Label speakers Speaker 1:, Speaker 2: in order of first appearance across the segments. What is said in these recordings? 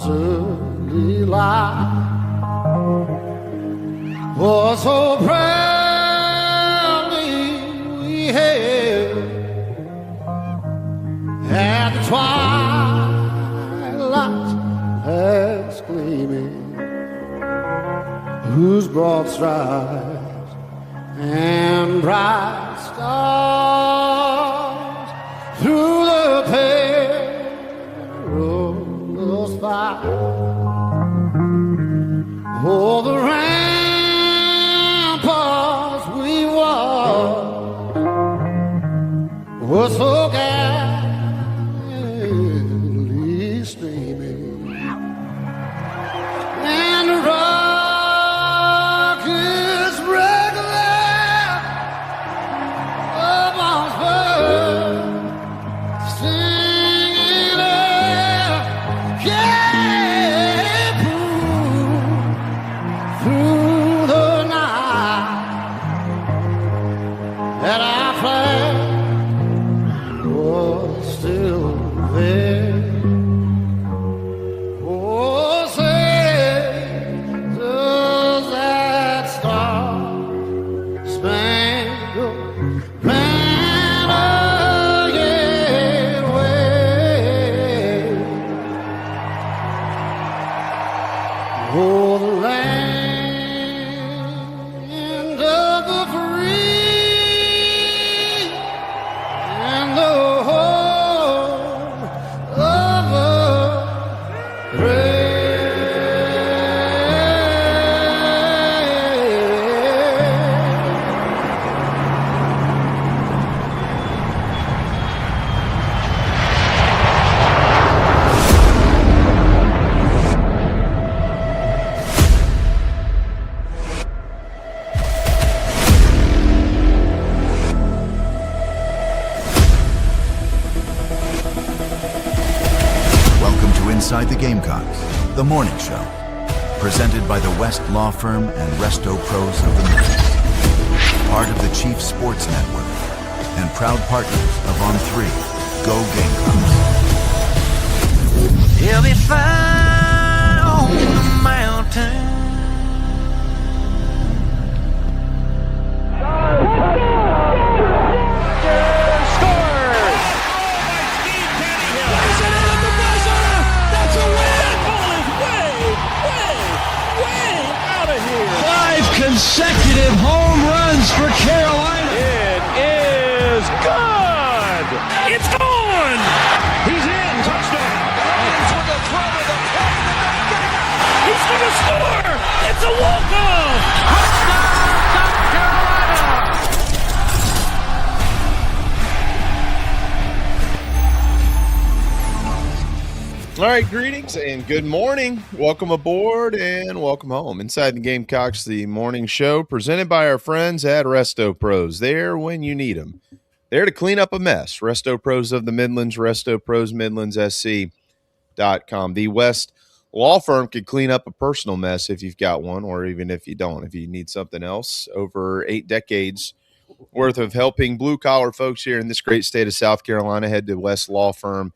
Speaker 1: early light was so proudly we hailed at the twilight's last gleaming, whose broad stripes and bright stars through the perilous fight. Oh, the ramparts we walked were so gallantly streaming, and the rockets regular upon spurs singing out, yeah, through the night that our flag was still there. Oh, say, does that star-spangled banner yet wave? Oh, the land of the free and the home of the brave.
Speaker 2: Welcome to Inside the Gamecocks, the morning show, presented by the West Law Firm and Resto Pros of the Midlands, part of the Chief Sports Network, and proud partners of On 3, Go Gamecocks.
Speaker 3: He'll be fine on the mountain.
Speaker 4: Consecutive home runs for Carolina.
Speaker 5: It is good. It's gone.
Speaker 4: He's in. Touchdown. Williams with the throw to the plate.
Speaker 5: He's going to score. It's a walk-off.
Speaker 4: Touchdown, South Carolina.
Speaker 6: All right, greetings and good morning. Welcome aboard and welcome home. Inside the Gamecocks, the morning show presented by our friends at Resto Pros. There when you need them. There to clean up a mess. Resto Pros of the Midlands, Resto Pros MidlandsSC.com. The West Law Firm could clean up a personal mess if you've got one, or even if you don't. If you need something else, over 8 decades worth of helping blue-collar folks here in this great state of South Carolina, head to West Law Firm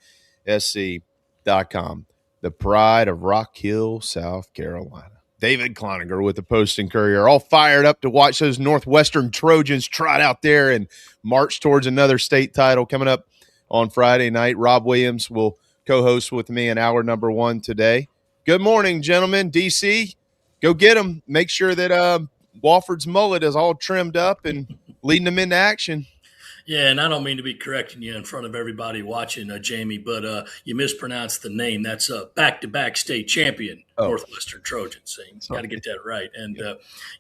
Speaker 6: SC.com. The pride of Rock Hill, South Carolina. David Cloninger with the Post and Courier, all fired up to watch those Northwestern Trojans trot out there and march towards another state title coming up on Friday night. Rob Williams will co-host with me in hour number 1 today. Good morning, gentlemen. DC, go get them. Make sure that Wofford's mullet is all trimmed up and leading them into action.
Speaker 7: Yeah, and I don't mean to be correcting you in front of everybody watching, Jamie, but you mispronounced the name. That's a back-to-back state champion, Northwestern Trojans. So you got to get that right. And,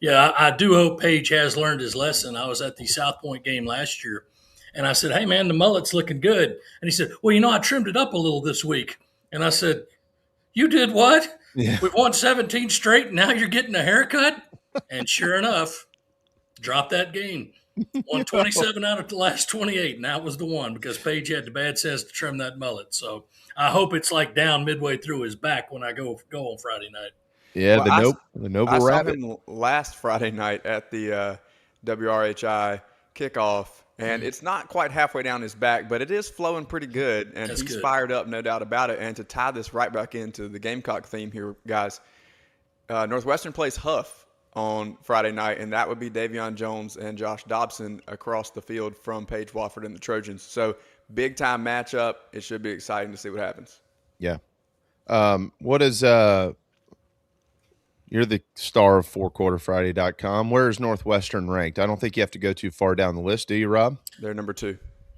Speaker 7: I do hope Paige has learned his lesson. I was at the South Point game last year, and I said, hey, man, the mullet's looking good. And he said, well, I trimmed it up a little this week. And I said, you did what?
Speaker 6: Yeah.
Speaker 7: We've won 17 straight, and now you're getting a haircut? And sure enough, dropped that game. Won 27 out of the last 28, and that was the one because Paige had the bad sense to trim that mullet. So I hope it's like down midway through his back when I go on Friday night.
Speaker 6: Yeah,
Speaker 8: well,
Speaker 6: the Noble Rabbit.
Speaker 8: I saw him last Friday night at the WRHI kickoff And it's not quite halfway down his back, but it is flowing pretty good. And
Speaker 7: That's
Speaker 8: he's
Speaker 7: good.
Speaker 8: fired up, no doubt about it. And to tie this right back into the Gamecock theme here, guys, Northwestern plays Huff on Friday night, and that would be Davion Jones and Josh Dobson across the field from Paige Wofford and the Trojans. So big-time matchup. It should be exciting to see what happens.
Speaker 6: Yeah. What is you're the star of fourquarterfriday.com. Where is Northwestern ranked? I don't think you have to go too far down the list, do you, Rob?
Speaker 8: They're number 2.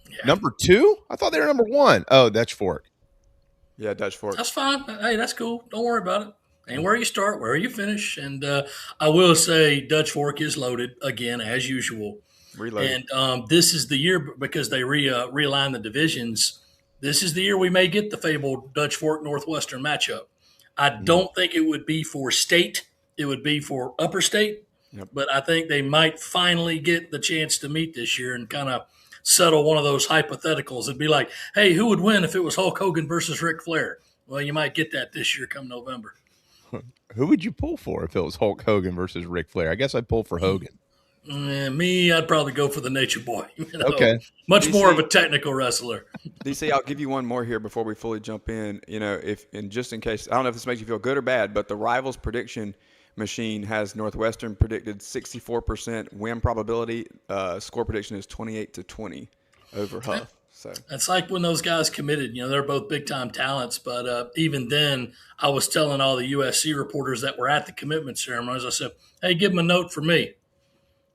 Speaker 7: Yeah.
Speaker 6: Number 2? I thought they were number 1. Oh, Dutch Fork.
Speaker 8: Yeah, Dutch Fork.
Speaker 7: That's fine. Hey, that's cool. Don't worry about it. And where you start, where you finish. And I will say Dutch Fork is loaded again, as usual.
Speaker 8: Reloaded.
Speaker 7: And this is the year, because they realign the divisions, this is the year we may get the fabled Dutch Fork Northwestern matchup. I don't think it would be for state. It would be for upper state.
Speaker 8: Yep.
Speaker 7: But I think they might finally get the chance to meet this year and kind of settle one of those hypotheticals. It'd be like, hey, who would win if it was Hulk Hogan versus Ric Flair? Well, you might get that this year come November.
Speaker 6: Who would you pull for if it was Hulk Hogan versus Ric Flair? I guess I'd pull for Hogan.
Speaker 7: Me, I'd probably go for the Nature Boy.
Speaker 6: Okay.
Speaker 7: Much
Speaker 8: DC,
Speaker 7: more of a technical wrestler.
Speaker 8: DC, I'll give you one more here before we fully jump in. Just in case, I don't know if this makes you feel good or bad, but the Rivals prediction machine has Northwestern predicted 64% win probability. Score prediction is 28-20 over Huff. So
Speaker 7: It's like when those guys committed. They're both big-time talents, but even then, I was telling all the USC reporters that were at the commitment ceremonies, I said, hey, give them a note for me.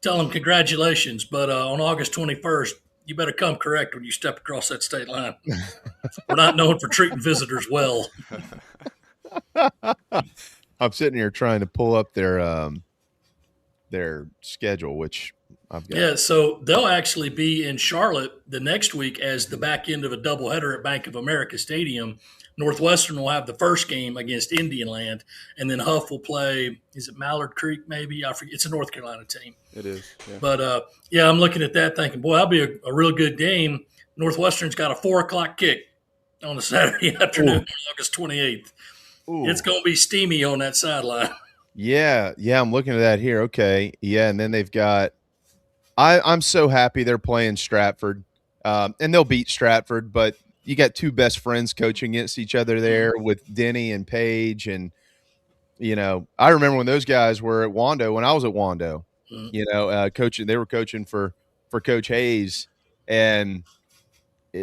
Speaker 7: Tell them congratulations, but on August 21st, you better come correct when you step across that state line. We're not known for treating visitors well.
Speaker 6: I'm sitting here trying to pull up their schedule, which I've got.
Speaker 7: Yeah, so they'll actually be in Charlotte the next week as the back end of a doubleheader at Bank of America Stadium. Northwestern will have the first game against Indianland, and then Huff will play, is it Mallard Creek maybe? I forget. It's a North Carolina team.
Speaker 8: it is. Yeah.
Speaker 7: But, I'm looking at that thinking, boy, that'll be a real good game. Northwestern's got a 4 o'clock kick on a Saturday afternoon, August 28th.
Speaker 6: Ooh.
Speaker 7: It's going to be steamy on that sideline.
Speaker 6: Yeah, I'm looking at that here. Okay. Yeah, and then they've got I'm so happy they're playing Stratford. And they'll beat Stratford, but you got two best friends coaching against each other there with Denny and Paige. And, I remember when those guys were at Wando, when I was at Wando, coaching, they were coaching for Coach Hayes. And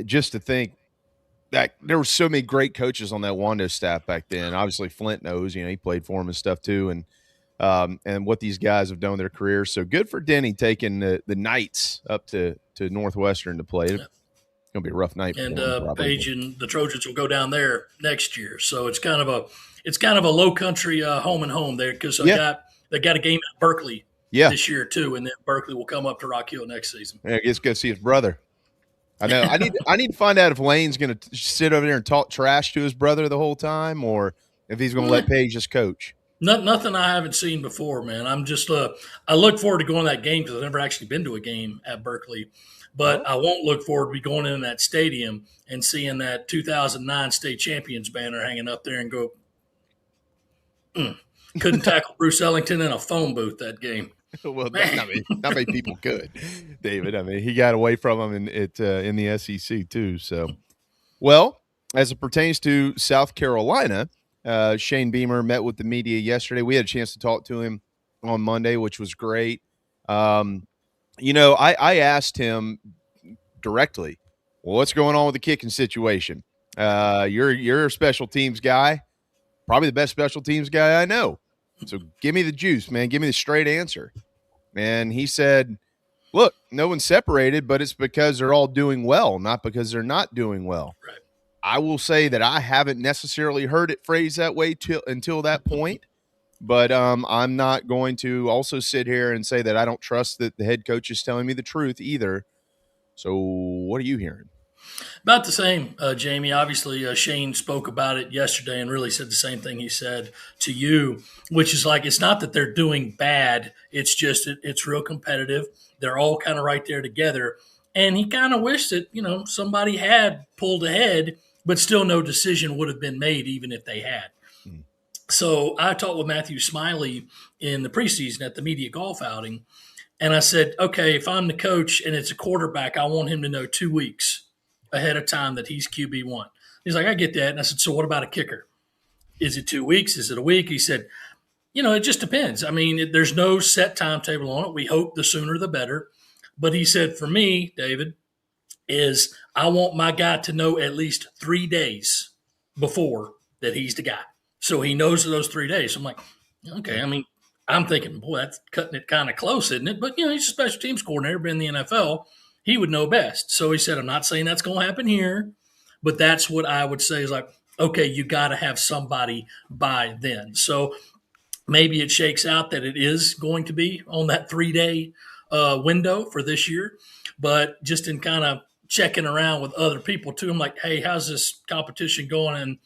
Speaker 6: just to think that there were so many great coaches on that Wando staff back then. Obviously Flint knows, he played for him and stuff too. And what these guys have done in their careers. So good for Denny taking the Knights up to Northwestern to play. It's going to be a rough night.
Speaker 7: And
Speaker 6: for them,
Speaker 7: Paige and the Trojans will go down there next year. So it's kind of a low country home and home there because they got a game at Berkeley this year too, and then Berkeley will come up to Rock Hill next season.
Speaker 6: Yeah, I guess go see his brother. I know. I need to find out if Lane's going to sit over there and talk trash to his brother the whole time, or if he's going to let Paige just coach.
Speaker 7: Nothing I haven't seen before, man. I'm just I look forward to going to that game because I've never actually been to a game at Berkeley. But I won't look forward to be going in that stadium and seeing that 2009 state champions banner hanging up there and go, couldn't tackle Bruce Ellington in a phone booth that game.
Speaker 6: Well, not many people could, David. I mean, he got away from him in the SEC too. So, well, as it pertains to South Carolina, Shane Beamer met with the media yesterday. We had a chance to talk to him on Monday, which was great. I asked him directly, well, what's going on with the kicking situation? You're a special teams guy, probably the best special teams guy I know. So give me the juice, man. Give me the straight answer. And he said, look, no one's separated, but it's because they're all doing well, not because they're not doing well.
Speaker 7: Right.
Speaker 6: I will say that I haven't necessarily heard it phrased that way until that point. But I'm not going to also sit here and say that I don't trust that the head coach is telling me the truth either. So what are you hearing?
Speaker 7: About the same, Jamie. Obviously, Shane spoke about it yesterday and really said the same thing he said to you, which is like it's not that they're doing bad. It's just it's real competitive. They're all kind of right there together. And he kind of wished that, somebody had pulled ahead, but still no decision would have been made even if they had. So I talked with Matthew Smiley in the preseason at the media golf outing, And I said, okay, if I'm the coach and it's a quarterback, I want him to know 2 weeks ahead of time that he's QB1. He's like, I get that. And I said, so what about a kicker? Is it 2 weeks? Is it a week? He said, it just depends. I mean, there's no set timetable on it. We hope the sooner the better. But he said, for me, David, is I want my guy to know at least 3 days before that he's the guy. So he knows those 3 days. So I'm like, okay. I mean, I'm thinking, boy, that's cutting it kind of close, isn't it? But, he's a special teams coordinator, been in the NFL. He would know best. So he said, I'm not saying that's going to happen here, but that's what I would say is like, okay, you got to have somebody by then. So maybe it shakes out that it is going to be on that 3-day window for this year. But just in kind of checking around with other people too, I'm like, hey, how's this competition going? And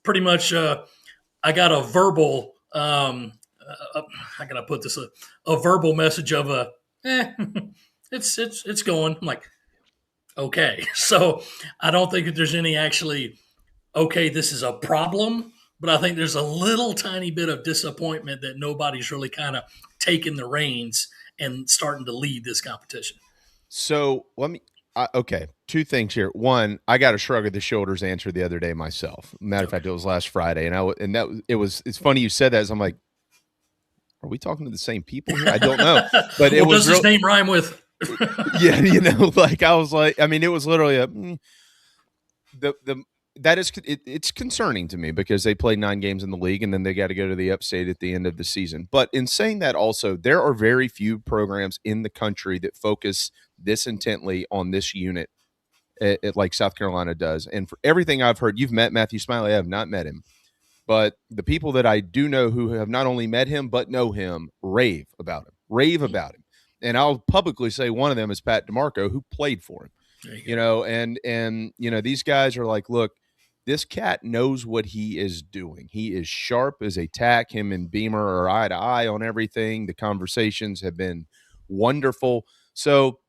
Speaker 7: pretty much I got a verbal how can I put this? A verbal message of it's going. I'm like, okay. So I don't think that there's any actually, okay, this is a problem, but I think there's a little tiny bit of disappointment that nobody's really kind of taking the reins and starting to lead this competition.
Speaker 6: So okay, two things here. One, I got a shrug of the shoulders answer the other day myself. Matter of fact, it was last Friday, it's funny you said that. As I'm like, are we talking to the same people here? I don't know, but it was.
Speaker 7: Does his name rhyme with?
Speaker 6: Yeah, like I was like, I mean, it was literally it's concerning to me because they played 9 games in the league and then they got to go to the upstate at the end of the season. But in saying that, also there are very few programs in the country that focus this intently on this unit, like South Carolina does. And for everything I've heard, you've met Matthew Smiley. I have not met him. But the people that I do know who have not only met him, but know him, rave about him. And I'll publicly say one of them is Pat DeMarco, who played for him, and these guys are like, look, this cat knows what he is doing. He is sharp as a tack. Him and Beamer are eye to eye on everything. The conversations have been wonderful. So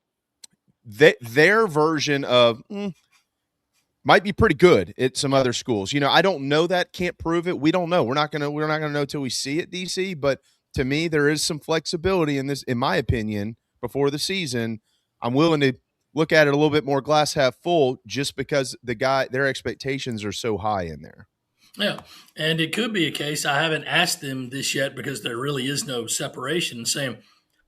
Speaker 6: their version of might be pretty good at some other schools. I don't know that, can't prove it. We don't know. We're not gonna know till we see it, DC. But to me, there is some flexibility in this, in my opinion, before the season. I'm willing to look at it a little bit more glass half full just because their expectations are so high in there.
Speaker 7: Yeah, and it could be a case, I haven't asked them this yet because there really is no separation, saying,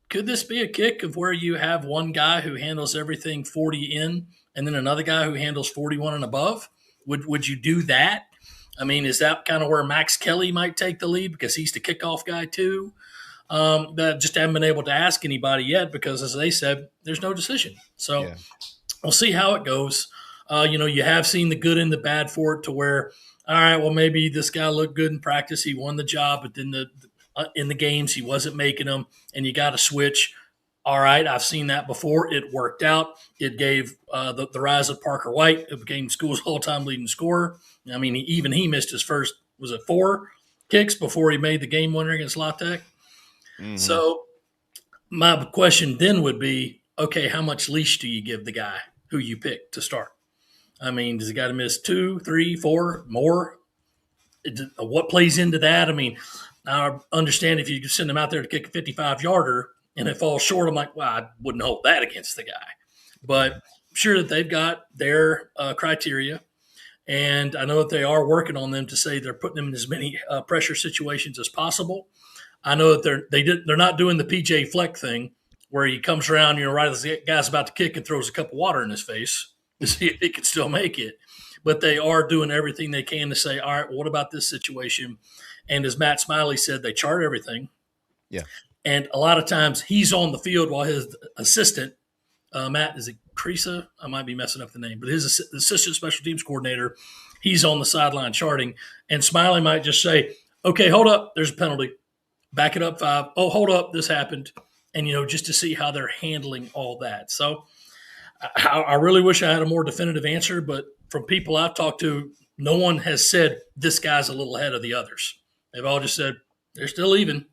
Speaker 7: could this be a kick of where you have one guy who handles everything 40 in and then another guy who handles 41 and above? Would you do that? I mean, is that kind of where Max Kelly might take the lead because he's the kickoff guy too? But just haven't been able to ask anybody yet because, as they said, there's no decision. So We'll see how it goes. You have seen the good and the bad for it to where, all right, well, maybe this guy looked good in practice. He won the job, but then in the games he wasn't making them, and you got to switch. All right, I've seen that before. It worked out. It gave the rise of Parker White, who became school's all-time leading scorer. I mean, he missed his first, 4 kicks before he made the game winner against La Tech. Mm-hmm. So my question then would be, okay, how much leash do you give the guy who you pick to start? I mean, does he got to miss 2, 3, 4 more? What plays into that? I mean, I understand if you send him out there to kick a 55-yarder and it falls short, I'm like, well, I wouldn't hold that against the guy. But I'm sure that they've got their criteria, and I know that they are working on them to say they're putting them in as many pressure situations as possible. I know that they're not doing the PJ Fleck thing where he comes around, right as the guy's about to kick and throws a cup of water in his face to see if he can still make it. But they are doing everything they can to say, all right, what about this situation? And as Matt Smiley said, they chart everything.
Speaker 6: Yeah.
Speaker 7: And a lot of times he's on the field while his assistant, Matt, is it Creasa? I might be messing up the name, but his assistant special teams coordinator, he's on the sideline charting. And Smiley might just say, okay, hold up, there's a penalty. Back it up 5. Oh, hold up, this happened. And, just to see how they're handling all that. So I really wish I had a more definitive answer, but from people I've talked to, no one has said this guy's a little ahead of the others. They've all just said they're still even.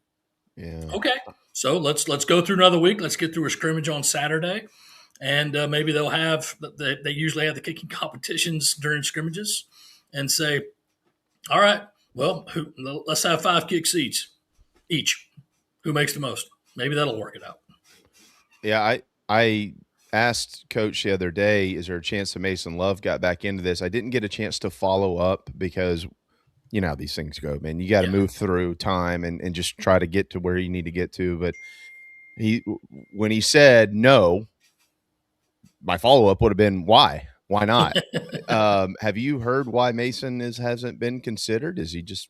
Speaker 6: Yeah.
Speaker 7: Okay, so let's go through another week. Let's get through a scrimmage on Saturday, and maybe they'll have they usually have the kicking competitions during scrimmages, and say, all right, well, let's have 5 kicks each. Who makes the most? Maybe that'll work it out.
Speaker 6: Yeah, I asked Coach the other day, is there a chance that Mason Love got back into this? I didn't get a chance to follow up because you know how these things go, man. You got to
Speaker 7: Yeah.
Speaker 6: move through time and just try to get to where you need to get to. But when he said no, my follow up would have been why? Why not? Have you heard why Mason hasn't been considered? Is he just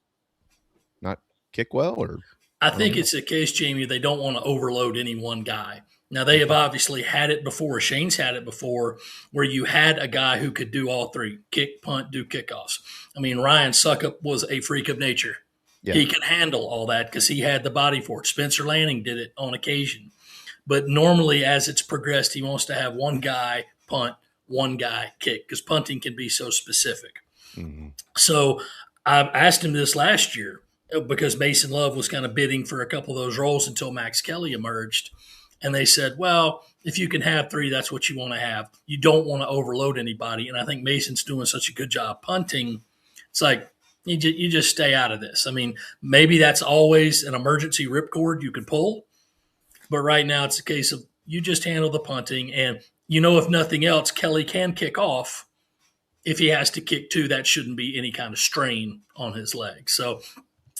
Speaker 6: not kick well, or
Speaker 7: I
Speaker 6: I don't
Speaker 7: think
Speaker 6: know.
Speaker 7: it's the case, Jamie. They don't want to overload any one guy. Now, they have obviously had it before. Shane's had it before where you had a guy who could do all three kick, punt, do kickoffs. I mean, Ryan Suckup was a freak of nature.
Speaker 6: Yeah.
Speaker 7: He could handle all that because he had the body for it. Spencer Lanning did it on occasion. But normally, as it's progressed, he wants to have one guy punt, one guy kick because punting can be so specific.
Speaker 6: Mm-hmm.
Speaker 7: So I asked him this last year because Mason Love was kind of bidding for a couple of those roles until Max Kelly emerged. And they said, well, if you can have three, that's what you want to have. You don't want to overload anybody. And I think Mason's doing such a good job punting. It's like, you just stay out of this. I mean, maybe that's always an emergency ripcord you can pull. But right now it's a case of you just handle the punting. And, if nothing else, Kelly can kick off. If he has to kick two, that shouldn't be any kind of strain on his leg. So,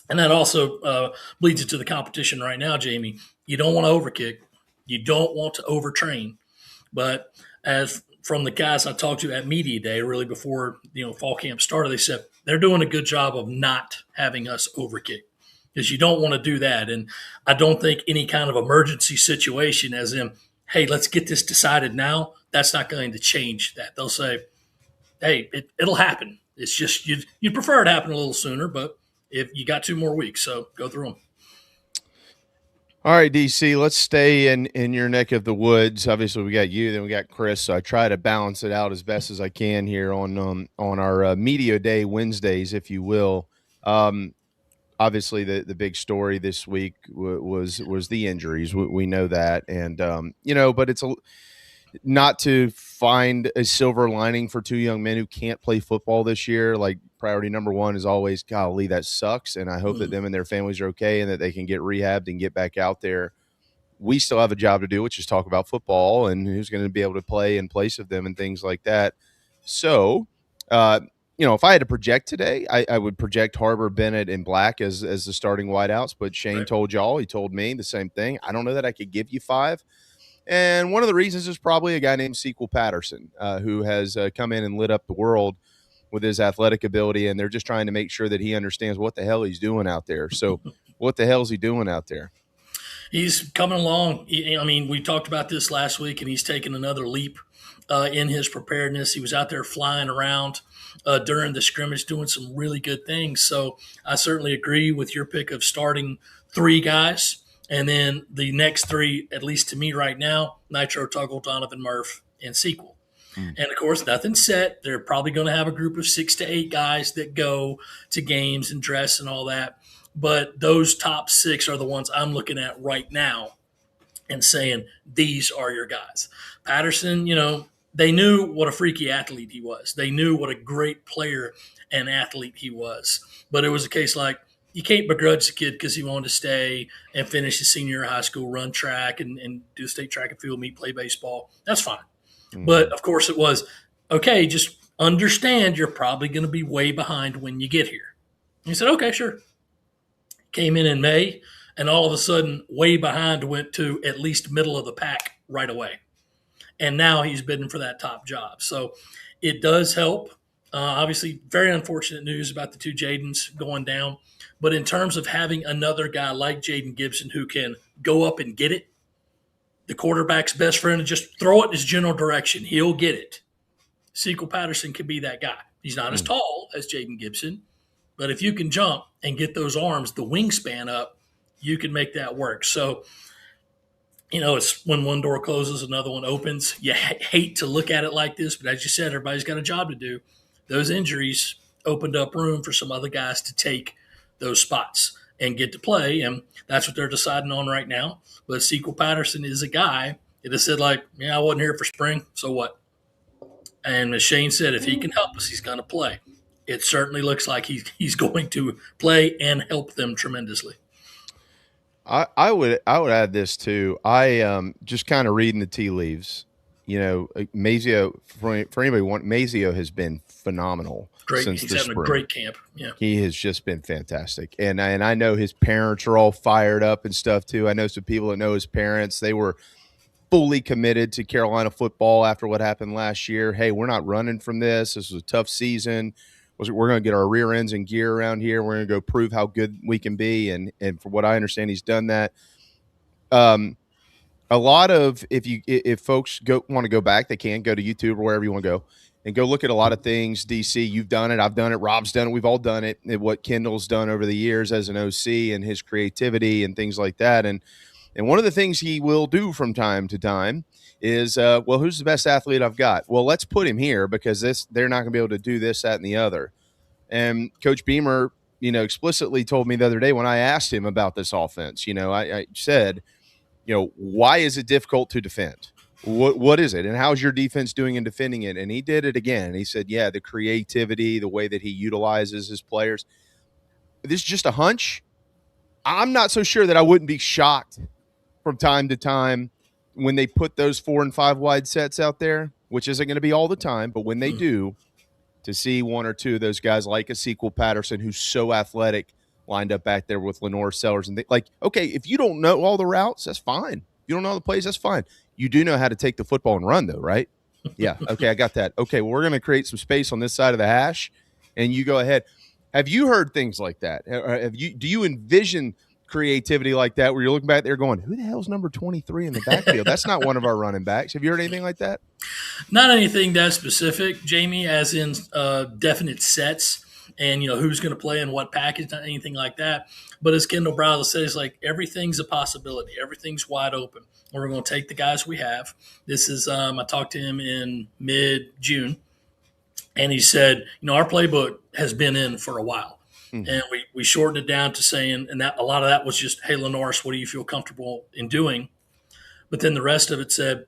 Speaker 7: and that also bleeds into the competition right now, Jamie. You don't want to overkick. You don't want to overtrain. But as from the guys I talked to at media day, really before fall camp started, they said they're doing a good job of not having us overkick because you don't want to do that. And I don't think any kind of emergency situation, as in, hey, let's get this decided now, that's not going to change that. They'll say, hey, it'll happen. It's just you'd prefer it happen a little sooner, but if you got 2 more weeks, so go through them.
Speaker 6: All right, DC, let's stay in your neck of the woods. Obviously, we got you, then we got Chris. So I try to balance it out as best as I can here on our media day Wednesdays, if you will. Obviously, the big story this week was the injuries. We know that, and but it's not to find a silver lining for two young men who can't play football this year. Like priority number one is always, golly, that sucks. And I hope that them and their families are okay and that they can get rehabbed and get back out there. We still have a job to do, which is talk about football and who's going to be able to play in place of them and things like that. So, if I had to project today, I would project Harbor, Bennett, and Black as the starting wideouts. But Shane told y'all, he told me the same thing. I don't know that I could give you 5. And one of the reasons is probably a guy named Sequel Patterson, who has come in and lit up the world with his athletic ability. And they're just trying to make sure that he understands what the hell he's doing out there. So what the hell is he doing out there?
Speaker 7: He's coming along. I mean, we talked about this last week, and he's taken another leap in his preparedness. He was out there flying around during the scrimmage, doing some really good things. So I certainly agree with your pick of starting 3 guys. And then the next 3, at least to me right now, Nitro, Tuggle, Donovan, Murph, and Sequel. And, of course, nothing's set. They're probably going to have a group of 6 to 8 guys that go to games and dress and all that. But those top 6 are the ones I'm looking at right now and saying, these are your guys. Patterson, they knew what a freaky athlete he was. They knew what a great player and athlete he was. But it was a case like, you can't begrudge the kid because he wanted to stay and finish his senior year of high school, run track and do state track and field meet, play baseball. That's fine. Mm-hmm. But, of course, it was, okay, just understand you're probably going to be way behind when you get here. And he said, okay, sure. Came in May, and all of a sudden, way behind went to at least middle of the pack right away. And now he's bidding for that top job. So it does help. Obviously, very unfortunate news about the 2 Jadens going down. But in terms of having another guy like Jaden Gibson who can go up and get it, the quarterback's best friend, and just throw it in his general direction. He'll get it. Sequel Patterson could be that guy. He's not as tall as Jaden Gibson, but if you can jump and get those arms, the wingspan up, you can make that work. So, it's when one door closes, another one opens. You hate to look at it like this, but as you said, everybody's got a job to do. Those injuries opened up room for some other guys to take those spots and get to play, and that's what they're deciding on right now. But Sequel Patterson is a guy that has said, I wasn't here for spring, so what? And as Shane said, if he can help us, he's going to play. It certainly looks like he's going to play and help them tremendously.
Speaker 6: I would add this too. I just kind of reading the tea leaves. Mazio for anybody Mazio has been phenomenal
Speaker 7: Great.
Speaker 6: since
Speaker 7: He's
Speaker 6: the
Speaker 7: having
Speaker 6: spring.
Speaker 7: a great camp. Yeah.
Speaker 6: He has just been fantastic. And I know his parents are all fired up and stuff too. I know some people that know his parents. They were fully committed to Carolina football after what happened last year. Hey, we're not running from this. This was a tough season. We're going to get our rear ends in gear around here. We're going to go prove how good we can be. And from what I understand, he's done that. A lot of if folks want to go back, they can go to YouTube or wherever you want to go and go look at a lot of things. DC, you've done it, I've done it, Rob's done it, we've all done it. And what Kendall's done over the years as an OC and his creativity and things like that. And one of the things he will do from time to time is, who's the best athlete I've got? Well, let's put him here because they're not going to be able to do this, that, and the other. And Coach Beamer, explicitly told me the other day when I asked him about this offense, I said, why is it difficult to defend? What is it? And how's your defense doing in defending it? And he did it again. He said, yeah, the creativity, the way that he utilizes his players. This is just a hunch. I'm not so sure that I wouldn't be shocked from time to time when they put those 4 and 5 wide sets out there, which isn't going to be all the time, but when they do, to see one or two of those guys like a Sequel Patterson, who's so athletic, lined up back there with Lenore Sellers. And okay, if you don't know all the routes, that's fine. If you don't know the plays, that's fine. You do know how to take the football and run, though, right? Yeah, okay, I got that. Okay, well, we're going to create some space on this side of the hash, and you go ahead. Have you heard things like that? Do you envision creativity like that where you're looking back there going, who the hell's number 23 in the backfield? That's not one of our running backs. Have you heard anything like that?
Speaker 7: Not anything that specific, Jamie, as in definite sets and, who's going to play in what package, not anything like that. But as Kendall Browser says, like, everything's a possibility. Everything's wide open. We're going to take the guys we have. This is I talked to him in mid-June, and he said, our playbook has been in for a while. And we shortened it down to saying, and that a lot of that was just, hey, Lenoris, what do you feel comfortable in doing? But then the rest of it said,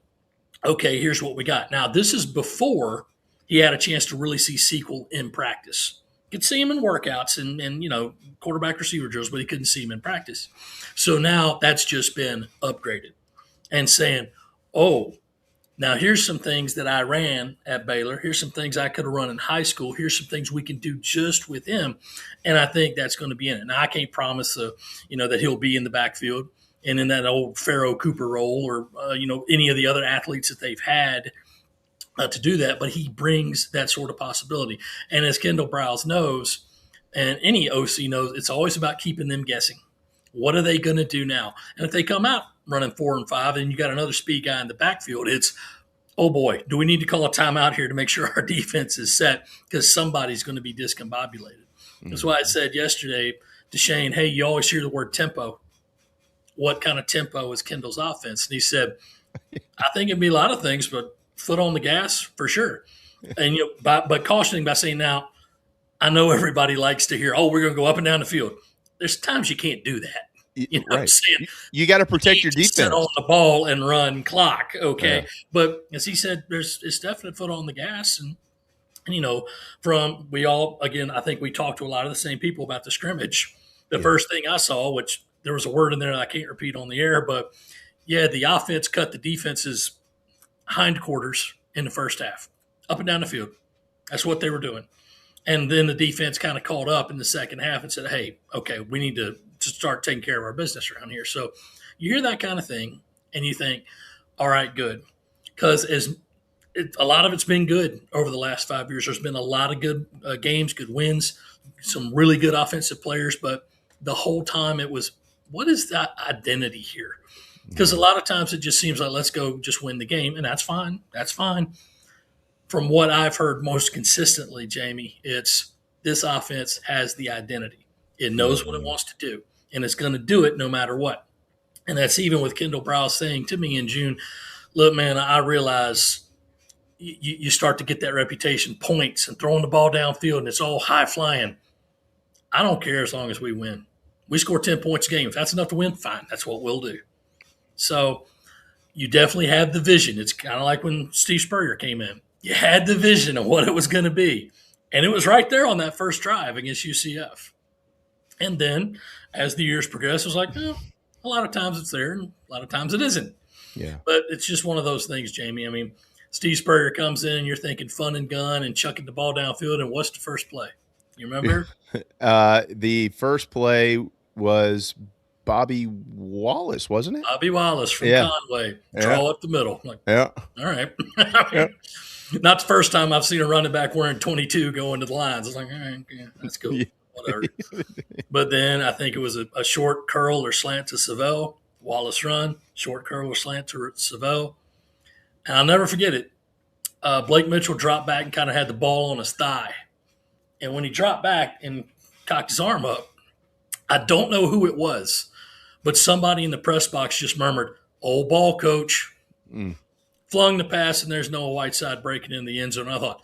Speaker 7: okay, here's what we got. Now, this is before he had a chance to really see Sequel in practice. Could see him in workouts and quarterback receiver drills, but he couldn't see him in practice. So now that's just been upgraded and saying, oh, now here's some things that I ran at Baylor. Here's some things I could have run in high school. Here's some things we can do just with him. And I think that's going to be in it. Now, I can't promise, that he'll be in the backfield and in that old Pharaoh Cooper role or, any of the other athletes that they've had to do that. But he brings that sort of possibility. And as Kendall Browse knows, and any OC knows, it's always about keeping them guessing. What are they going to do now? And if they come out running 4 and 5 and you got another speed guy in the backfield, it's, oh boy, do we need to call a timeout here to make sure our defense is set because somebody's going to be discombobulated. That's why I said yesterday to Shane, hey, you always hear the word tempo. What kind of tempo is Kendall's offense? And he said, I think it'd be a lot of things, but foot on the gas for sure. And but cautioning by saying, now, I know everybody likes to hear, oh, we're going to go up and down the field. There's times you can't do that. You know
Speaker 6: right.
Speaker 7: what I'm saying?
Speaker 6: You got to protect your defense.
Speaker 7: Sit on the ball and run clock, okay? Yeah. But as he said, it's definite foot on the gas. And I think we talked to a lot of the same people about the scrimmage. The first thing I saw, which there was a word in there that I can't repeat on the air, but, yeah, the offense cut the defense's hindquarters in the first half, up and down the field. That's what they were doing. And then the defense kind of caught up in the second half and said, hey, okay, we need to start taking care of our business around here. So you hear that kind of thing and you think, all right, good. Because a lot of it's been good over the last 5 years. There's been a lot of good games, good wins, some really good offensive players. But the whole time it was, what is that identity here? Because a lot of times it just seems like, let's go just win the game. And that's fine. That's fine. From what I've heard most consistently, Jamie, it's this offense has the identity. It knows what it wants to do, and it's going to do it no matter what. And that's even with Kendall Browse saying to me in June, look, man, I realize you start to get that reputation, points and throwing the ball downfield, and it's all high flying. I don't care as long as we win. We score 10 points a game. If that's enough to win, fine. That's what we'll do. So you definitely have the vision. It's kind of like when Steve Spurrier came in. You had the vision of what it was going to be. And it was right there on that first drive against UCF. And then as the years progressed, it was like, A lot of times it's there, and a lot of times it isn't.
Speaker 6: Yeah.
Speaker 7: But it's just one of those things, Jamie. I mean, Steve Spurrier comes in, and you're thinking fun and gun and chucking the ball downfield, and what's the first play? You remember?
Speaker 6: The first play was Bobby Wallace, wasn't it?
Speaker 7: Bobby Wallace from Conway. Draw up the middle. I'm like, all right. Not the first time I've seen a running back wearing 22 go into the lines. I was like, all right, yeah, that's cool. Whatever. But then I think it was a short curl or slant to Savell. Wallace run, short curl or slant to Savell. And I'll never forget it. Blake Mitchell dropped back and kind of had the ball on his thigh. And when he dropped back and cocked his arm up, I don't know who it was, but somebody in the press box just murmured, "Old ball, coach." Flung the pass, and there's Noah Whiteside breaking in the end zone. I thought,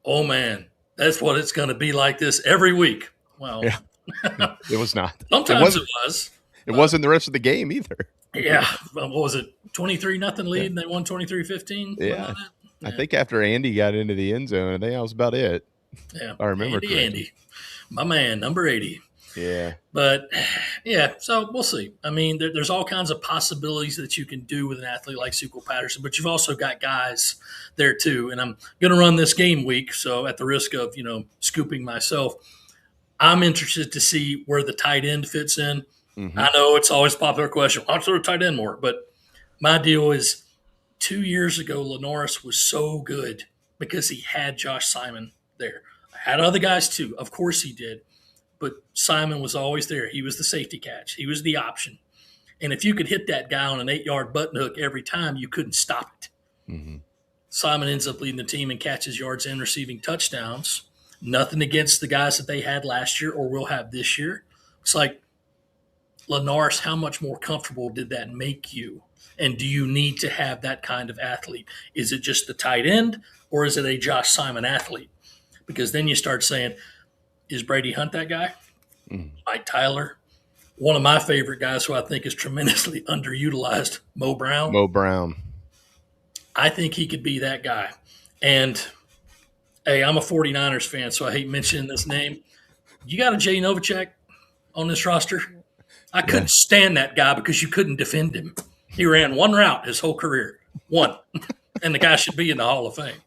Speaker 7: oh, man, that's what it's going to be like this every week. Well,
Speaker 6: it was not.
Speaker 7: Sometimes it was.
Speaker 6: It wasn't the rest of the game either.
Speaker 7: Yeah. What was it? 23-0 lead, and they won 23-15?
Speaker 6: Yeah. I think after Andy got into the end zone, I think that was about it.
Speaker 7: Yeah.
Speaker 6: I remember
Speaker 7: Andy. My man, number 80.
Speaker 6: Yeah.
Speaker 7: But, yeah, so we'll see. I mean, there's all kinds of possibilities that you can do with an athlete like Sequel Patterson, but you've also got guys there too. And I'm going to run this game week, so at the risk of, scooping myself, I'm interested to see where the tight end fits in. I know it's always a popular question. I'll throw tight end more. But my deal is 2 years ago, Lenoris was so good because he had Josh Simon there. I had other guys too. Of course he did. But Simon was always there. He was the safety catch. He was the option. And if you could hit that guy on an 8-yard button hook every time, you couldn't stop it. Simon ends up leading the team in catches, yards, and receiving touchdowns. Nothing against the guys that they had last year or will have this year. It's like, Lenoris, how much more comfortable did that make you? And do you need to have that kind of athlete? Is it just the tight end, or is it a Josh Simon athlete? Because then you start saying, is Brady Hunt that guy? Mike Tyler? One of my favorite guys who I think is tremendously underutilized, Mo Brown. I think he could be that guy. And, hey, I'm a 49ers fan, so I hate mentioning this name. You got a Jay Novacek on this roster? I couldn't stand that guy because you couldn't defend him. He ran one route his whole career. One. And the guy should be in the Hall of Fame.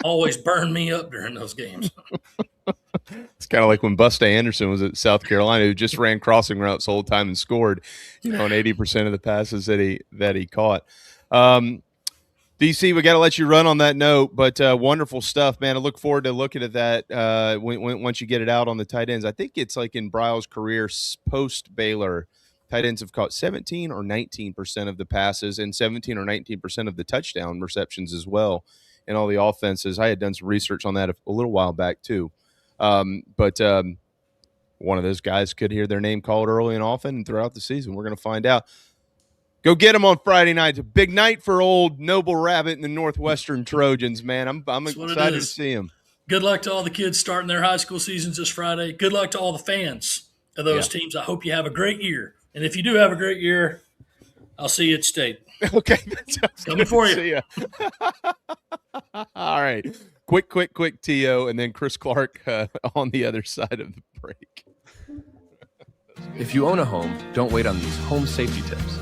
Speaker 7: Always burned me up during those games.
Speaker 6: It's kind of like when Busta Anderson was at South Carolina, who just ran crossing routes the whole time and scored, on 80% of the passes that he caught. DC, we got to let you run on that note, but wonderful stuff, man. I look forward to looking at that once you get it out on the tight ends. I think it's like in Bryle's career post Baylor, tight ends have caught 17 or 19% of the passes and 17 or 19% of the touchdown receptions as well in all the offenses. I had done some research on that a little while back too. But one of those guys could hear their name called early and often and throughout the season. We're going to find out. Go get him on Friday night. It's a big night for old Noble Rabbit and the Northwestern Trojans, man. I'm excited to see him.
Speaker 7: Good luck to all the kids starting their high school seasons this Friday. Good luck to all the fans of those teams. I hope you have a great year. And if you do have a great year, I'll see you at State.
Speaker 6: Okay.
Speaker 7: Coming for you.
Speaker 6: See ya. All right. Quick, T.O., and then Chris Clark on the other side of the break.
Speaker 9: If you own a home, don't wait on these home safety tips.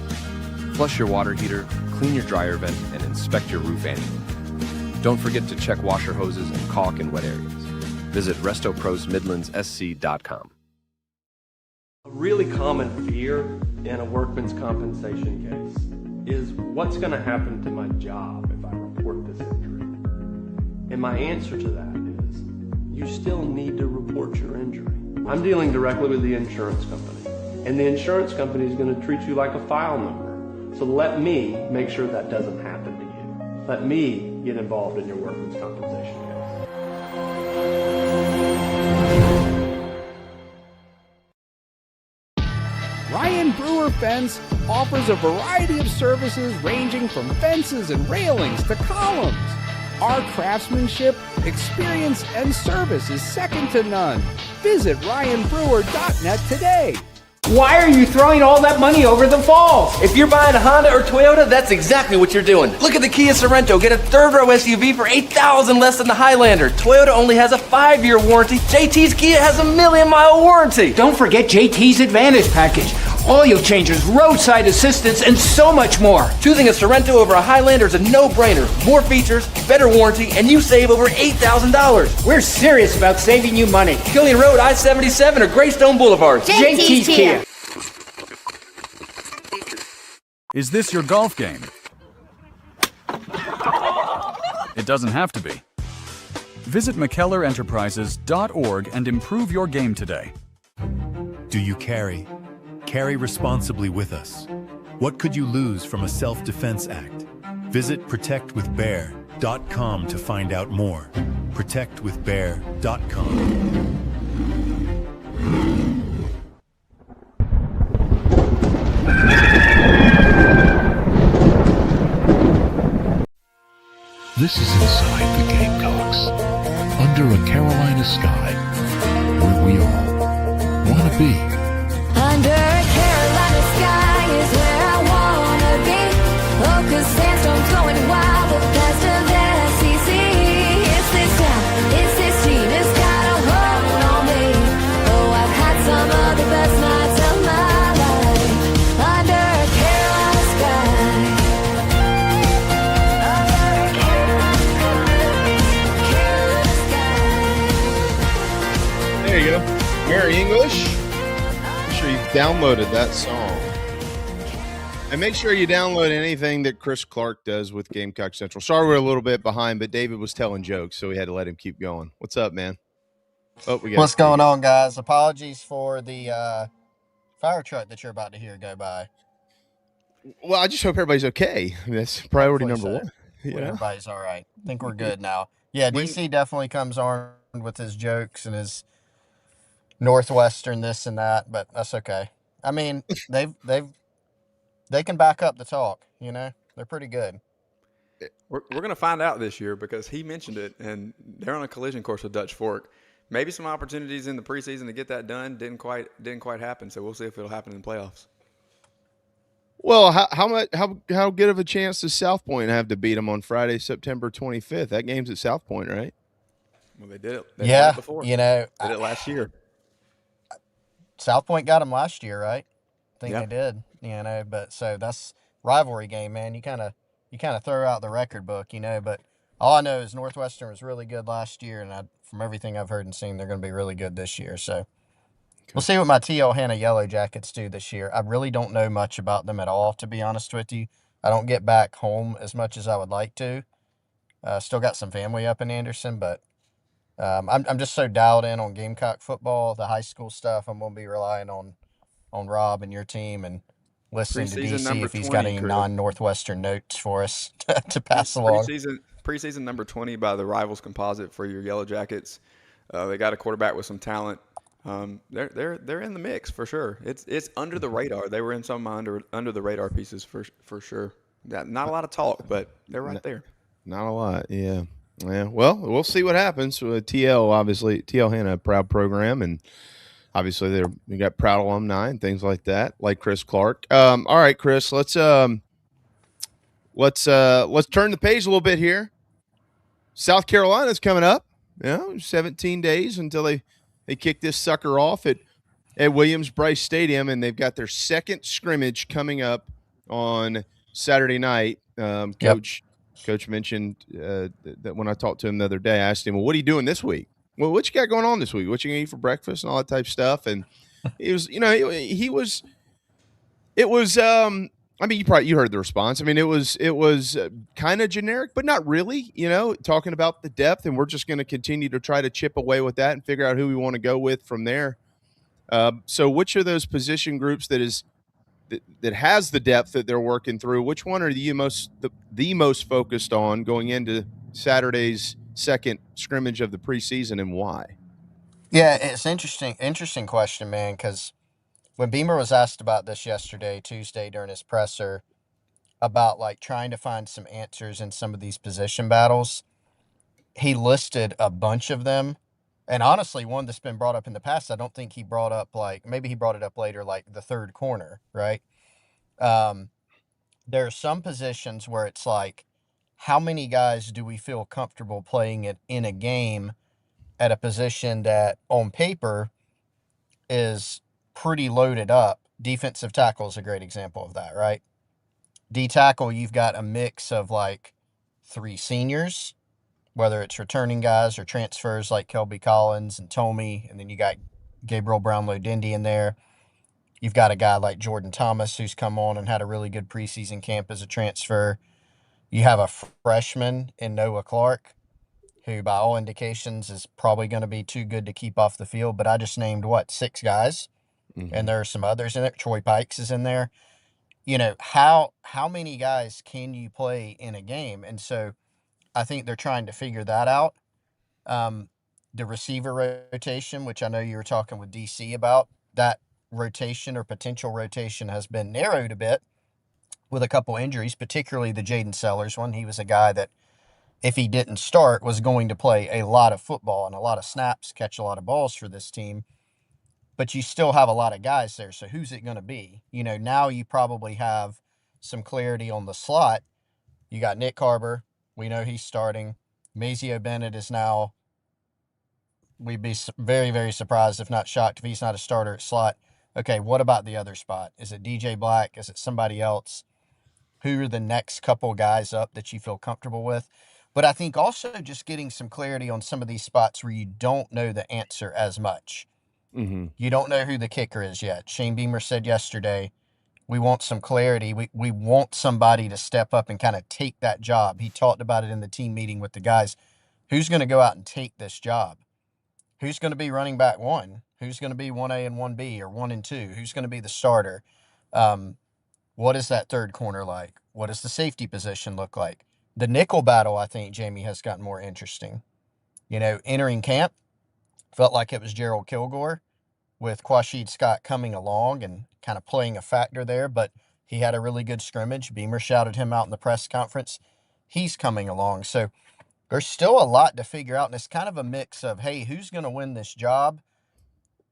Speaker 9: Flush your water heater, clean your dryer vent, and inspect your roof annually. Don't forget to check washer hoses and caulk in wet areas. Visit RestoProsMidlandsSC.com.
Speaker 10: A really common fear in a workman's compensation case is what's going to happen to my job if I report this injury? And my answer to that is you still need to report your injury. I'm dealing directly with the insurance company, and the insurance company is going to treat you like a file number. So let me make sure that doesn't happen to you. Let me get involved in your workman's compensation case.
Speaker 11: Ryan Brewer Fence offers a variety of services ranging from fences and railings to columns. Our craftsmanship, experience, and service is second to none. Visit ryanbrewer.net today.
Speaker 12: Why are you throwing all that money over the falls? If you're buying a Honda or Toyota, that's exactly what you're doing. Look at the Kia Sorento. Get a third-row SUV for $8,000 less than the Highlander. Toyota only has a 5-year warranty. JT's Kia has a 1,000,000-mile warranty.
Speaker 13: Don't forget JT's Advantage Package.
Speaker 12: oil changers, roadside assistance, and so much more. Choosing a Sorrento over a Highlander is a no-brainer. More features, better warranty, and you save over $8,000.
Speaker 13: We're serious about saving you money.
Speaker 12: Killeen Road, I-77, or Greystone Boulevard.
Speaker 13: JT's Kia.
Speaker 14: Is this your golf game? It doesn't have to be. Visit McKellarEnterprises.org and improve your game today.
Speaker 15: Do you carry? Carry responsibly with us. What could you lose from a self-defense act? Visit ProtectWithBear.com to find out more. ProtectWithBear.com.
Speaker 16: This is inside the Gamecocks, under a Carolina sky, where we all want to be.
Speaker 17: Under a Carolina sky is where I wanna be. Oh, 'cause sandstorm's going wild, the best of the SEC. It's this town, it's this team, it's got a hold on me. Oh, I've had some of the best nights of my life. Under a Carolina sky. Under a Carolina sky.
Speaker 6: There you go. Mary English. You've downloaded that song. And make sure you download anything that Chris Clark does with Gamecock Central. Sorry we're a little bit behind, but David was telling jokes, so we had to let him keep going. What's up, man?
Speaker 18: Oh, what's going on, guys? Apologies for the fire truck that you're about to hear go by.
Speaker 6: Well, I just hope everybody's okay. I mean, that's priority number one.
Speaker 18: Everybody's all right. I think we're good now. Yeah, DC definitely comes armed with his jokes and his Northwestern this and that, but that's okay. I mean, they can back up the talk, they're pretty good.
Speaker 8: We're going to find out this year because he mentioned it, and they're on a collision course with Dutch Fork. Maybe some opportunities in the preseason to get that done didn't quite happen. So we'll see if it'll happen in the playoffs.
Speaker 6: Well, how good of a chance does South Point have to beat them on Friday, September 25th? That game's at South Point, right?
Speaker 8: Well, they did it.
Speaker 18: They
Speaker 8: did it before.
Speaker 18: Did
Speaker 8: it last year.
Speaker 18: South Point got them last year, right? I think they did, but so that's rivalry game, man. You kind of throw out the record book, but all I know is Northwestern was really good last year, and from everything I've heard and seen, they're going to be really good this year. So we'll see what my T.L. Hanna Yellow Jackets do this year. I really don't know much about them at all, to be honest with you. I don't get back home as much as I would like to. Still got some family up in Anderson, but I'm just so dialed in on Gamecock football, the high school stuff. I'm going to be relying on Rob and your team and listening to DC if he's got any non-Northwestern notes for us to pass along.
Speaker 8: Preseason number 20 by the Rivals Composite for your Yellow Jackets. They got a quarterback with some talent. They're in the mix for sure. It's under the radar. They were in some under the radar pieces for sure. Not a lot of talk, but they're right there.
Speaker 6: Not a lot, yeah. Yeah, well, we'll see what happens. TL, obviously, TL Hanna, a proud program, and obviously we got proud alumni and things like that, like Chris Clark. All right, Chris, let's turn the page a little bit here. South Carolina's coming up. 17 days until they kick this sucker off at Williams-Brice Stadium, and they've got their second scrimmage coming up on Saturday night. Coach mentioned that when I talked to him the other day, I asked him, well, what are you doing this week? Well, what you got going on this week? What you going to eat for breakfast and all that type of stuff? And it was, I mean, you heard the response. I mean, it was kind of generic, but not really, talking about the depth, and we're just going to continue to try to chip away with that and figure out who we want to go with from there. So which are those position groups that has the depth that they're working through? Which one are you the most focused on going into Saturday's second scrimmage of the preseason, and why?
Speaker 18: Yeah, it's interesting question, man, because when Beamer was asked about this Tuesday, during his presser, about like trying to find some answers in some of these position battles, he listed a bunch of them. And honestly, one that's been brought up in the past, I don't think he brought up, maybe he brought it up later, like the third corner, right? There are some positions where it's like, how many guys do we feel comfortable playing it in a game at a position that on paper is pretty loaded up, defensive tackle is a great example of that, right? D tackle, you've got a mix of like 3 seniors, whether it's returning guys or transfers like Kelby Collins and Tomey, and then you got Gabriel Brownlow-Dindy in there. You've got a guy like Jordan Thomas who's come on and had a really good preseason camp as a transfer. You have a freshman in Noah Clark, who by all indications is probably going to be too good to keep off the field. But I just named, 6 guys, and there are some others in there. Troy Pikes is in there. How many guys can you play in a game? And so I think they're trying to figure that out. The receiver rotation, which I know you were talking with DC about, that rotation or potential rotation has been narrowed a bit with a couple injuries, particularly the Jaden Sellers one. He was a guy that, if he didn't start, was going to play a lot of football and a lot of snaps, catch a lot of balls for this team. But you still have a lot of guys there. So who's it going to be? Now you probably have some clarity on the slot. You got Nick Carver. We know he's starting. Mazio Bennett is now, we'd be very, very surprised, if not shocked, if he's not a starter at slot. Okay, what about the other spot? Is it DJ Black? Is it somebody else? Who are the next couple guys up that you feel comfortable with? But I think also just getting some clarity on some of these spots where you don't know the answer as much.
Speaker 6: Mm-hmm.
Speaker 18: You don't know who the kicker is yet. Shane Beamer said yesterday, we want some clarity. We want somebody to step up and kind of take that job. He talked about it in the team meeting with the guys. Who's going to go out and take this job? Who's going to be running back 1? Who's going to be 1A and 1B or 1 and 2? Who's going to be the starter? What is that third corner like? What does the safety position look like? The nickel battle, I think, Jamie, has gotten more interesting. Entering camp, felt like it was Gerald Kilgore with Quashid Scott coming along and kind of playing a factor there, but he had a really good scrimmage. Beamer shouted him out in the press conference. He's coming along. So there's still a lot to figure out, and it's kind of a mix of, hey, who's going to win this job?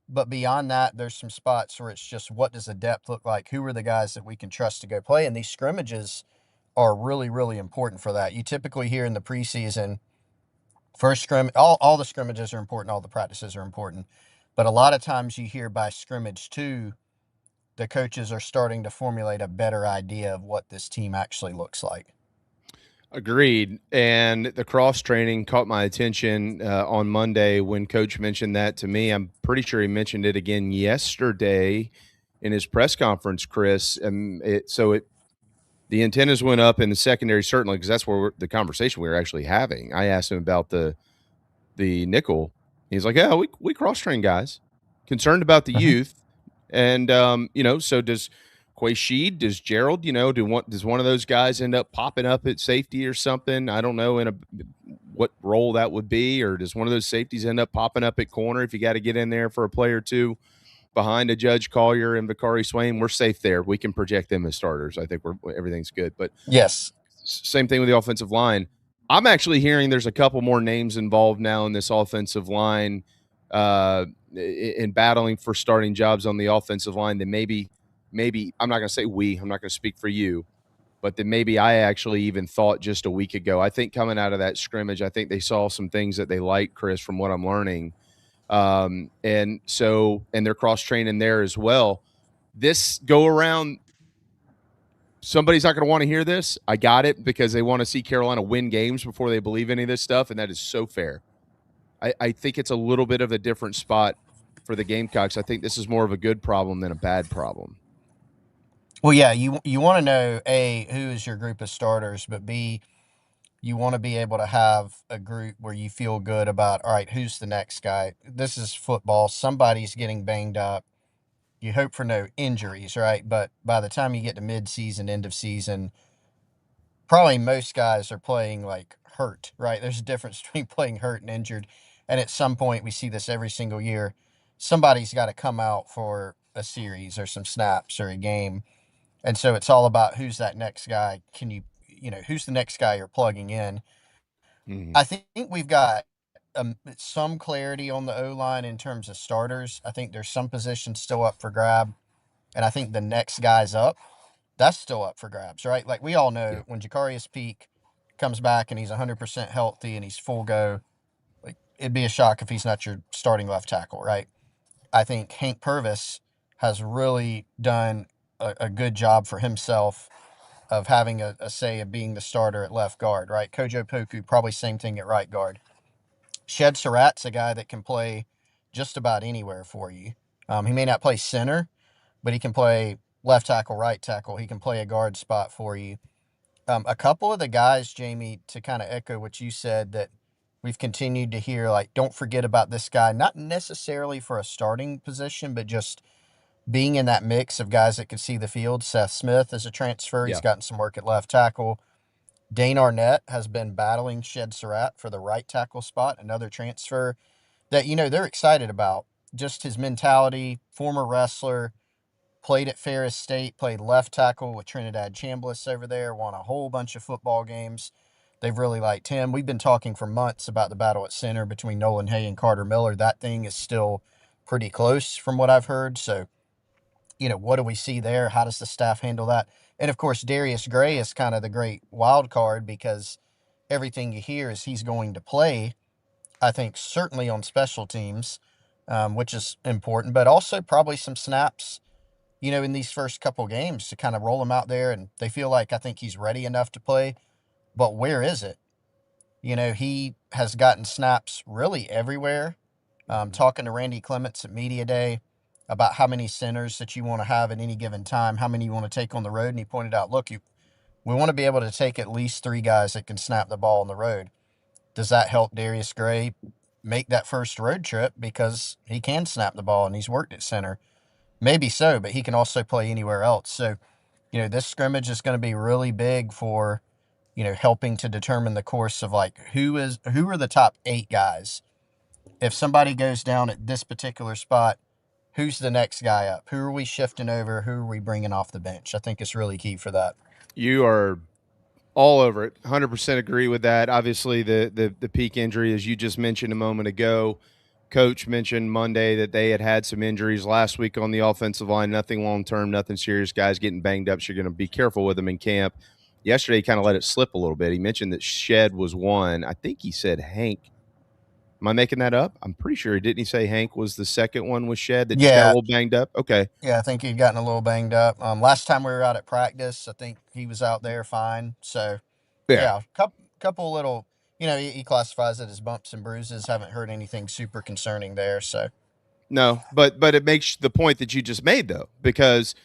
Speaker 18: But beyond that, there's some spots where it's just, what does the depth look like? Who are the guys that we can trust to go play? And these scrimmages are really, really important for that. You typically hear in the preseason, first scrimmage, all the scrimmages are important, all the practices are important. But a lot of times you hear by scrimmage 2, the coaches are starting to formulate a better idea of what this team actually looks like.
Speaker 6: Agreed. And the cross training caught my attention on Monday when Coach mentioned that to me. I'm pretty sure he mentioned it again yesterday in his press conference, Chris. The antennas went up in the secondary, certainly, because that's where the conversation we were actually having. I asked him about the nickel. He's like, yeah, we cross train guys. Concerned about the youth. And, so does Quashid, does Gerald, does one of those guys end up popping up at safety or something? I don't know what role that would be, or does one of those safeties end up popping up at corner if you got to get in there for a play or two behind a Judge Collier and Vicari Swain? We're safe there. We can project them as starters. I think everything's good. But
Speaker 18: yes,
Speaker 6: same thing with the offensive line. I'm actually hearing there's a couple more names involved now in this offensive line in battling for starting jobs on the offensive line than maybe I'm not going to say I'm not going to speak for you, but then maybe I actually even thought just a week ago. I think coming out of that scrimmage, I think they saw some things that they liked, Chris, from what I'm learning. And they're cross-training there as well. This go around, somebody's not going to want to hear this. I got it, because they want to see Carolina win games before they believe any of this stuff, and that is so fair. I think it's a little bit of a different spot for the Gamecocks. I think this is more of a good problem than a bad problem.
Speaker 18: Well, yeah, you want to know, A, who is your group of starters, but B, you want to be able to have a group where you feel good about, all right, who's the next guy? This is football. Somebody's getting banged up. You hope for no injuries, right? But by the time you get to mid-season, end of season, probably most guys are playing like hurt, right? There's a difference between playing hurt and injured. And at some point, we see this every single year. Somebody's got to come out for a series or some snaps or a game. And so it's all about who's that next guy. Who's the next guy you're plugging in? Mm-hmm. I think we've got some clarity on the O-line in terms of starters. I think there's some positions still up for grab. And I think the next guy's up, that's still up for grabs, right? Like we all know, when Jacarius Peak comes back and he's 100% healthy and he's full go, like it'd be a shock if he's not your starting left tackle, right? I think Hank Purvis has really done a good job for himself of having a say of being the starter at left guard, right? Kojo Poku, probably same thing at right guard. Shed Surratt's a guy that can play just about anywhere for you. He may not play center, but he can play left tackle, right tackle. He can play a guard spot for you. A couple of the guys, Jamie, to kind of echo what you said, that we've continued to hear, like, don't forget about this guy, not necessarily for a starting position, but just being in that mix of guys that could see the field. Seth Smith is a transfer. He's gotten some work at left tackle. Dane Arnett has been battling Shed Surratt for the right tackle spot, another transfer that, they're excited about. Just his mentality, former wrestler, played at Ferris State, played left tackle with Trinidad Chambliss over there, won a whole bunch of football games. They've really liked him. We've been talking for months about the battle at center between Nolan Hay and Carter Miller. That thing is still pretty close from what I've heard. So, what do we see there? How does the staff handle that? And, of course, Darius Gray is kind of the great wild card because everything you hear is he's going to play, I think, certainly on special teams, which is important, but also probably some snaps, in these first couple games to kind of roll him out there. And they feel like, I think he's ready enough to play. But where is it? He has gotten snaps really everywhere. Talking to Randy Clements at Media Day about how many centers that you want to have at any given time, how many you want to take on the road. And he pointed out, look, we want to be able to take at least 3 guys that can snap the ball on the road. Does that help Darius Gray make that first road trip because he can snap the ball and he's worked at center? Maybe so, but he can also play anywhere else. So, this scrimmage is going to be really big for, helping to determine the course of, like, who are the top 8 guys. If somebody goes down at this particular spot, who's the next guy up? Who are we shifting over? Who are we bringing off the bench? I think it's really key for that.
Speaker 6: You are all over it. 100% agree with that. Obviously, the peak injury, as you just mentioned a moment ago, Coach mentioned Monday that they had some injuries last week on the offensive line. Nothing long-term, nothing serious. Guys getting banged up, so you're going to be careful with them in camp. Yesterday, he kind of let it slip a little bit. He mentioned that Shed was one. I think he said Hank. Am I making that up? I'm pretty sure. Didn't he say Hank was the second one with Shed that just got a little banged up? Okay.
Speaker 18: Yeah, I think he'd gotten a little banged up. Last time we were out at practice, I think he was out there fine. So, couple little, he classifies it as bumps and bruises. Haven't heard anything super concerning there. So,
Speaker 6: no, but it makes the point that you just made, though, because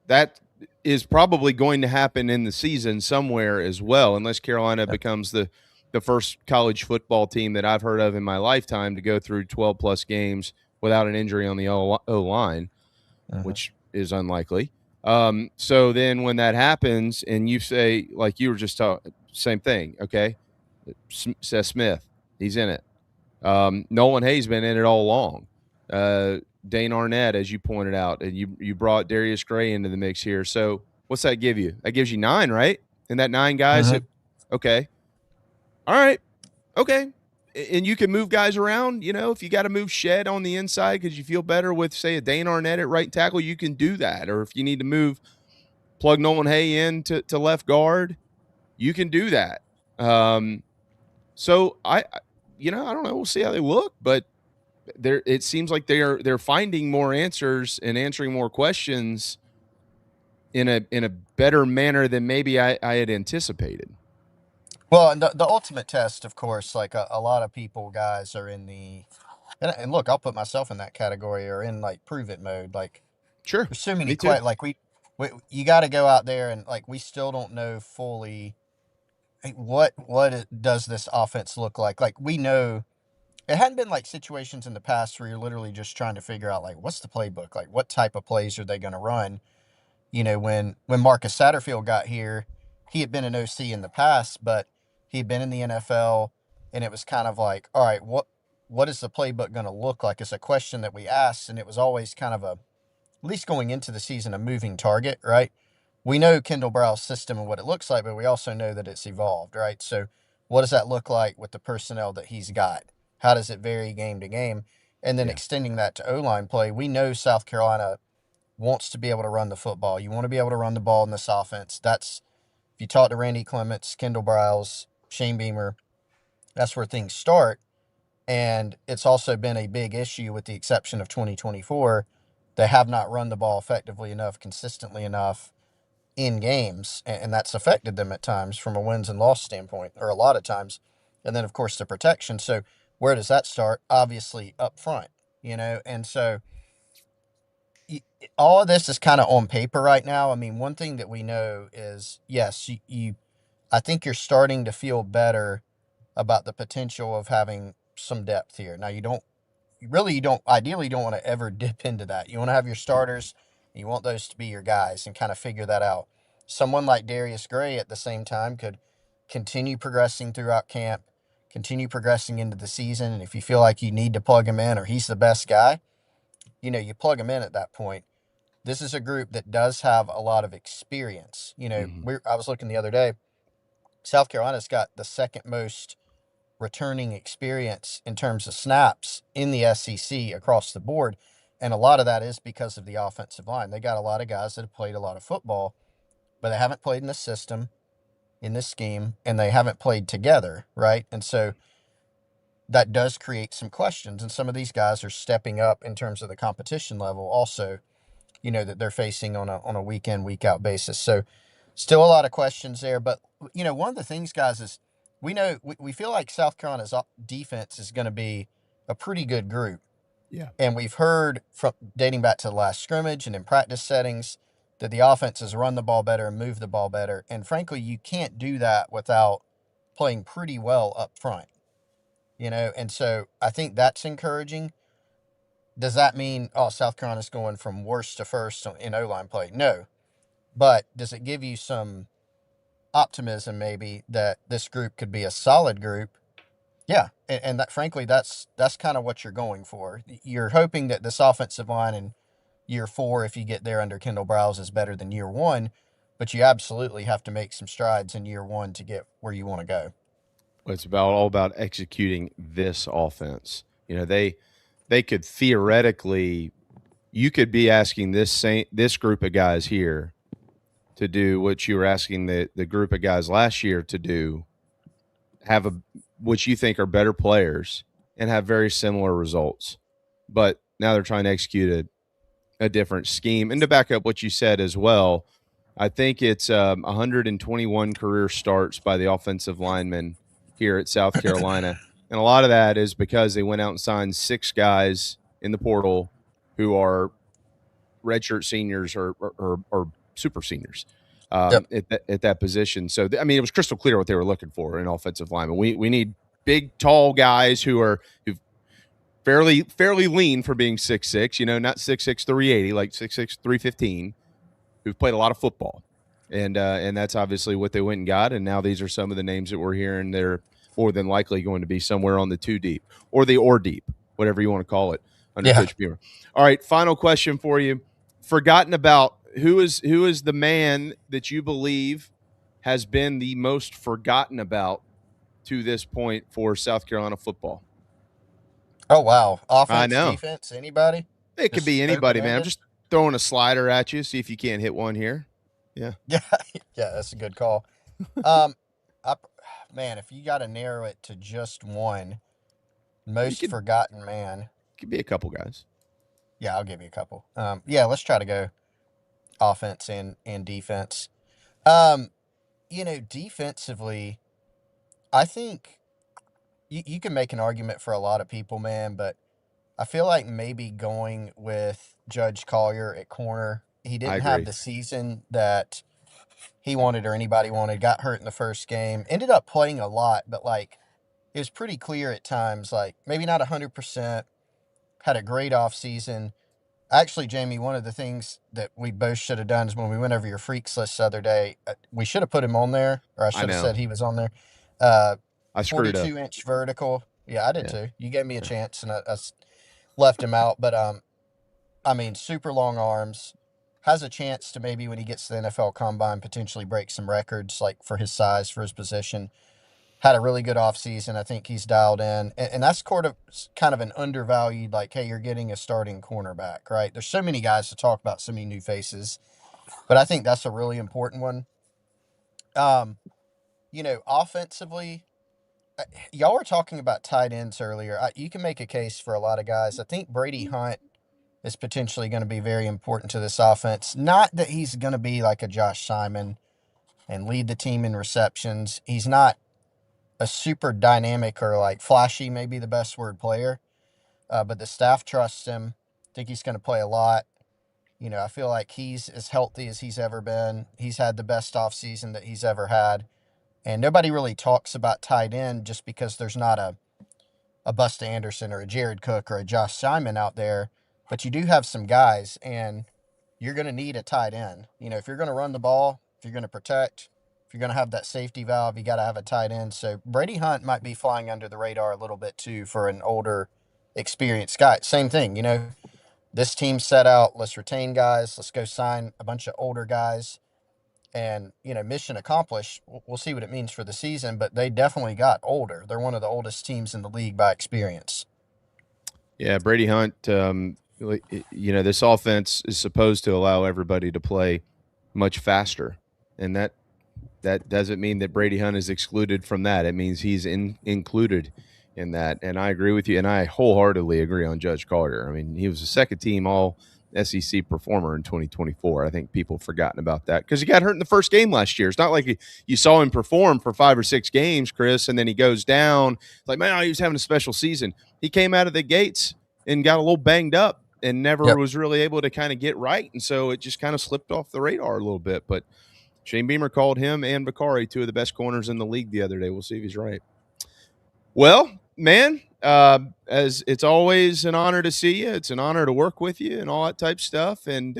Speaker 6: that is probably going to happen in the season somewhere as well, unless Carolina becomes the first college football team that I've heard of in my lifetime to go through 12-plus games without an injury on the O-line, which is unlikely. So then when that happens and you say, like you were just talking, same thing, okay, Seth Smith, he's in it. Nolan Hay's been in it all along. Dane Arnett, as you pointed out, and you brought Darius Gray into the mix here. So what's that give you? That gives you 9, right? And that 9 guys okay. All right. Okay. And you can move guys around, if you got to move Shed on the inside because you feel better with, say, a Dane Arnett at right tackle, you can do that. Or if you need to plug Nolan Hay in to left guard, you can do that. So I don't know. We'll see how they look, but it seems like they're finding more answers and answering more questions in a better manner than maybe I had anticipated.
Speaker 18: Well, and the ultimate test, of course, like a lot of people, guys, are in the and look, I'll put myself in that category, or in like prove it mode. Like,
Speaker 6: sure,
Speaker 18: there's so many like we you got to go out there and, like, we still don't know fully what does this offense look like. Like, we know it hadn't been like situations in the past where you're literally just trying to figure out, like, what's the playbook, like what type of plays are they going to run. When Marcus Satterfield got here, he had been an OC in the past, but he had been in the NFL, and it was kind of like, all right, what is the playbook going to look like? It's a question that we asked, and it was always kind of at least going into the season, a moving target, right? We know Kendall Brow's system and what it looks like, but we also know that it's evolved, right? So what does that look like with the personnel that he's got? How does it vary game to game? And then extending that to O-line play, we know South Carolina wants to be able to run the football. You want to be able to run the ball in this offense. That's, if you talk to Randy Clements, Kendall Browse, Shane Beamer, that's where things start. And it's also been a big issue, with the exception of 2024, they have not run the ball effectively enough, consistently enough in games, and that's affected them at times from a wins and loss standpoint, or a lot of times. And then, of course, the protection. So where does that start? Obviously up front, and so all of this is kind of on paper right now. I mean, one thing that we know is, yes, I think you're starting to feel better about the potential of having some depth here. Now, you ideally don't want to ever dip into that. You want to have your starters, and you want those to be your guys and kind of figure that out. Someone like Darius Gray at the same time could continue progressing throughout camp, continue progressing into the season. And if you feel like you need to plug him in or he's the best guy, you plug him in at that point. This is a group that does have a lot of experience. I was looking the other day, South Carolina's got the second most returning experience in terms of snaps in the SEC across the board. And a lot of that is because of the offensive line. They got a lot of guys that have played a lot of football, but they haven't played in this system, in this scheme, and they haven't played together, right? And so that does create some questions. And some of these guys are stepping up in terms of the competition level also, that they're facing on a week in, week out basis. So still a lot of questions there. But, one of the things, guys, is we feel like South Carolina's defense is going to be a pretty good group.
Speaker 6: Yeah.
Speaker 18: And we've heard from dating back to the last scrimmage and in practice settings that the offense has run the ball better and moved the ball better. And frankly, you can't do that without playing pretty well up front, and so I think that's encouraging. Does that mean, South Carolina's going from worst to first in O-line play? No. But does it give you some optimism maybe that this group could be a solid group? Yeah. And that, frankly, that's kind of what you're going for. You're hoping that this offensive line in year 4, if you get there under Kendall Browse, is better than year 1, but you absolutely have to make some strides in year 1 to get where you want to go.
Speaker 6: It's all about executing this offense. They could theoretically, you could be asking this group of guys here to do what you were asking the group of guys last year to do, which you think are better players and have very similar results. But now they're trying to execute a different scheme. And to back up what you said as well, I think it's 121 career starts by the offensive linemen here at South Carolina. And a lot of that is because they went out and signed 6 guys in the portal who are redshirt seniors or super seniors at that position. So, it was crystal clear what they were looking for in offensive linemen. We need big, tall guys who've fairly lean for being 6'6", not 6'6", 380, like 6'6", 315, who've played a lot of football. And that's obviously what they went and got. And now these are some of the names that we're hearing. They're more than likely going to be somewhere on the 2 deep or the deep, whatever you want to call it, under Coach Beamer. All right, final question for you. Forgotten about, who is the man that you believe has been the most forgotten about to this point for South Carolina football?
Speaker 18: Oh, wow. Offense, defense, anybody?
Speaker 6: It could be anybody, man. I'm just throwing a slider at you, see if you can't hit one here. Yeah.
Speaker 18: Yeah, that's a good call. Man, if you got to narrow it to just one, forgotten man.
Speaker 6: Could be a couple guys.
Speaker 18: Yeah, I'll give you a couple. Let's try to go offense and defense. Defensively, I think you can make an argument for a lot of people, man, but I feel like maybe going with Judge Collier at corner. He didn't have the season that he wanted or anybody wanted. Got hurt in the first game. Ended up playing a lot, but it was pretty clear at times, maybe not 100%. Had a great offseason. Actually, Jamie, one of the things that we both should have done is when we went over your freaks list the other day, we should have put him on there, or I should have said he was on there.
Speaker 6: I screwed up.
Speaker 18: 42-inch vertical. Yeah, I did too. You gave me a chance, and I left him out. But, super long arms. Has a chance to maybe when he gets to the NFL Combine potentially break some records, for his size, for his position. Had a really good offseason. I think he's dialed in. And that's kind of an undervalued, hey, you're getting a starting cornerback, right? There's so many guys to talk about, so many new faces. But I think that's a really important one. Offensively, y'all were talking about tight ends earlier. You can make a case for a lot of guys. I think Brady Hunt is potentially going to be very important to this offense. Not that he's going to be like a Josh Simon and lead the team in receptions. He's not a super dynamic or like flashy, maybe the best word, player. But the staff trusts him. I think he's going to play a lot. You know, I feel like he's as healthy as he's ever been. He's had the best offseason that he's ever had. And nobody really talks about tight end just because there's not a Busta Anderson or a Jared Cook or a Josh Simon out there. But you do have some guys, and you're going to need a tight end. You know, if you're going to run the ball, if you're going to protect, if you're going to have that safety valve, you got to have a tight end. So Brady Hunt might be flying under the radar a little bit too for an older, experienced guy. Same thing, you know, this team set out, let's retain guys, let's go sign a bunch of older guys, and, you know, mission accomplished. We'll see what it means for the season, but they definitely got older. They're one of the oldest teams in the league by experience.
Speaker 6: Yeah, Brady Hunt, you know, this offense is supposed to allow everybody to play much faster, and that doesn't mean that Brady Hunt is excluded from that. It means he's included in that, and I agree with you, and I wholeheartedly agree on Judge Carter. I mean, he was a second-team All-SEC performer in 2024. I think people have forgotten about that because he got hurt in the first game last year. It's not like you saw him perform for 5 or 6 games, Chris, and then he goes down. It's like, man, he was having a special season. He came out of the gates and got a little banged up and never was really able to kind of get right, and so it just kind of slipped off the radar a little bit. But Shane Beamer called him and Bakari 2 of the best corners in the league the other day. We'll see if he's right. Well, man, as it's always an honor to see you. It's an honor to work with you and all that type stuff. And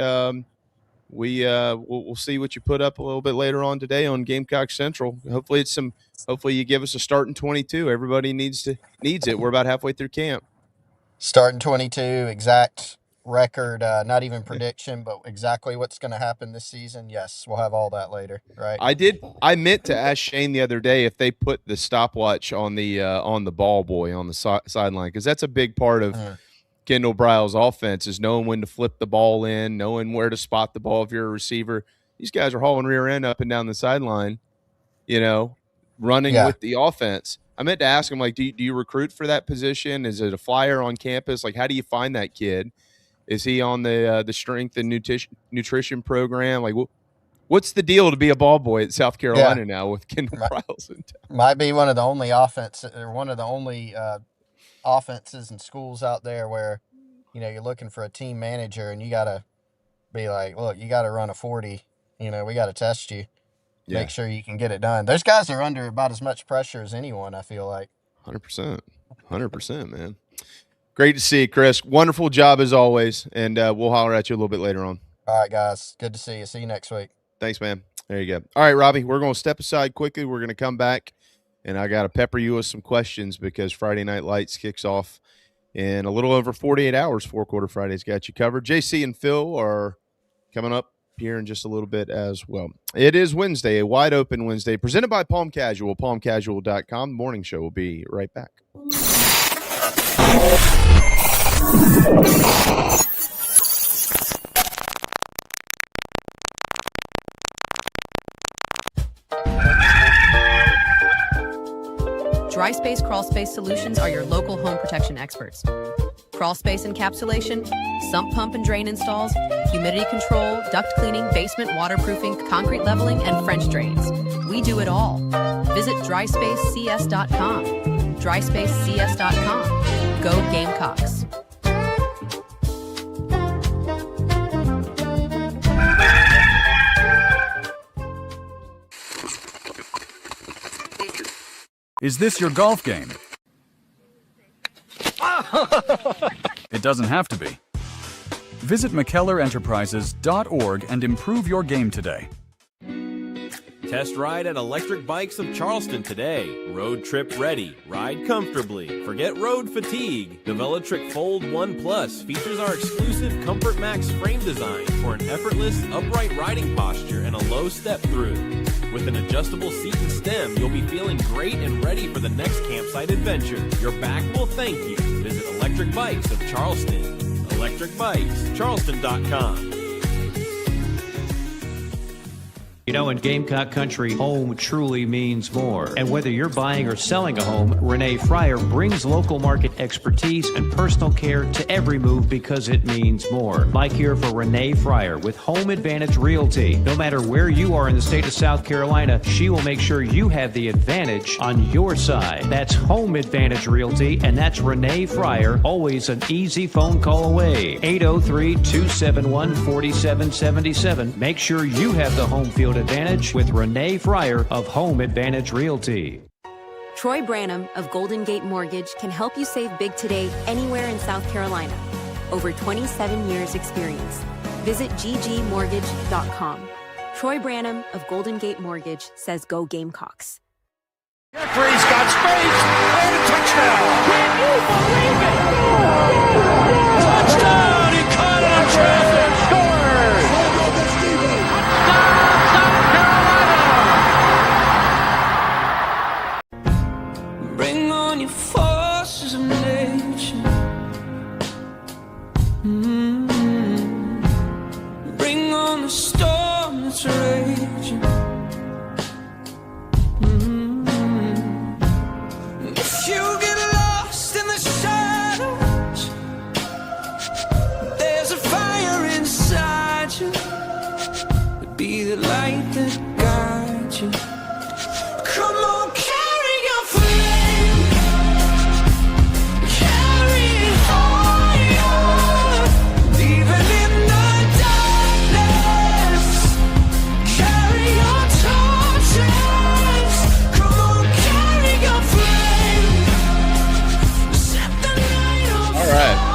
Speaker 6: we'll see what you put up a little bit later on today on Gamecock Central. Hopefully you give us a start in 22. Everybody needs it. We're about halfway through camp.
Speaker 18: Starting 22, exact record, not even prediction, but exactly what's going to happen this season. Yes, we'll have all that later, right?
Speaker 6: I meant to ask Shane the other day if they put the stopwatch on the ball boy on the sideline, because that's a big part of Kendall Briles' offense, is knowing when to flip the ball in, knowing where to spot the ball if you're a receiver. These guys are hauling rear end up and down the sideline, you know, running with the offense. I meant to ask him, like, do you recruit for that position? Is it a flyer on campus? Like, how do you find that kid? Is he on the strength and nutrition program? Like, what's the deal to be a ball boy at South Carolina now with Kendall Briles in town?
Speaker 18: Might be one of the only offenses and schools out there where, you know, you're looking for a team manager and you got to be like, look, you got to run a 40. You know, we got to test you. Make sure you can get it done. Those guys are under about as much pressure as anyone, I feel like.
Speaker 6: 100%, man. Great to see you, Chris. Wonderful job as always, and we'll holler at you a little bit later on.
Speaker 18: All right, guys. Good to see you. See you next week.
Speaker 6: Thanks, man. There you go. All right, Robbie, we're going to step aside quickly. We're going to come back, and I got to pepper you with some questions because Friday Night Lights kicks off in a little over 48 hours. 4 Quarter Friday's got you covered. JC and Phil are coming up here in just a little bit as well. It is Wednesday, a wide open Wednesday, presented by Palm Casual, palmcasual.com. The morning show will be right back.
Speaker 19: Dry Space Crawl Space Solutions are your local home protection experts. Crawl space encapsulation, sump pump and drain installs, humidity control, duct cleaning, basement waterproofing, concrete leveling, and French drains. We do it all. Visit dryspacecs.com. dryspacecs.com. Go Gamecocks.
Speaker 14: Is this your golf game? It doesn't have to be. Visit McKellarEnterprises.org and improve your game today.
Speaker 20: Test ride at Electric Bikes of Charleston today. Road trip ready. Ride comfortably. Forget road fatigue. The Velotric Fold 1 Plus features our exclusive Comfort Max frame design for an effortless, upright riding posture and a low step through. With an adjustable seat and stem, you'll be feeling great and ready for the next campsite adventure. Your back will thank you. Visit Electric Bikes of Charleston. Electric Bikes, Charleston.com.
Speaker 21: You know, in Gamecock Country, home truly means more. And whether you're buying or selling a home, Renee Fryer brings local market expertise and personal care to every move because it means more. Mike here for Renee Fryer with Home Advantage Realty. No matter where you are in the state of South Carolina, she will make sure you have the advantage on your side. That's Home Advantage Realty, and that's Renee Fryer, always an easy phone call away. 803-271-4777. Make sure you have the home field advantage with Renee Fryer of Home Advantage Realty.
Speaker 19: Troy Branham of Golden Gate Mortgage can help you save big today anywhere in South Carolina. Over 27 years experience. Visit ggmortgage.com. Troy Branham of Golden Gate Mortgage says go Gamecocks.
Speaker 4: Jeffrey's got space and a touchdown. Can you believe it? Touchdown! He caught it on traffic and scores.
Speaker 3: Bring on your forces of nature. Bring on the storm that's raging. If you get lost in the shadows, there's a fire inside you. Be the light that guides you. Come on, carry your flame. Carry it higher. Even in the darkness, carry your torches. Come on, carry your flame. Set the night on
Speaker 6: All right.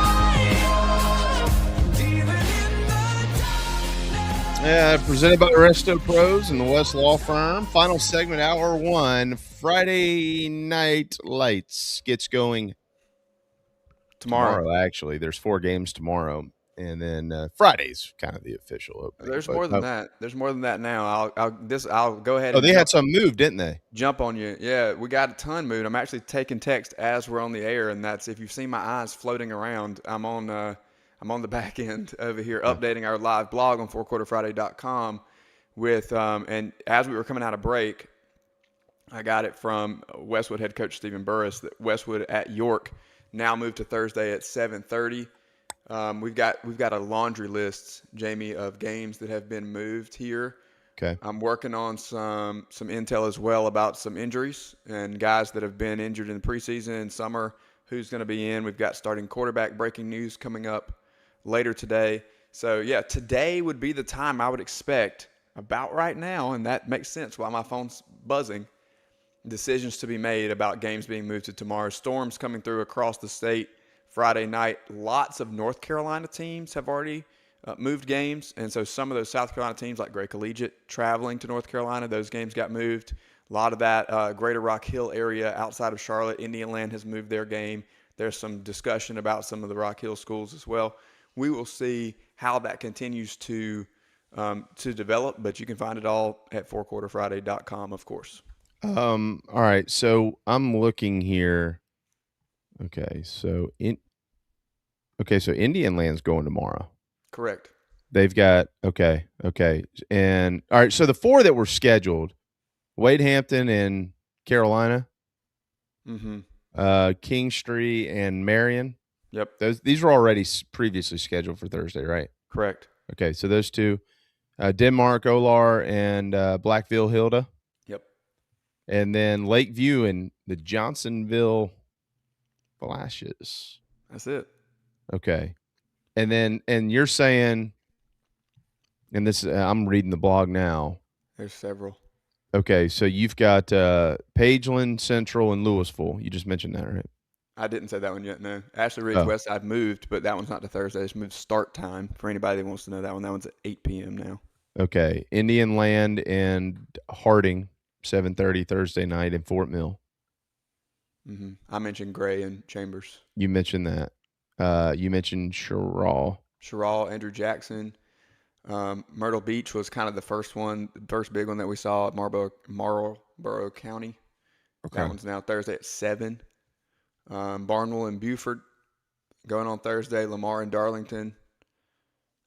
Speaker 6: Yeah, presented by Resto Pros and the West Law Firm. Final segment, hour one. Friday Night Lights gets going tomorrow. Actually, there's 4 games tomorrow, and then Friday's kind of the official opening.
Speaker 8: There's more than that. There's more than that now. I'll go ahead.
Speaker 6: Oh, they had some moved, didn't they?
Speaker 8: Jump on you. Yeah, we got a ton moved. I'm actually taking text as we're on the air, and that's if you've seen my eyes floating around. I'm on the back end over here updating our live blog on fourquarterfriday.com with and as we were coming out of break, I got it from Westwood head coach Stephen Burris that Westwood at York now moved to Thursday at 7:30. We've got a laundry list, Jamie, of games that have been moved here.
Speaker 6: Okay.
Speaker 8: I'm working on some intel as well about some injuries and guys that have been injured in the preseason and summer, who's going to be in. We've got starting quarterback breaking news coming up later today. So, yeah, today would be the time I would expect about right now, and that makes sense while my phone's buzzing, decisions to be made about games being moved to tomorrow. Storms coming through across the state Friday night. Lots of North Carolina teams have already moved games, and so some of those South Carolina teams like Gray Collegiate traveling to North Carolina, those games got moved. A lot of that Greater Rock Hill area outside of Charlotte, Indian has moved their game. There's some discussion about some of the Rock Hill schools as well. We will see how that continues to develop, but you can find it all at fourquarterfriday.com, of course.
Speaker 6: All right, so I'm looking here. Okay, so Indian Land's going tomorrow.
Speaker 8: Correct.
Speaker 6: They've got okay, and all right. So the 4 that were scheduled: Wade Hampton and Carolina, Kingstree and Marion.
Speaker 8: Yep.
Speaker 6: These were already previously scheduled for Thursday, right?
Speaker 8: Correct.
Speaker 6: Okay, so those 2, Denmark Olar and Blackville Hilda.
Speaker 8: Yep.
Speaker 6: And then Lakeview and the Johnsonville Flashes.
Speaker 8: That's it.
Speaker 6: Okay. And you're saying, and this I'm reading the blog now.
Speaker 8: There's several.
Speaker 6: Okay, so you've got Pageland, Central, and Louisville. You just mentioned that, right?
Speaker 8: I didn't say that one yet, no. Ashley Ridge Westside moved, but that one's not to Thursday. It's moved start time for anybody that wants to know that one. That one's at 8 p.m. now.
Speaker 6: Okay. Indian Land and Harding, 7:30 Thursday night in Fort Mill.
Speaker 8: I mentioned Gray and Chambers.
Speaker 6: You mentioned that. You mentioned Sherrall,
Speaker 8: Andrew Jackson. Myrtle Beach was kind of the first big one that we saw at Marlboro County. Okay. That one's now Thursday at 7. Barnwell and Buford going on Thursday. Lamar and Darlington.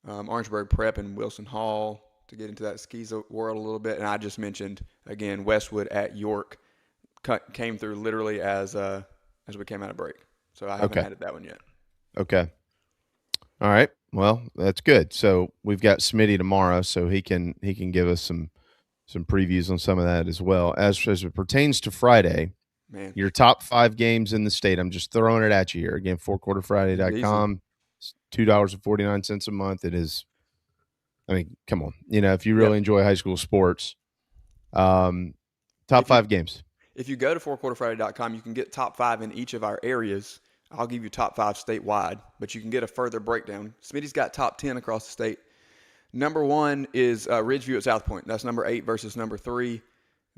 Speaker 8: Orangeburg Prep and Wilson Hall to get into that skis world a little bit. And I just mentioned, again, Westwood at York came through literally as we came out of break. So I haven't added that one yet.
Speaker 6: Okay. All right. Well, that's good. So we've got Smitty tomorrow, so he can give us some previews on some of that as well. As it pertains to Friday,
Speaker 8: man,
Speaker 6: your top 5 games in the state. I'm just throwing it at you here. Again, fourquarterfriday.com. It's $2.49 a month. It is. I mean, come on. If you really enjoy high school sports, top 5 games.
Speaker 8: If you go to fourquarterfriday.com, you can get top 5 in each of our areas. I'll give you top 5 statewide, but you can get a further breakdown. Smitty's got top 10 across the state. Number 1 is Ridgeview at South Point. That's number 8 versus number 3.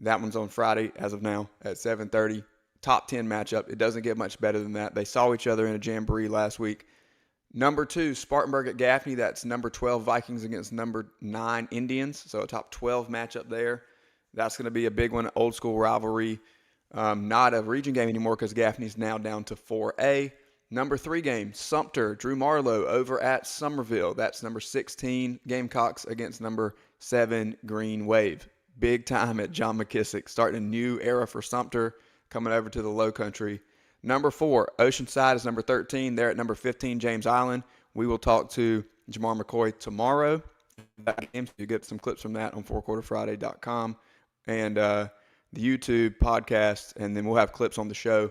Speaker 8: That one's on Friday as of now at 7:30. Top 10 matchup. It doesn't get much better than that. They saw each other in a jamboree last week. Number 2, Spartanburg at Gaffney. That's number 12 Vikings against number 9 Indians. So a top 12 matchup there. That's going to be a big one, old school rivalry. Not a region game anymore because Gaffney's now down to 4A. Number 3 game, Sumter, Drew Marlowe over at Somerville. That's number 16 Gamecocks against number 7 Green Wave. Big time at John McKissick, starting a new era for Sumter, coming over to the Low Country. Number 4, Oceanside is number 13. They're at number 15, James Island. We will talk to Jamar McCoy tomorrow. That game, so you get some clips from that on fourquarterfriday.com and the YouTube podcast, and then we'll have clips on the show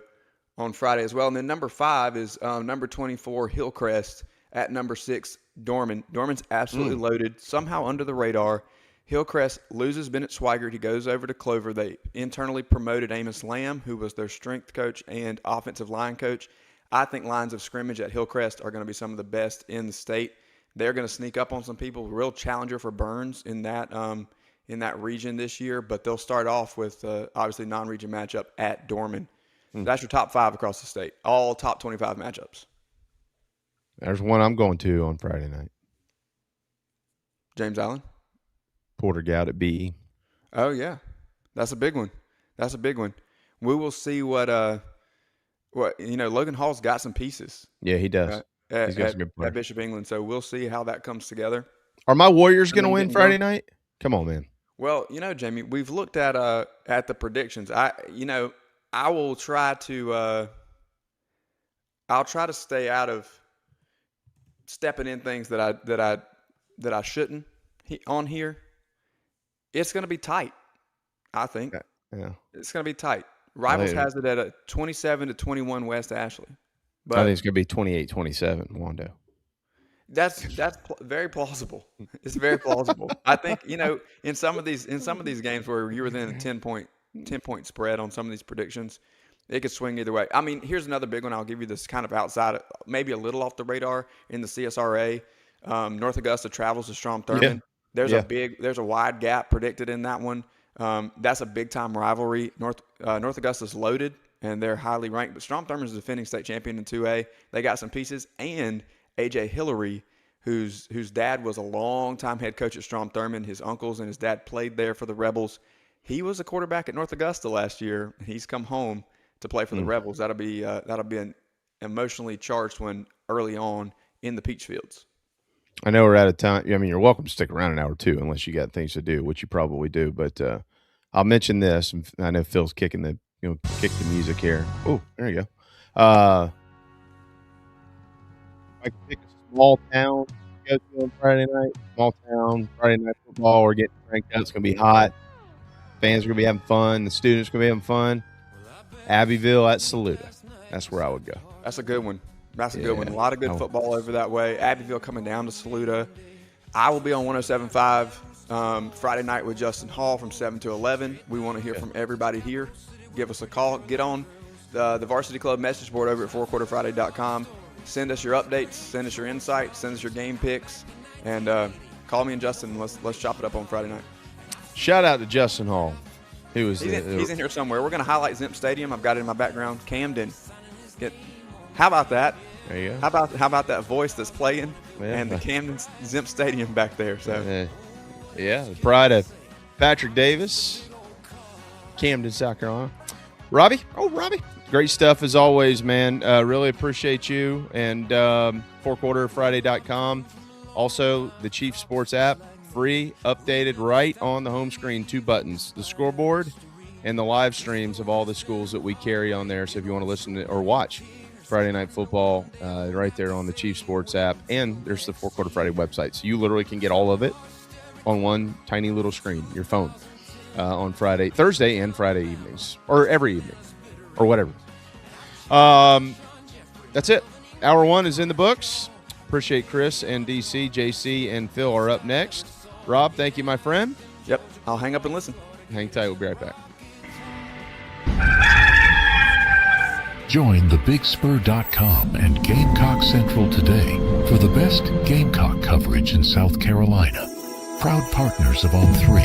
Speaker 8: on Friday as well. And then number 5 is number 24, Hillcrest at number 6, Dorman. Dorman's absolutely loaded, somehow under the radar. Hillcrest loses Bennett Swigert. He goes over to Clover. They internally promoted Amos Lamb, who was their strength coach and offensive line coach. I think lines of scrimmage at Hillcrest are going to be some of the best in the state. They're going to sneak up on some people. Real challenger for Burns in that region this year, but they'll start off with obviously non-region matchup at Dorman. That's your top 5 across the state, all top 25 matchups.
Speaker 6: There's one I'm going to on Friday night.
Speaker 8: James Island?
Speaker 6: Porter Gout at BE.
Speaker 8: Oh, yeah. That's a big one. We will see what Logan Hall's got some pieces.
Speaker 6: Yeah, he does. He's got some good players.
Speaker 8: At Bishop England, so we'll see how that comes together.
Speaker 6: Are my Warriors going to win Friday night? Come on, man.
Speaker 8: Well, Jamie, we've looked at the predictions. I will try to stay out of stepping in things that I shouldn't on here. It's going to be tight, I think.
Speaker 6: Yeah.
Speaker 8: It's going to be tight. Rivals has it at a 27-21 West Ashley. But
Speaker 6: I think it's going to be 28-27 Wando.
Speaker 8: That's very plausible. It's very plausible. I think, in some of these games where you're within a 10-point spread on some of these predictions, it could swing either way. I mean, here's another big one. I'll give you this kind of outside, maybe a little off the radar in the CSRA. North Augusta travels to Strom Thurmond. Yeah. There's a wide gap predicted in that one. That's a big time rivalry. North Augusta's loaded and they're highly ranked, but Strom Thurmond is the defending state champion in 2A. They got some pieces, and AJ Hillary, whose dad was a long-time head coach at Strom Thurmond. His uncles and his dad played there for the Rebels. He was a quarterback at North Augusta last year. He's come home to play for the Rebels. That'll be an emotionally charged one early on in the Peach Fields.
Speaker 6: I know we're out of time. I mean, you're welcome to stick around an hour too, unless you got things to do, which you probably do. But I'll mention this. I know Phil's kick the music here. Oh, there you go. I can pick a small town to go to on Friday night. Small town, Friday night football. We're getting cranked out. It's going to be hot. Fans are going to be having fun. The students are going to be having fun. Abbeville at Saluda. That's where I would go.
Speaker 8: That's a good one. That's a good one. A lot of good football over that way. Abbeville coming down to Saluda. I will be on 107.5 Friday night with Justin Hall from 7 to 11. We want to hear from everybody here. Give us a call. Get on the Varsity Club message board over at fourquarterfriday.com. Send us your updates. Send us your insights. Send us your game picks. And call me and Justin. Let's chop it up on Friday night.
Speaker 6: Shout out to Justin Hall.
Speaker 8: He's in here somewhere. We're going to highlight Zimp Stadium. I've got it in my background. Camden. How about that?
Speaker 6: There you go.
Speaker 8: How about that voice that's playing and the Camden Zimp Stadium back there? So
Speaker 6: the pride of Patrick Davis, Camden, South Carolina. Robbie, great stuff as always, man. Really appreciate you and fourquarterfriday.com. Also, the Chief Sports app. free, updated right on the home screen. 2 buttons, the scoreboard and the live streams of all the schools that we carry on there. So if you want to listen to or watch Friday Night Football, right there on the Chief Sports app, and there's the 4 Quarter Friday website. So you literally can get all of it on one tiny little screen, your phone, on Thursday and Friday evenings, or every evening, or whatever. That's it. Hour 1 is in the books. Appreciate Chris and DC, JC, and Phil are up next. Rob, thank you, my friend.
Speaker 8: Yep, I'll hang up and listen.
Speaker 6: Hang tight. We'll be right back.
Speaker 16: Join thebigspur.com and Gamecock Central today for the best Gamecock coverage in South Carolina. Proud partners of all 3.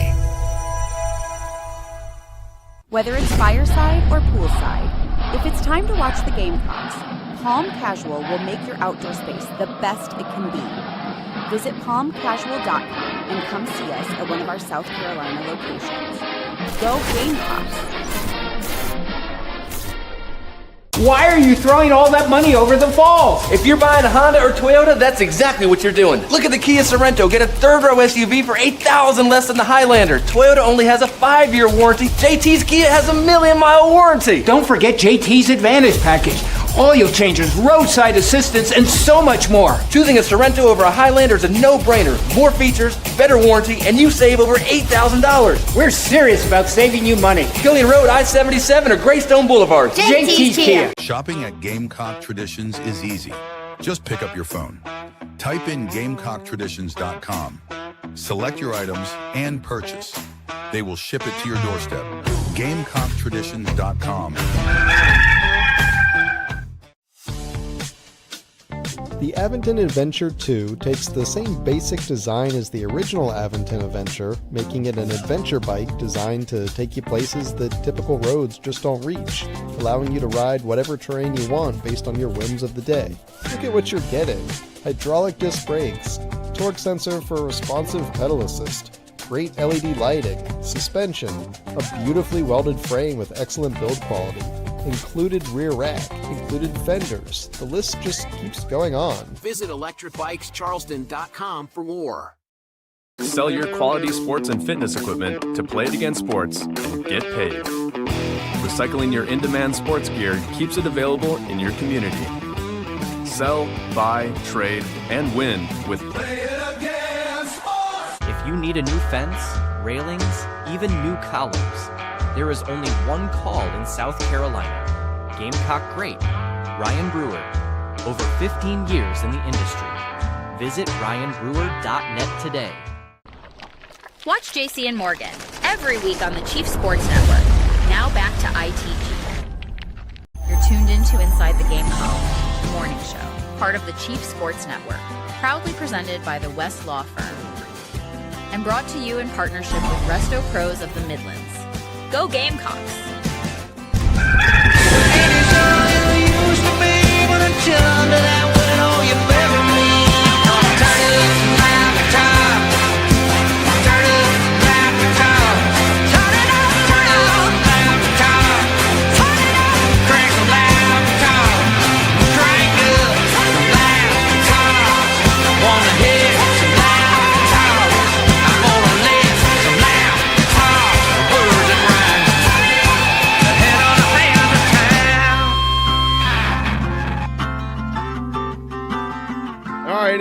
Speaker 1: Whether it's fireside or poolside, if it's time to watch the Gamecocks, Palm Casual will make your outdoor space the best it can be. Visit palmcasual.com and come see us at one of our South Carolina locations. Go Gamecocks!
Speaker 13: Why are you throwing all that money over the falls?
Speaker 12: If you're buying a Honda or Toyota, that's exactly what you're doing. Look at the Kia Sorento. Get a third-row SUV for $8,000 less than the Highlander. Toyota only has a 5-year warranty. JT's Kia has a 1,000,000-mile warranty.
Speaker 13: Don't forget JT's Advantage Package. Oil changes, roadside assistance, and so much more.
Speaker 12: Choosing a Sorento over a Highlander is a no-brainer. More features, better warranty, and you save over $8,000.
Speaker 13: We're serious about saving you money.
Speaker 12: Killian Road, I-77, or Greystone Boulevard.
Speaker 13: JT's Kia.
Speaker 2: Shopping at Gamecock Traditions is easy. Just pick up your phone. Type in GamecockTraditions.com. Select your items and purchase. They will ship it to your doorstep. GamecockTraditions.com.
Speaker 22: The Aventon Adventure 2 takes the same basic design as the original Aventon Adventure, making it an adventure bike designed to take you places that typical roads just don't reach, allowing you to ride whatever terrain you want based on your whims of the day. Look at what you're getting. Hydraulic disc brakes, torque sensor for responsive pedal assist, great LED lighting, suspension, a beautifully welded frame with excellent build quality, included rear rack, included fenders. The list just keeps going on.
Speaker 23: Visit electricbikescharleston.com for more.
Speaker 9: Sell your quality sports and fitness equipment to Play It Again Sports and get paid. Recycling your in-demand sports gear keeps it available in your community. Sell, buy, trade, and win with Play It Again Sports.
Speaker 24: If you need a new fence, railings, even new columns, there is only one call in South Carolina. Gamecock great, Ryan Brewer. Over 15 years in the industry. Visit ryanbrewer.net today.
Speaker 25: Watch JC and Morgan every week on the Chief Sports Network. Now back to ITG. You're tuned into Inside the Gamecock, the morning show, part of the Chief Sports Network, proudly presented by the West Law Firm, and brought to you in partnership with Resto Pros of the Midlands. Go Gamecocks!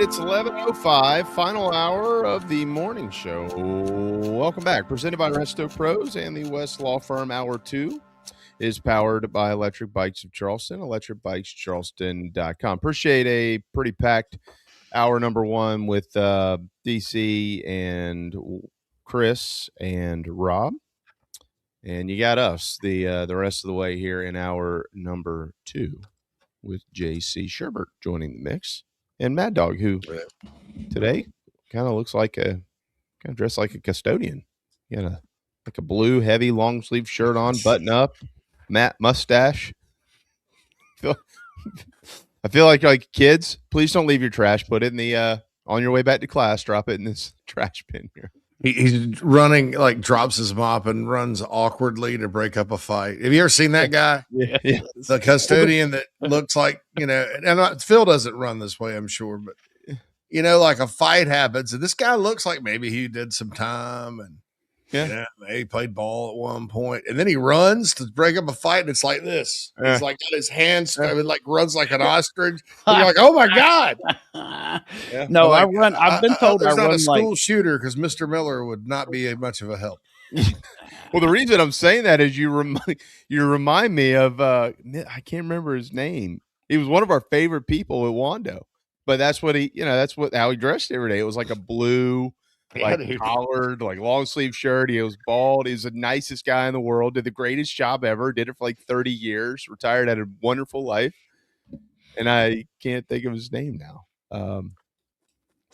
Speaker 6: It's 11:05, final hour of the morning show. Welcome back. Presented by Resto Pros and the West Law Firm. Hour 2 is powered by Electric Bikes of Charleston, electricbikescharleston.com. Appreciate a pretty packed hour number 1 with DC and Chris and Rob. And you got us the rest of the way here in hour number 2 with JC Sherbert joining the mix. And Mad Dog, who today kind of looks like dressed like a custodian. He had like a blue, heavy, long sleeve shirt on, button up, matte mustache. I feel like kids, please don't leave your trash. Put it in the on your way back to class. Drop it in this trash bin here.
Speaker 26: He's running, like drops his mop and runs awkwardly to break up a fight. Have you ever seen that guy?
Speaker 6: Yeah.
Speaker 26: The custodian that looks like, and Phil doesn't run this way, I'm sure, but like a fight happens, and this guy looks like maybe he did some time, and maybe he played ball at one point, and then he runs to break up a fight, and it's like this. He's like got his hands, like runs like an ostrich. And you're like, oh my god!
Speaker 5: No,
Speaker 26: Like,
Speaker 5: I've been told
Speaker 26: there's
Speaker 5: I
Speaker 26: not
Speaker 5: run
Speaker 26: a school
Speaker 5: like
Speaker 26: shooter because Mr. Miller would not be much of a help.
Speaker 6: Well, the reason I'm saying that is you remind me of I can't remember his name. He was one of our favorite people at Wando, but that's what how he dressed every day. It was like a blue, collared, like long sleeve shirt. He was bald. He was the nicest guy in the world. Did the greatest job ever. Did it for like 30 years. Retired, had a wonderful life, and I can't think of his name now.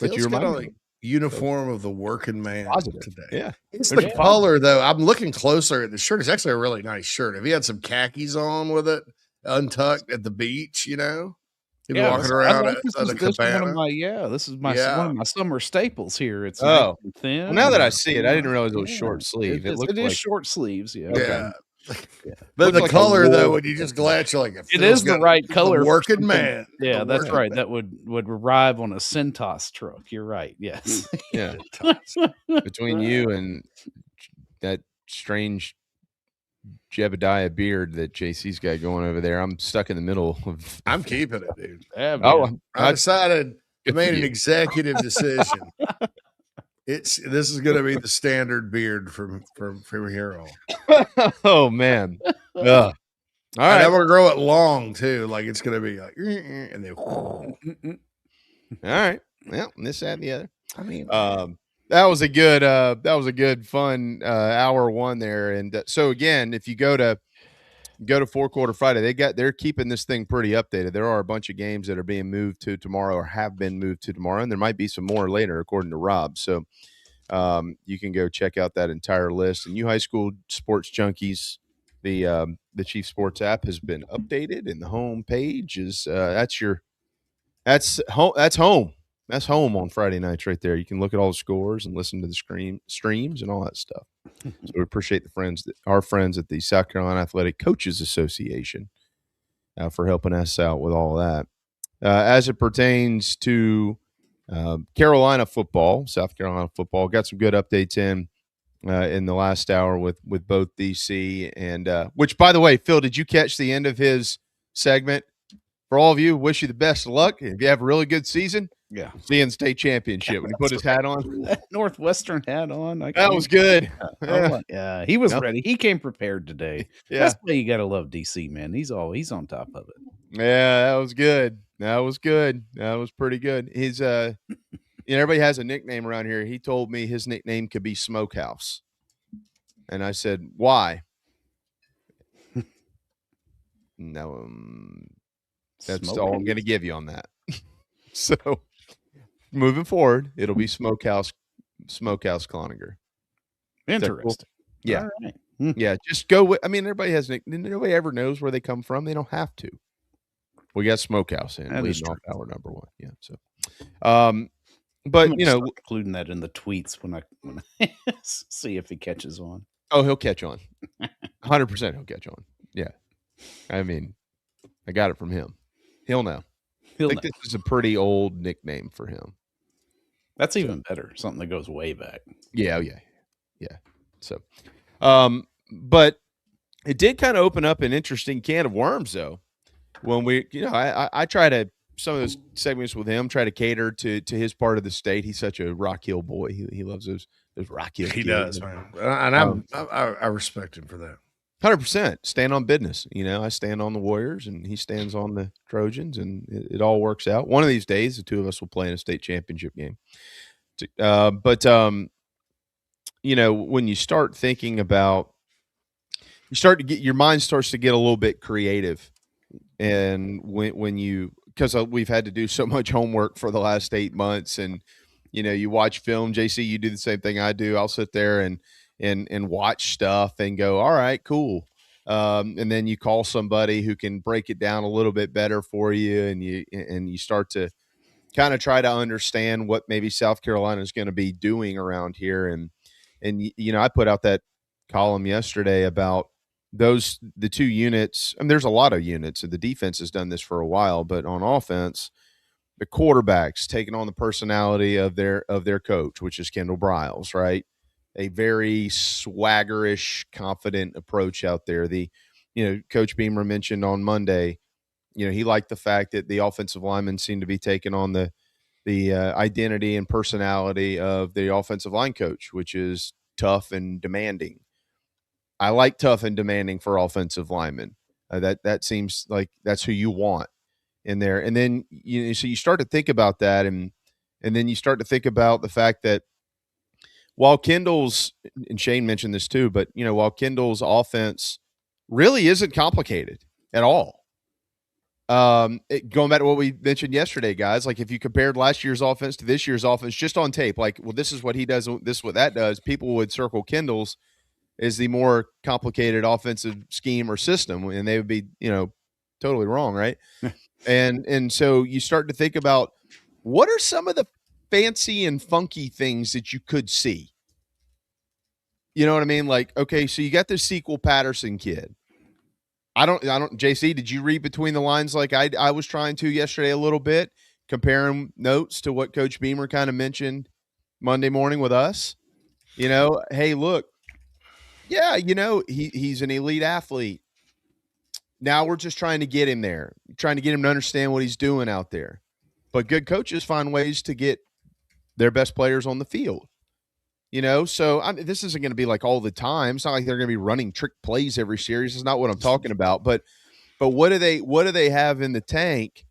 Speaker 6: But you remind me.
Speaker 26: Uniform of the working man today.
Speaker 6: Yeah.
Speaker 26: It's the color, though. I'm looking closer at the shirt. It's actually a really nice shirt. If he had some khakis on with it, untucked at the beach, he'd be walking around at the cabana.
Speaker 5: This is one of my summer staples here. It's
Speaker 6: thin. Well, now that I see it, I didn't realize it was short sleeve.
Speaker 5: It is short sleeves. Yeah.
Speaker 26: But the color, though, when you just glance, you're like,
Speaker 5: it is the right color.
Speaker 26: Working man.
Speaker 5: Yeah, that's right. That would arrive on a Centos truck. You're right. Yes.
Speaker 6: Yeah. Between you and that strange Jebediah beard that JC's got going over there, I'm stuck in the middle of.
Speaker 26: I'm keeping it, dude.
Speaker 5: Yeah,
Speaker 26: I decided. I made an executive decision. This is going to be the standard beard from here on.
Speaker 6: Oh man! All
Speaker 26: right, I'm going to grow it long too. Like it's going to be like, and then.
Speaker 6: All right. Well, this, that, and the other. I mean, that was a good, fun hour one there. And so again, if you go to Four Quarter Friday, they're keeping this thing pretty updated. There are a bunch of games that are being moved to tomorrow or have been moved to tomorrow, and there might be some more later, according to Rob. So you can go check out that entire list. And you high school sports junkies, the Chief Sports app has been updated, and the home page is that's home. That's home on Friday nights right there. You can look at all the scores and listen to the streams and all that stuff. So we appreciate our friends at the South Carolina Athletic Coaches Association for helping us out with all that. As it pertains to Carolina football, South Carolina football, got some good updates in the last hour with both DC and which, by the way, Phil, did you catch the end of his segment? For all of you, wish you the best of luck. If you have a really good season, see you in the state championship. When he put his hat on,
Speaker 5: that Northwestern hat on,
Speaker 6: that was good.
Speaker 5: Yeah, he was ready. He came prepared today.
Speaker 6: Yeah,
Speaker 5: that's why you got to love DC, man. He's on top of it.
Speaker 6: Yeah, that was good. That was pretty good. His everybody has a nickname around here. He told me his nickname could be Smokehouse, and I said, why? No. That's all I'm going to give you on that. So, moving forward, it'll be Smokehouse Cloninger.
Speaker 5: Interesting.
Speaker 6: Cool? Yeah.
Speaker 5: All right.
Speaker 6: Yeah. Just go with. I mean, nobody ever knows where they come from. They don't have to. We got Smokehouse in leading off hour number one. Yeah. So, but
Speaker 5: including that in the tweets when I see if he catches on.
Speaker 6: Oh, he'll catch on. 100% he'll catch on. Yeah. I mean, I got it from him. He'll know. I think this is a pretty old nickname for him.
Speaker 5: That's even better. Something that goes way back.
Speaker 6: Yeah. So, but it did kind of open up an interesting can of worms, though. When I try to, some of those segments with him, try to cater to his part of the state. He's such a Rock Hill boy. He loves those Rock Hill.
Speaker 26: He does, man. And I respect him for that.
Speaker 6: 100% stand on business. I stand on the Warriors and he stands on the Trojans, and it all works out. One of these days, the two of us will play in a state championship game. But when you start thinking about, your mind starts to get a little bit creative. And because we've had to do so much homework for the last 8 months, and, you watch film, JC, you do the same thing I do. I'll sit there and watch stuff and go, all right, cool. And then you call somebody who can break it down a little bit better for you. And you start to kind of try to understand what maybe South Carolina is going to be doing around here. And I put out that column yesterday about the two units. I mean, there's a lot of units, and the defense has done this for a while, but on offense, the quarterbacks taking on the personality of their coach, which is Kendall Briles, right? A very swaggerish, confident approach out there. Coach Beamer mentioned on Monday, he liked the fact that the offensive linemen seemed to be taking on the identity and personality of the offensive line coach, which is tough and demanding. I like tough and demanding for offensive linemen. That seems like that's who you want in there. And then so you start to think about that, and then you start to think about the fact that while Kendall's, and Shane mentioned this too, but while Kendall's offense really isn't complicated at all. Going back to what we mentioned yesterday, guys, like if you compared last year's offense to this year's offense just on tape, like, well, this is what he does, this is what that does, people would circle Kendall's as the more complicated offensive scheme or system, and they would be, totally wrong, right? and so you start to think about what are some of the fancy and funky things that you could see. You know what I mean? Like, okay, so you got this Sequel Patterson kid. I don't, JC, did you read between the lines like I was trying to yesterday a little bit, comparing notes to what Coach Beamer kind of mentioned Monday morning with us? Hey, look, yeah, he's an elite athlete. Now we're just trying to get him there, trying to get him to understand what he's doing out there. But good coaches find ways to get their best players on the field. So this isn't going to be like all the time. It's not like they're going to be running trick plays every series. It's not what I'm talking about. But what do they have in the tank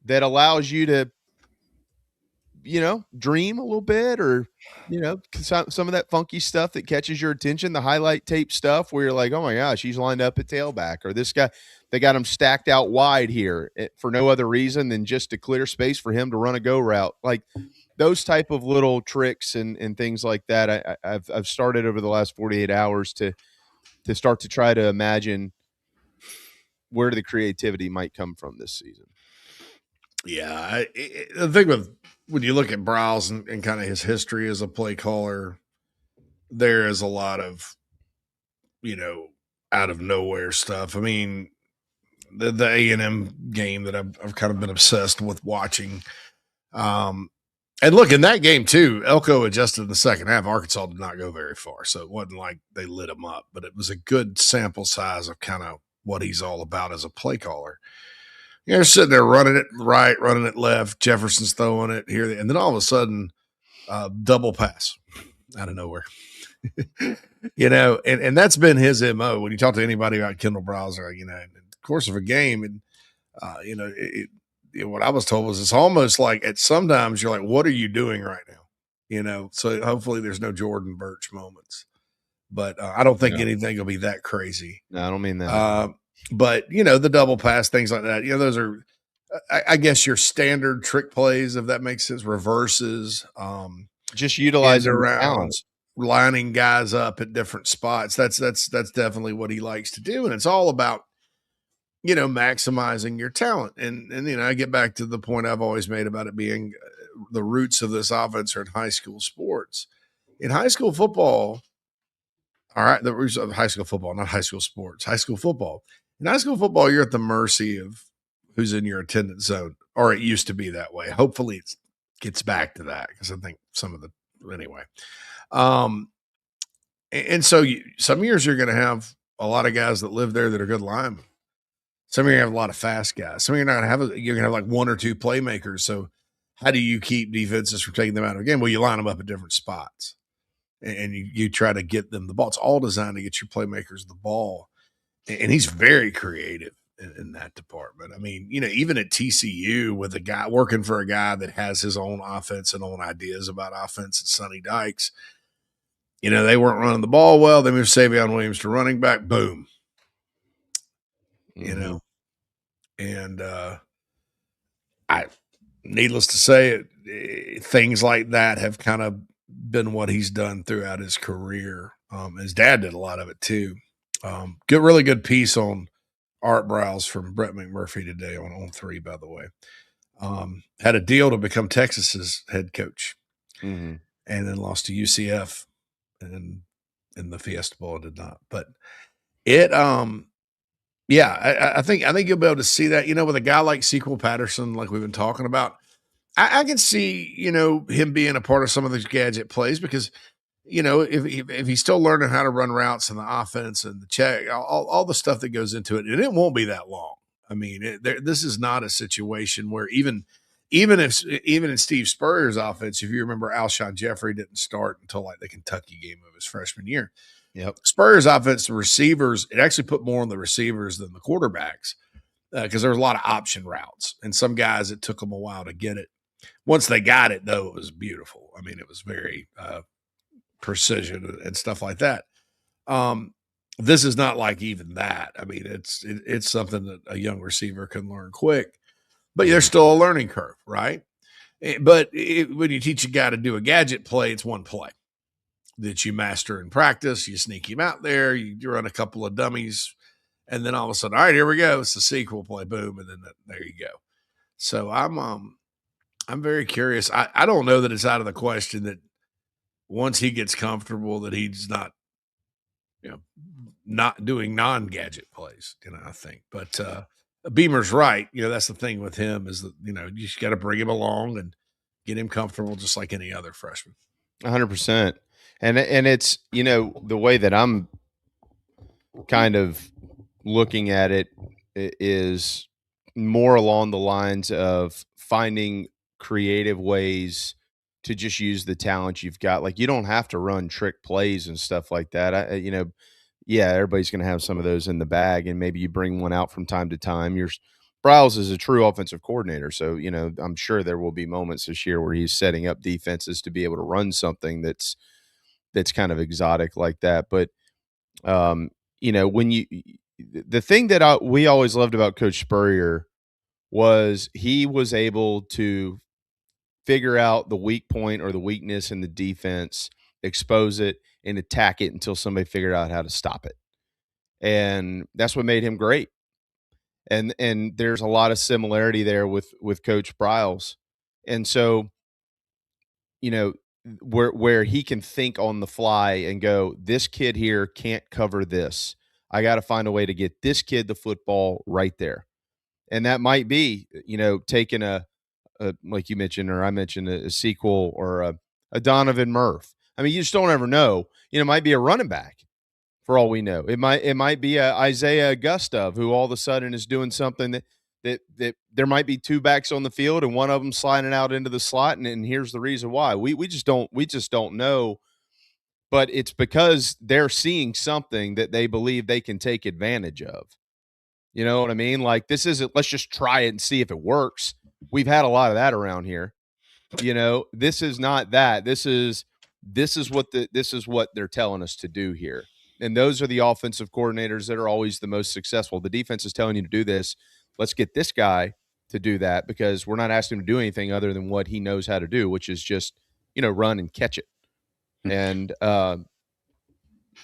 Speaker 6: that allows you to, dream a little bit, or, some of that funky stuff that catches your attention, the highlight tape stuff where you're like, oh my gosh, he's lined up at tailback, or this guy, they got him stacked out wide here for no other reason than just to clear space for him to run a go route. Like those type of little tricks and things like that. I've started over the last 48 hours to start to try to imagine where the creativity might come from this season.
Speaker 26: Yeah. The thing with, when you look at Briles and kind of his history as a play caller, there is a lot of, out of nowhere stuff. I mean, the A&M game that I've kind of been obsessed with watching. And look, in that game too, Elko adjusted in the second half. Arkansas did not go very far, so it wasn't like they lit him up, but it was a good sample size of kind of what he's all about as a play caller. They're sitting there running it right, running it left. Jefferson's throwing it here. And then all of a sudden, double pass out of nowhere. And that's been his MO. When you talk to anybody about Kendall Briles, in the course of a game, and, what I was told was it's almost like at sometimes you're like, what are you doing right now? So hopefully there's no Jordan Birch moments. But I don't think anything will be that crazy.
Speaker 6: No, I don't mean that.
Speaker 26: But, the double pass, things like that, those are, I guess, your standard trick plays, if that makes sense, reverses.
Speaker 6: Just utilizing
Speaker 26: around, lining guys up at different spots. That's definitely what he likes to do. And it's all about, maximizing your talent. And I get back to the point I've always made about it being the roots of this offense are in high school sports. In high school football, all right, the roots of high school football, not high school sports, high school football. In high school football, you're at the mercy of who's in your attendance zone, or it used to be that way. Hopefully it gets back to that, because I think anyway. And so some years you're going to have a lot of guys that live there that are good linemen. Some of you have a lot of fast guys. Some of you are not going to have, you're going to have like one or two playmakers. So how do you keep defenses from taking them out of the game? Well, you line them up at different spots and you try to get them the ball. It's all designed to get your playmakers the ball. And he's very creative in that department. I mean, even at TCU with a guy working for a guy that has his own offense and own ideas about offense, and Sonny Dykes, they weren't running the ball well. They moved Savion Williams to running back. Boom. And needless to say, things like that have kind of been what he's done throughout his career. His dad did a lot of it too. Really good piece on Art Briles from Brett McMurphy today on 3, by the way. Had a deal to become Texas's head coach, and then lost to UCF and in the Fiesta Bowl did not. But it, I think you'll be able to see that, with a guy like Sequel Patterson, like we've been talking about. I can see, him being a part of some of those gadget plays because, if he's still learning how to run routes and the offense and the check, all the stuff that goes into it, and it won't be that long. I mean, this is not a situation where even in Steve Spurrier's offense, if you remember, Alshon Jeffrey didn't start until like the Kentucky game of his freshman year.
Speaker 6: Yep.
Speaker 26: Spurrier's offense, the receivers, it actually put more on the receivers than the quarterbacks because there was a lot of option routes, and some guys it took them a while to get it. Once they got it, though, it was beautiful. I mean, it was very precision and stuff like that. This is not like even that. I mean, it's something that a young receiver can learn quick, but there's still a learning curve, right? But when you teach a guy to do a gadget play, it's one play that you master in practice. You sneak him out there, you run a couple of dummies, and then all of a sudden, all right, here we go. It's the sequel play, boom, and then there you go. So I'm very curious. I don't know that it's out of the question that once he gets comfortable that he's not, not doing non-gadget plays, I think. But Beamer's right. That's the thing with him is that, you just got to bring him along and get him comfortable just like any other freshman.
Speaker 6: 100%. And it's, the way that I'm kind of looking at it is more along the lines of finding creative ways to just use the talent you've got. Like, you don't have to run trick plays and stuff like that. Everybody's going to have some of those in the bag, and maybe you bring one out from time to time. Briles is a true offensive coordinator, so I'm sure there will be moments this year where he's setting up defenses to be able to run something that's kind of exotic like that. But when the thing that we always loved about Coach Spurrier was he was able to figure out the weak point or the weakness in the defense, expose it, and attack it until somebody figured out how to stop it. And that's what made him great. And there's a lot of similarity there with Coach Briles. And so, where he can think on the fly and go, this kid here can't cover this. I got to find a way to get this kid the football right there. And that might be, taking a like you mentioned, or I mentioned, a sequel or a Donovan Murph. I mean, you just don't ever know. It might be a running back for all we know. It might be a Isaiah Gustav who all of a sudden is doing something that there might be two backs on the field and one of them sliding out into the slot. And here's the reason why. We just don't know. But it's because they're seeing something that they believe they can take advantage of. You know what I mean? Like, this isn't, let's just try it and see if it works. We've had a lot of that around here. This is not that. This is what they're telling us to do here. And those are the offensive coordinators that are always the most successful. The defense is telling you to do this. Let's get this guy to do that because we're not asking him to do anything other than what he knows how to do, which is just, run and catch it. And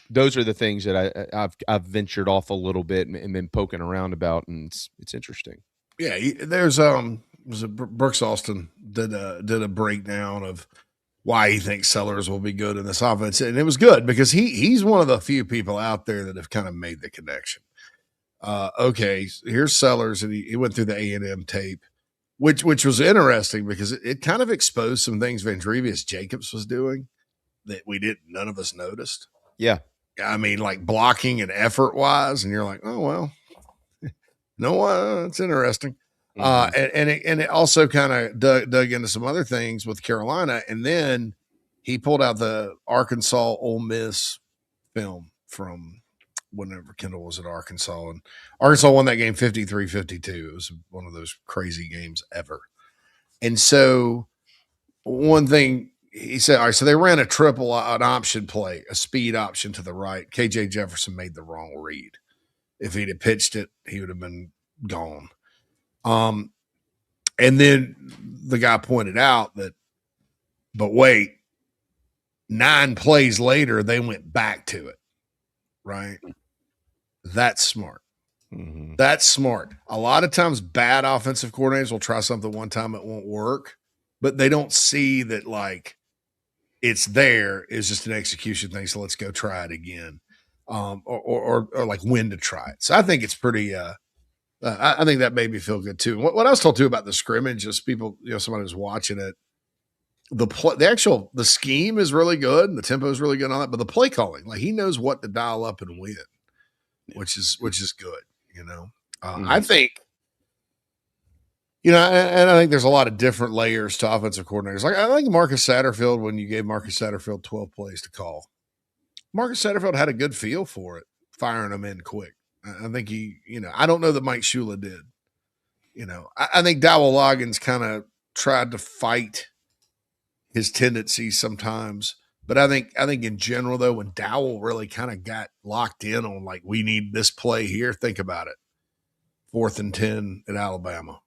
Speaker 6: those are the things that I've ventured off a little bit and been poking around about, and it's interesting.
Speaker 26: Yeah, there's Brooks Austin did a breakdown of why he thinks Sellers will be good in this offense, and it was good because he's one of the few people out there that have kind of made the connection. Okay, here's Sellers, and he went through the A&M tape, which was interesting because it kind of exposed some things Vandrevius Jacobs was doing that none of us noticed.
Speaker 6: Yeah.
Speaker 26: I mean, like blocking and effort wise, and you're like, oh, well, it's interesting. Mm-hmm. And it also kind of dug into some other things with Carolina. And then he pulled out the Arkansas Ole Miss film from whenever Kendall was at Arkansas, and Arkansas won that game 53-52. It was one of those crazy games ever. And so one thing he said, all right, so they ran an option play, a speed option to the right. KJ Jefferson made the wrong read. If he'd have pitched it, he would have been gone. And then the guy pointed out but wait, 9 plays later, they went back to it, right? That's smart.
Speaker 6: Mm-hmm.
Speaker 26: That's smart. A lot of times bad offensive coordinators will try something one time, it won't work, but they don't see that like it's there is just an execution thing. So let's go try it again. Or like when to try it. So I think it's pretty I think that made me feel good too. What I was told too about the scrimmage is people, somebody was watching it. The scheme is really good and the tempo is really good on that, but the play calling, like he knows what to dial up and when, which is good. I think, and I think there's a lot of different layers to offensive coordinators. Like I think Marcus Satterfield, when you gave Marcus Satterfield 12 plays to call, Marcus Satterfield had a good feel for it, firing them in quick. I think I don't know that Mike Shula did. I think Dowell Loggins kind of tried to fight his tendencies sometimes. But I think in general, though, when Dowell really kind of got locked in on like, we need this play here, think about it. 4th and 10 at Alabama.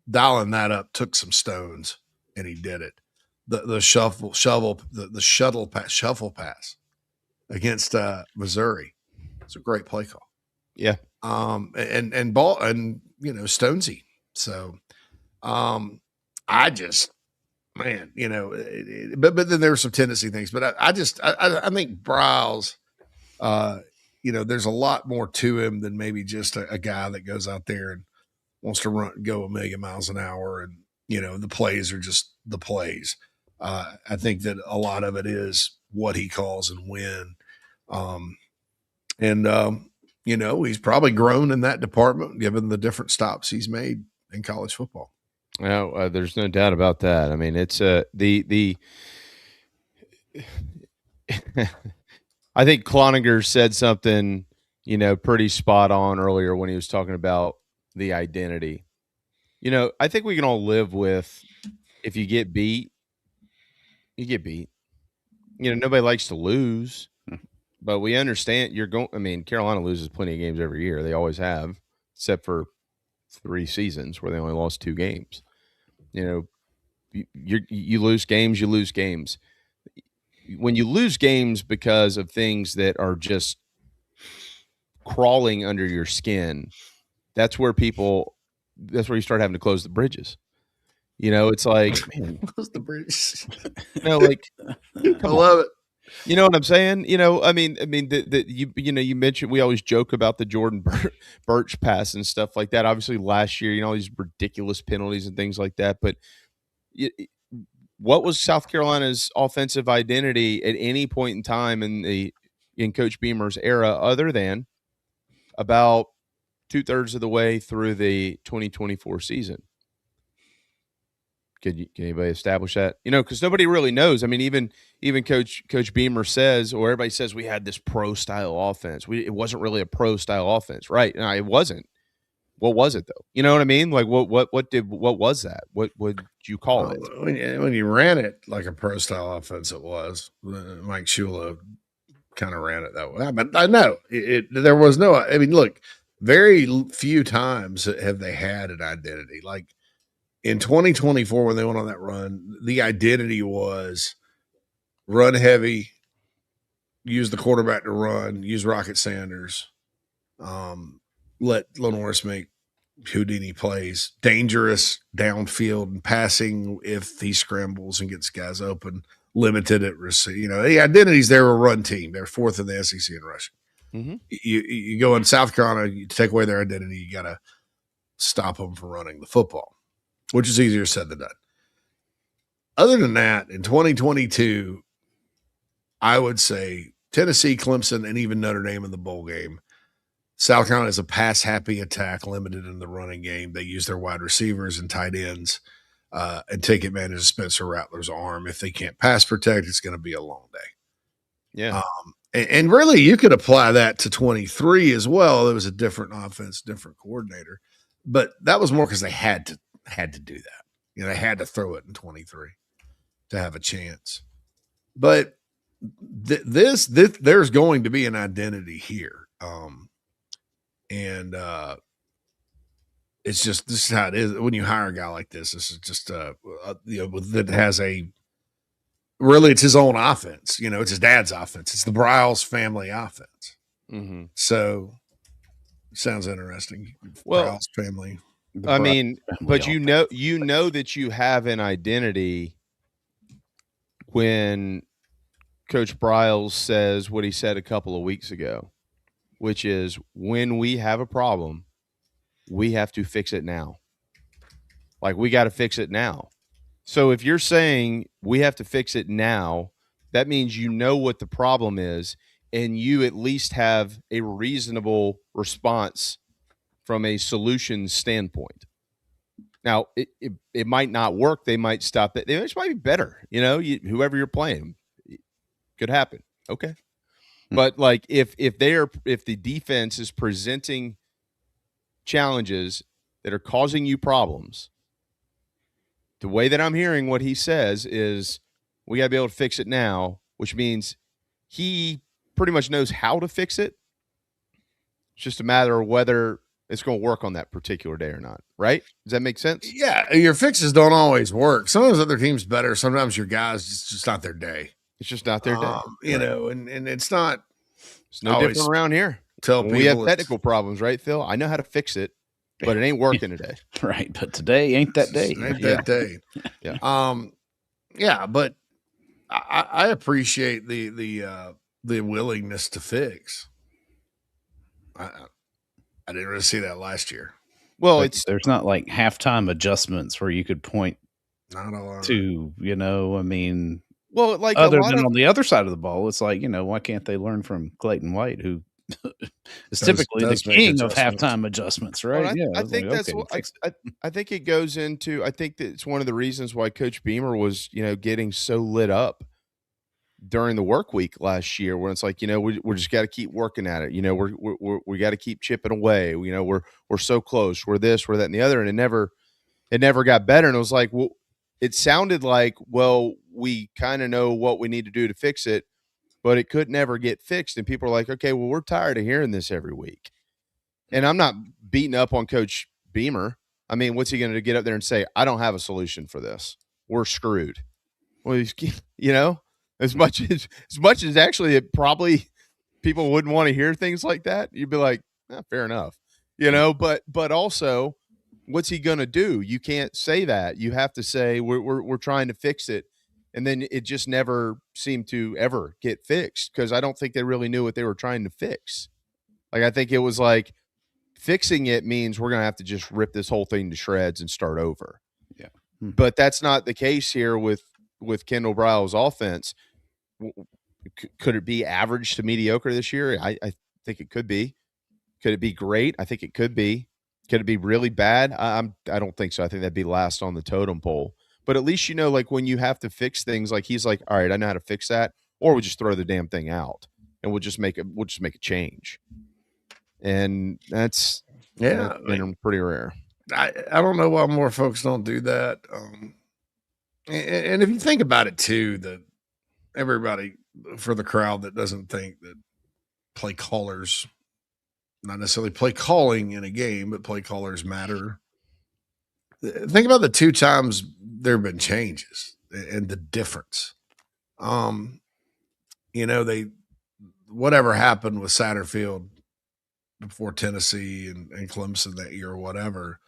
Speaker 26: Dialing that up took some stones, and he did it. The shuttle pass against Missouri. It's a great play call.
Speaker 6: Yeah.
Speaker 26: And Stonesy. So, I just, man, but then there were some tendency things, but I think Briles, there's a lot more to him than maybe just a guy that goes out there and wants to go a million miles an hour. And, the plays are just the plays. I think that a lot of it is what he calls and when. He's probably grown in that department given the different stops he's made in college football.
Speaker 6: Well, there's no doubt about that. I mean, it's I think Cloninger said something, pretty spot on earlier when he was talking about the identity. I think we can all live with if you get beat, you get beat. Nobody likes to lose, but we understand Carolina loses plenty of games every year. They always have, except for 3 seasons where they only lost 2 games. You lose games, you lose games. When you lose games because of things that are just crawling under your skin, that's where you start having to close the bridges. It's like, man,
Speaker 26: close the bridges.
Speaker 6: I
Speaker 26: love it.
Speaker 6: You know what I'm saying? You mentioned, we always joke about the Jordan Birch pass and stuff like that. Obviously last year, all these ridiculous penalties and things like that. But what was South Carolina's offensive identity at any point in time in Coach Beamer's era, other than about 2/3 of the way through the 2024 season? Can anybody establish that? Because nobody really knows. I mean, even Coach Beamer says, or everybody says, we had this pro style offense. It wasn't really a pro style offense, right? No, it wasn't. What was it though? You know what I mean? Like what was that? What would you call it?
Speaker 26: When you ran it like a pro style offense, it was. Mike Shula kind of ran it that way. But I know there was no. I mean, look, very few times have they had an identity like. In 2024, when they went on that run, the identity was run heavy, use the quarterback to run, use Rocket Sanders, let Lenoris make Houdini plays, dangerous downfield and passing if he scrambles and gets guys open, limited at receive. The identities there were run team. They're 4th in the SEC in rushing.
Speaker 6: Mm-hmm.
Speaker 26: You go in South Carolina, you take away their identity, you got to stop them from running the football, which is easier said than done. Other than that, in 2022, I would say Tennessee, Clemson, and even Notre Dame in the bowl game. South Carolina is a pass-happy attack, limited in the running game. They use their wide receivers and tight ends and take advantage of Spencer Rattler's arm. If they can't pass protect, it's going to be a long day.
Speaker 6: Yeah.
Speaker 26: And really, you could apply that to 23 as well. There was a different offense, different coordinator. But that was more because they had to do that. They had to throw it in 23 to have a chance. But this there's going to be an identity here. It's just, this is how it is. When you hire a guy like this is just, that has it's his own offense. It's his dad's offense. It's the Briles family offense.
Speaker 6: Mm-hmm.
Speaker 26: So sounds interesting.
Speaker 6: Well,
Speaker 26: Briles family.
Speaker 6: But you know that you have an identity when Coach Briles says what he said a couple of weeks ago, which is when we have a problem, we have to fix it now. Like, we got to fix it now. So if you're saying we have to fix it now, that means you know what the problem is, and you at least have a reasonable response from a solution standpoint. Now, it might not work. They might stop it. It might be better. Whoever you're playing, could happen. Okay. But like if the defense is presenting challenges that are causing you problems, the way that I'm hearing what he says is we got to be able to fix it now, which means he pretty much knows how to fix it. It's just a matter of whether it's going to work on that particular day or not, right? Does that make sense?
Speaker 26: Yeah, your fixes don't always work. Sometimes other teams better. Sometimes your guys, it's just not their day.
Speaker 6: It's just not their day.
Speaker 26: And it's not.
Speaker 6: It's no different around here.
Speaker 26: Tell
Speaker 6: when
Speaker 26: people
Speaker 6: we have technical problems, right, Phil? I know how to fix it, but it ain't working today.
Speaker 5: Right, but today ain't that day.
Speaker 26: Ain't that day.
Speaker 6: Yeah.
Speaker 26: Yeah, but I appreciate the willingness to fix. I didn't really see that last year.
Speaker 6: Well,
Speaker 5: there's not like halftime adjustments where you could point to,
Speaker 6: well, like
Speaker 5: other than on the other side of the ball, it's like, why can't they learn from Clayton White, who is typically the king of halftime adjustments, right?
Speaker 6: Well, I think that's what I think it goes into. I think that it's one of the reasons why Coach Beamer was, getting so lit up during the work week last year, when it's like, we just got to keep working at it. We got to keep chipping away. We're so close. We're this, we're that, and the other, and it never got better. And it was like, well, it sounded like, well, we kind of know what we need to do to fix it, but it could never get fixed. And people are like, okay, well, we're tired of hearing this every week. And I'm not beating up on Coach Beamer. I mean, what's he going to get up there and say? I don't have a solution for this. We're screwed. Well, as much as actually it probably people wouldn't want to hear things like that, you'd be like, fair enough, but also, what's he going to do? You can't say that. You have to say we're trying to fix it. And then it just never seemed to ever get fixed, because I don't think they really knew what they were trying to fix. Like, I think it was like, fixing it means we're going to have to just rip this whole thing to shreds and start over.
Speaker 5: Yeah.
Speaker 6: But that's not the case here with Kendall Briles' offense. Could it be average to mediocre this year? I think it could be. Could it be great? I think it could be. Could it be really bad? I don't think so. I think that'd be last on the totem pole. But at least, like when you have to fix things, like he's like, all right, I know how to fix that, or we'll just throw the damn thing out and we'll just make a change. And that's been pretty rare.
Speaker 26: I don't know why more folks don't do that. And if you think about it too, that everybody, for the crowd that doesn't think that play callers, not necessarily play calling in a game, but play callers matter. Think about the two times there have been changes and the difference. Whatever happened with Satterfield before Tennessee and Clemson that year or whatever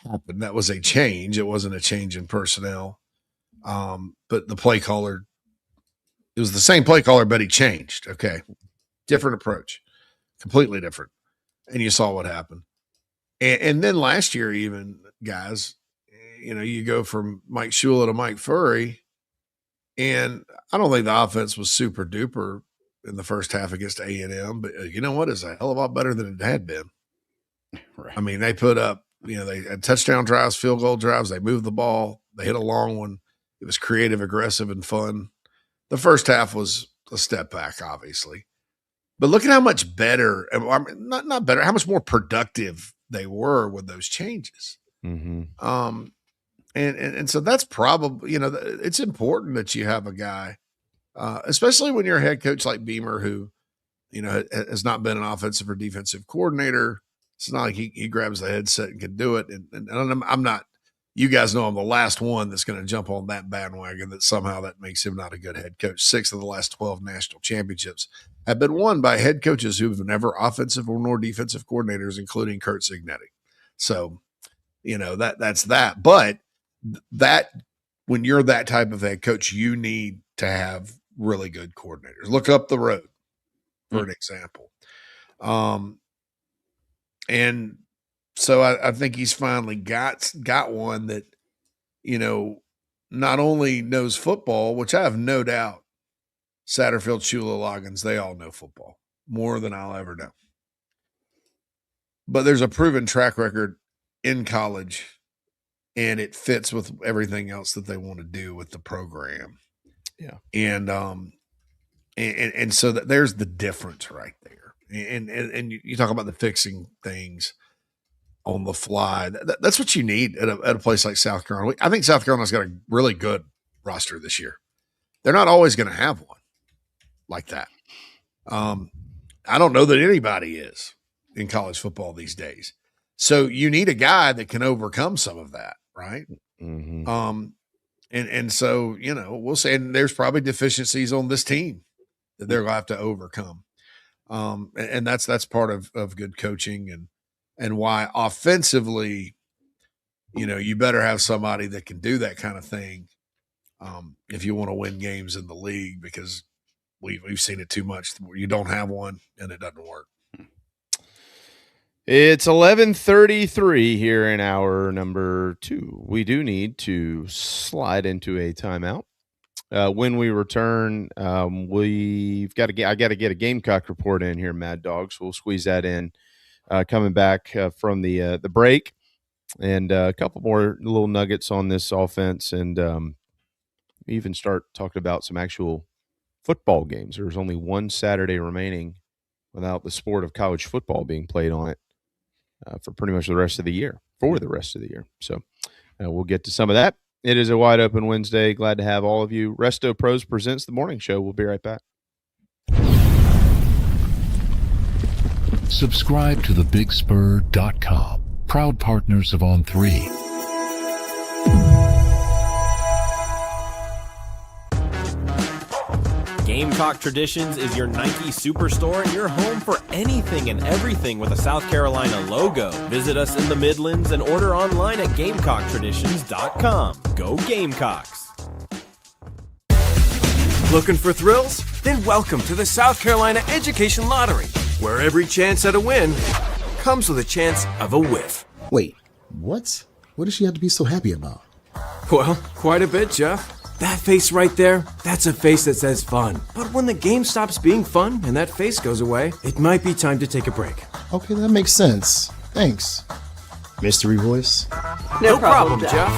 Speaker 26: happened, that was a change. It wasn't a change in personnel. But the play caller, it was the same play caller, but he changed. Okay. Different approach, completely different. And you saw what happened. And then last year, even, guys, you go from Mike Shula to Mike Furry, and I don't think the offense was super duper in the first half against A&M, but you know what? It's a hell of a lot better than it had been.
Speaker 5: Right.
Speaker 26: I mean, they put up, they had touchdown drives, field goal drives. They moved the ball. They hit a long one. It was creative, aggressive, and fun. The first half was a step back, obviously. But look at how much better, not better, how much more productive they were with those changes.
Speaker 6: Mm-hmm.
Speaker 26: And so that's probably, it's important that you have a guy, especially when you're a head coach like Beamer, who, has not been an offensive or defensive coordinator. It's not like he grabs the headset and can do it. And I'm not, you guys know I'm the last one that's going to jump on that bandwagon that somehow that makes him not a good head coach. 6 of the last 12 national championships have been won by head coaches who have never offensive or nor defensive coordinators, including Kurt Cignetti. So, that's that. But that, when you're that type of head coach, you need to have really good coordinators. Look up the road for an example. And So I think he's finally got one that, not only knows football, which I have no doubt Satterfield, Shula, Loggins, they all know football more than I'll ever know. But there's a proven track record in college, and it fits with everything else that they want to do with the program.
Speaker 6: Yeah.
Speaker 26: And so there's the difference right there. And you talk about the fixing things on the fly. That's what you need at a place like South Carolina. I think South Carolina's got a really good roster this year. They're not always going to have one like that. I don't know that anybody is in college football these days. So you need a guy that can overcome some of that, right?
Speaker 6: Mm-hmm.
Speaker 26: And so, we'll say, and there's probably deficiencies on this team that they're going to have to overcome. And that's part of good coaching and why offensively, you better have somebody that can do that kind of thing if you want to win games in the league, because we've seen it too much where you don't have one and it doesn't work.
Speaker 6: It's 11:33 here in hour number 2. We do need to slide into a timeout. When we return, I got to get a Gamecock report in here, Mad Dog. So we'll squeeze that in. Coming back from the break, and a couple more little nuggets on this offense, and even start talking about some actual football games. There's only one Saturday remaining without the sport of college football being played on it for pretty much the rest of the year. So we'll get to some of that. It is a wide open Wednesday. Glad to have all of you. Resto Pros presents the morning show. We'll be right back.
Speaker 16: Subscribe to thebigspur.com. Proud partners of On3.
Speaker 20: Gamecock Traditions is your Nike superstore and your home for anything and everything with a South Carolina logo. Visit us in the Midlands and order online at GamecockTraditions.com. Go Gamecocks!
Speaker 7: Looking for thrills? Then welcome to the South Carolina Education Lottery, where every chance at a win comes with a chance of a whiff.
Speaker 10: Wait, what? What does she have to be so happy about?
Speaker 7: Well, quite a bit, Jeff. That face right there, that's a face that says fun. But when the game stops being fun and that face goes away, it might be time to take a break.
Speaker 10: Okay, that makes sense. Thanks. Mystery voice?
Speaker 7: No problem, Jeff.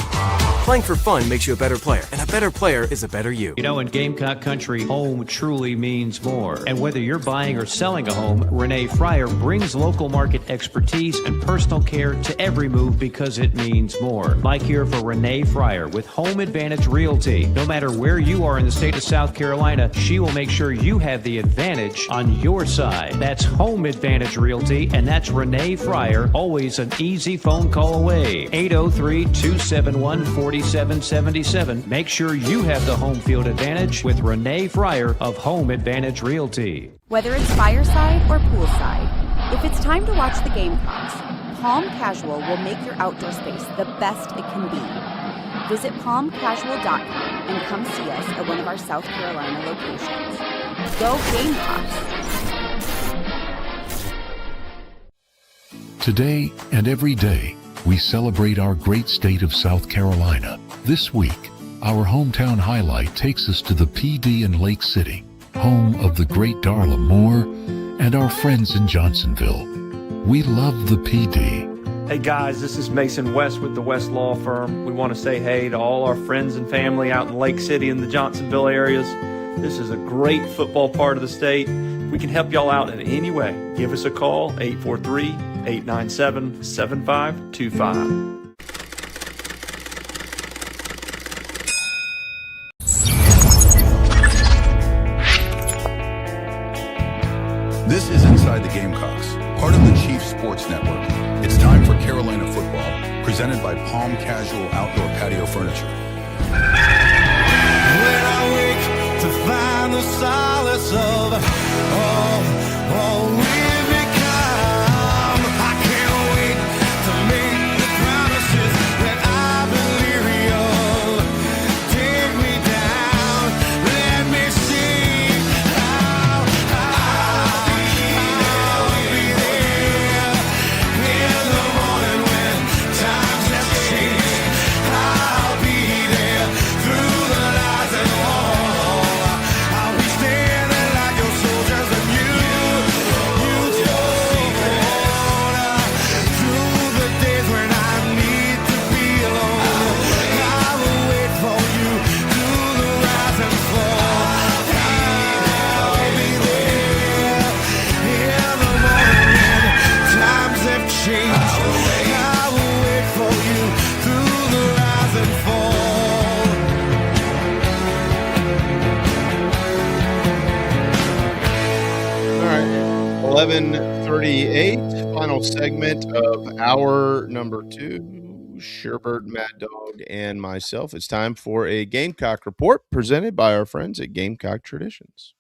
Speaker 7: Playing for fun makes you a better player, and a better player is a better you.
Speaker 21: In Gamecock Country, home truly means more. And whether you're buying or selling a home, Renee Fryer brings local market expertise and personal care to every move because it means more. Mike here for Renee Fryer with Home Advantage Realty. No matter where you are in the state of South Carolina, she will make sure you have the advantage on your side. That's Home Advantage Realty, and that's Renee Fryer, always an easy phone call away. 803-271-4777. Make sure you have the home field advantage with Renee Fryer of Home Advantage Realty.
Speaker 1: Whether it's fireside or poolside, if it's time to watch the Gamecocks, Palm Casual will make your outdoor space the best it can be. Visit palmcasual.com and come see us at one of our South Carolina locations. Go Gamecocks!
Speaker 16: Today and every day, we celebrate our great state of South Carolina. This week, our hometown highlight takes us to the PD in Lake City, home of the great Darla Moore and our friends in Johnsonville. We love the PD.
Speaker 11: Hey guys, this is Mason West with the West Law Firm. We want to say hey to all our friends and family out in Lake City and the Johnsonville areas. This is a great football part of the state. We can help y'all out in any way. Give us a call, 843-897-7525.
Speaker 15: This is Inside the Gamecocks, part of the Chiefs Sports Network. It's time for Carolina football, presented by Palm Casual Outdoor Patio Furniture.
Speaker 3: When I wake to find the solace of all we've become, I can't wait to make the promises that I've been leery of. Take me down, let me see how I'll be there in the morning.
Speaker 6: 11:38, final segment of hour number 2. Sherbert, Mad Dog, and myself. It's time for a Gamecock report presented by our friends at Gamecock Traditions.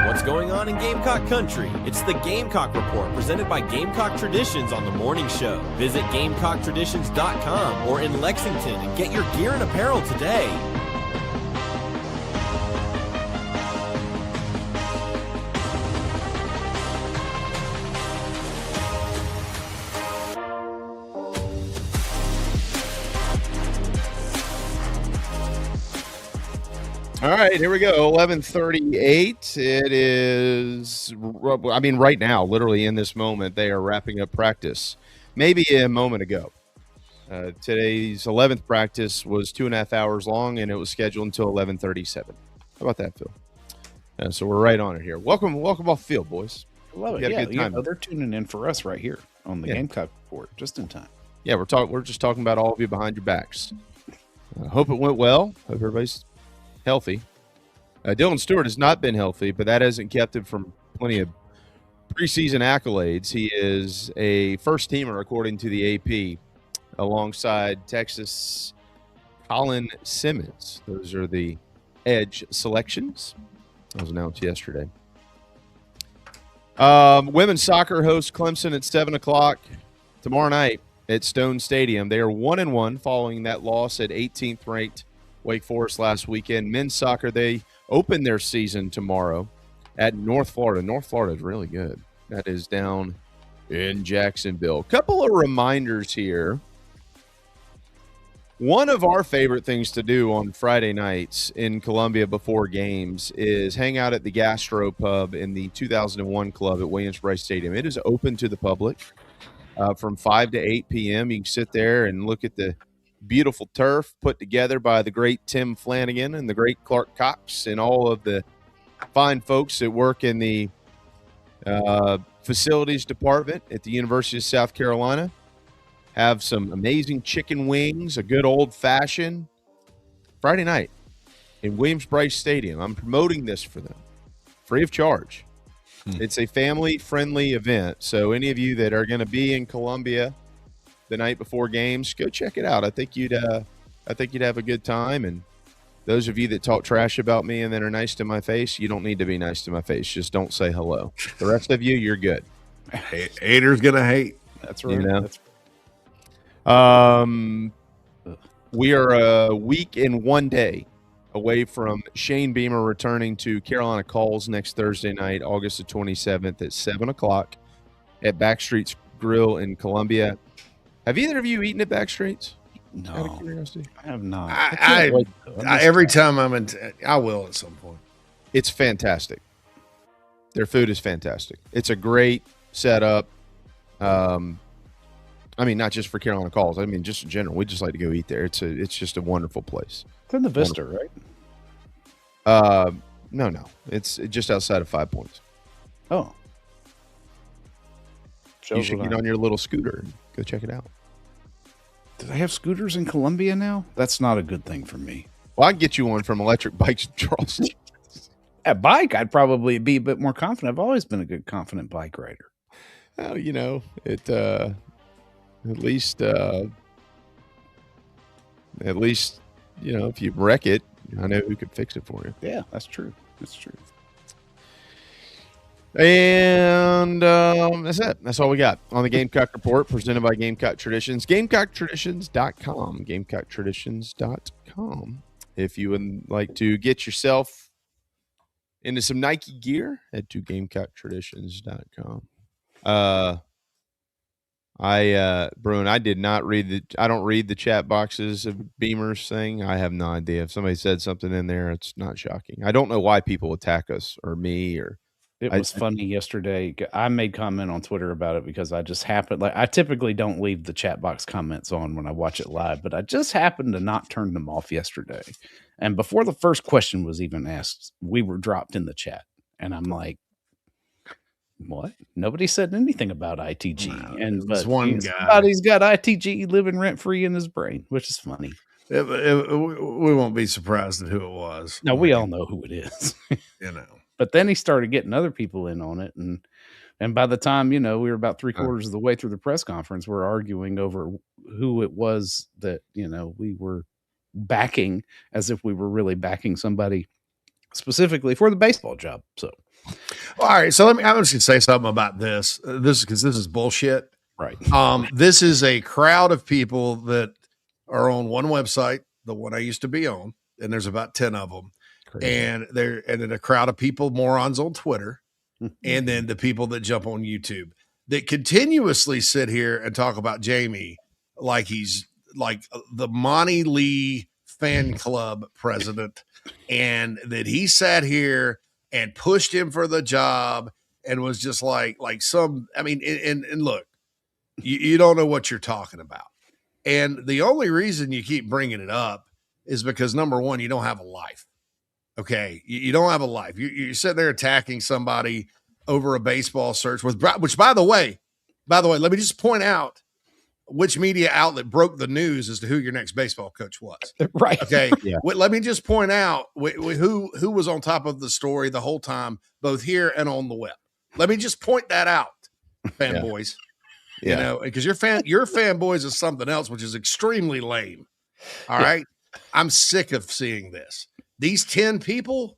Speaker 20: What's going on in Gamecock country? It's the Gamecock Report presented by Gamecock Traditions on the morning show. Visit GamecockTraditions.com or in Lexington and get your gear and apparel today.
Speaker 6: All right, here we go. 11:38. It is, I mean, right now, literally in this moment, they are wrapping up practice. Maybe a moment ago. Today's 11th practice was 2.5 hours long, and it was scheduled until 11:37. How about that, Phil? So we're right on it here. Welcome off the field, boys.
Speaker 5: I love it.
Speaker 6: You had a good time.
Speaker 5: They're tuning in for us right here on the Gamecock Report, just in time.
Speaker 6: Yeah, we're just talking about all of you behind your backs. Hope it went well. Hope everybody's healthy. Dylan Stewart has not been healthy, but that hasn't kept him from plenty of preseason accolades. He is a first teamer, according to the AP, alongside Texas Colin Simmons. Those are the edge selections. That was announced yesterday. Women's soccer hosts Clemson at 7 o'clock tomorrow night at Stone Stadium. They are 1-1 following that loss at 18th ranked Wake Forest last weekend. Men's soccer, they open their season tomorrow at North Florida. North Florida is really good. That is down in Jacksonville. Couple of reminders here. One of our favorite things to do on Friday nights in Columbia before games is hang out at the Gastro Pub in the 2001 Club at Williams-Brice Stadium. It is open to the public from 5 to 8 p.m. You can sit there and look at the beautiful turf put together by the great Tim Flanagan and the great Clark Cox and all of the fine folks that work in the facilities department at the University of South Carolina. Have some amazing chicken wings, a good old-fashioned Friday night in Williams-Brice Stadium. I'm promoting this for them, free of charge. It's a family-friendly event, so any of you that are going to be in Columbia the night before games, go check it out. I think you'd have a good time. And those of you that talk trash about me and then are nice to my face, you don't need to be nice to my face. Just don't say hello. The rest of you, you're good.
Speaker 26: Haters gonna hate.
Speaker 5: That's right.
Speaker 6: You know? We are a week and 1 day away from Shane Beamer returning to Carolina Calls next Thursday night, August the 27th at 7 o'clock at Backstreet's Grill in Columbia. Have either of you eaten at Backstreet's?
Speaker 5: No,
Speaker 6: out of curiosity,
Speaker 5: I have not.
Speaker 26: I every time I will at some point.
Speaker 6: It's fantastic. Their food is fantastic. It's a great setup. I mean, not just for Carolina Calls. I mean, just in general, we just like to go eat there. It's just a wonderful place.
Speaker 5: It's in the Vista, right?
Speaker 6: No. It's just outside of 5 Points.
Speaker 5: Oh.
Speaker 6: You should get on your little scooter and go check it out.
Speaker 5: Do they have scooters in Columbia now? That's not a good thing for me.
Speaker 6: Well, I can get you one from Electric Bikes in Charleston.
Speaker 5: At bike, I'd probably be a bit more confident. I've always been a good, confident bike rider.
Speaker 6: Well, you know, at least, you know, if you wreck it, I know who could fix it for you.
Speaker 5: Yeah, that's true. That's true.
Speaker 6: And that's it. That's all we got on the Gamecock Report presented by Gamecock Traditions. GamecockTraditions.com. GamecockTraditions.com. If you would like to get yourself into some Nike gear, head to GamecockTraditions.com. Bruin, I did not read I don't read the chat boxes of Beamer's thing. I have no idea. If somebody said something in there, it's not shocking. I don't know why people attack us or me or.
Speaker 5: It was funny yesterday. I made comment on Twitter about it because I just happened, I typically don't leave the chat box comments on when I watch it live, but I just happened to not turn them off yesterday. And before the first question was even asked, we were dropped in the chat. And I'm like, what? Nobody said anything about ITG.
Speaker 26: Wow,
Speaker 5: and
Speaker 26: but one guy.
Speaker 5: Somebody's got ITG living rent free in his brain, which is funny.
Speaker 26: We won't be surprised at who it was.
Speaker 5: No, we all know who it is.
Speaker 26: You know.
Speaker 5: But then he started getting other people in on it, and by the time, we were about 3/4 of the way through the press conference, we're arguing over who it was that, we were backing, as if we were really backing somebody specifically for the baseball job. So,
Speaker 26: all right. So I'm just going to say something about this. Because this is bullshit.
Speaker 5: Right.
Speaker 26: This is a crowd of people that are on one website, the one I used to be on, and there's about 10 of them. Crazy. And then a crowd of people, morons on Twitter, and then the people that jump on YouTube that continuously sit here and talk about Jamie like he's like the Monty Lee fan club president, and that he sat here and pushed him for the job and was just like some, I mean, and look, you don't know what you're talking about. And the only reason you keep bringing it up is because, number one, you don't have a life. Okay. You don't have a life. You're sitting there attacking somebody over a baseball search which by the way, let me just point out which media outlet broke the news as to who your next baseball coach was.
Speaker 5: Right.
Speaker 26: Okay.
Speaker 5: Yeah.
Speaker 26: Let me just point out who was on top of the story the whole time, both here and on the web. Let me just point that out, fanboys.
Speaker 6: Yeah.
Speaker 26: Because your fanboys is something else, which is extremely lame. All right. I'm sick of seeing this. These 10 people,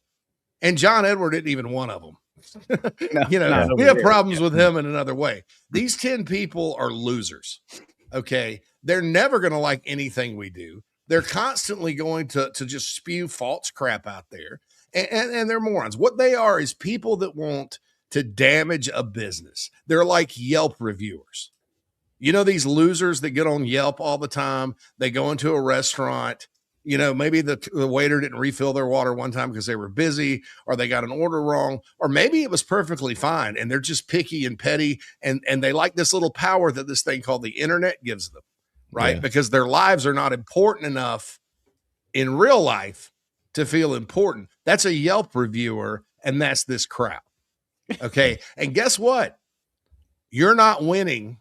Speaker 26: and John Edward isn't even one of them. We have problems with him in another way. These 10 people are losers. Okay. They're never going to like anything we do. They're constantly going to just spew false crap out there. And they're morons. What they are is people that want to damage a business. They're like Yelp reviewers. These losers that get on Yelp all the time. They go into a restaurant. Maybe the waiter didn't refill their water one time because they were busy, or they got an order wrong, or maybe it was perfectly fine and they're just picky and petty, and they like this little power that this thing called the internet gives them, right? Yeah. Because their lives are not important enough in real life to feel important. That's a Yelp reviewer, and that's this crowd. Okay. And guess what? You're not winning.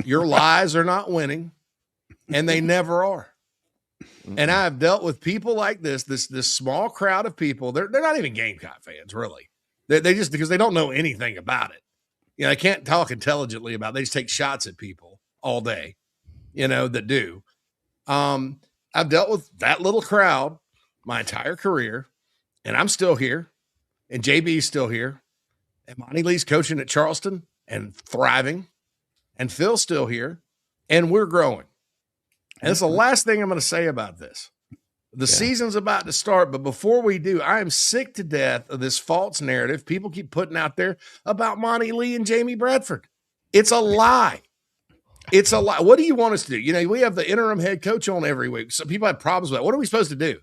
Speaker 26: Your lies are not winning, and they never are. And I've dealt with people like this small crowd of people. They're not even Gamecock fans, really. They just, because they don't know anything about it. They can't talk intelligently about it. They just take shots at people all day, that do. I've dealt with that little crowd my entire career, and I'm still here, and JB's still here, and Monty Lee's coaching at Charleston and thriving, and Phil's still here, and we're growing. And it's the last thing I'm going to say about this. The season's about to start, but before we do, I am sick to death of this false narrative people keep putting out there about Monty Lee and Jamie Bradford. It's a lie. It's a lie. What do you want us to do? We have the interim head coach on every week. So people have problems with that. What are we supposed to do?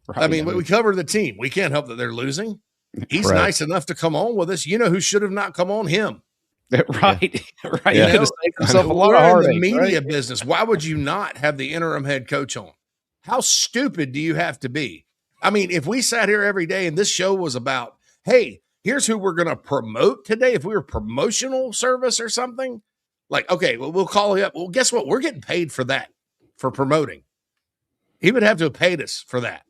Speaker 26: Right. We cover the team. We can't help that they're losing. He's nice enough to come on with us. Who should have not come on? Him.
Speaker 5: Right. Right.
Speaker 26: Yeah. He could have saved himself a lot of heartache. We're in the media business. Why would you not have the interim head coach on? How stupid do you have to be? If we sat here every day and this show was about, hey, here's who we're going to promote today. If we were promotional service or something, okay, well, we'll call you up. Well, guess what? We're getting paid for that, for promoting. He would have to have paid us for that.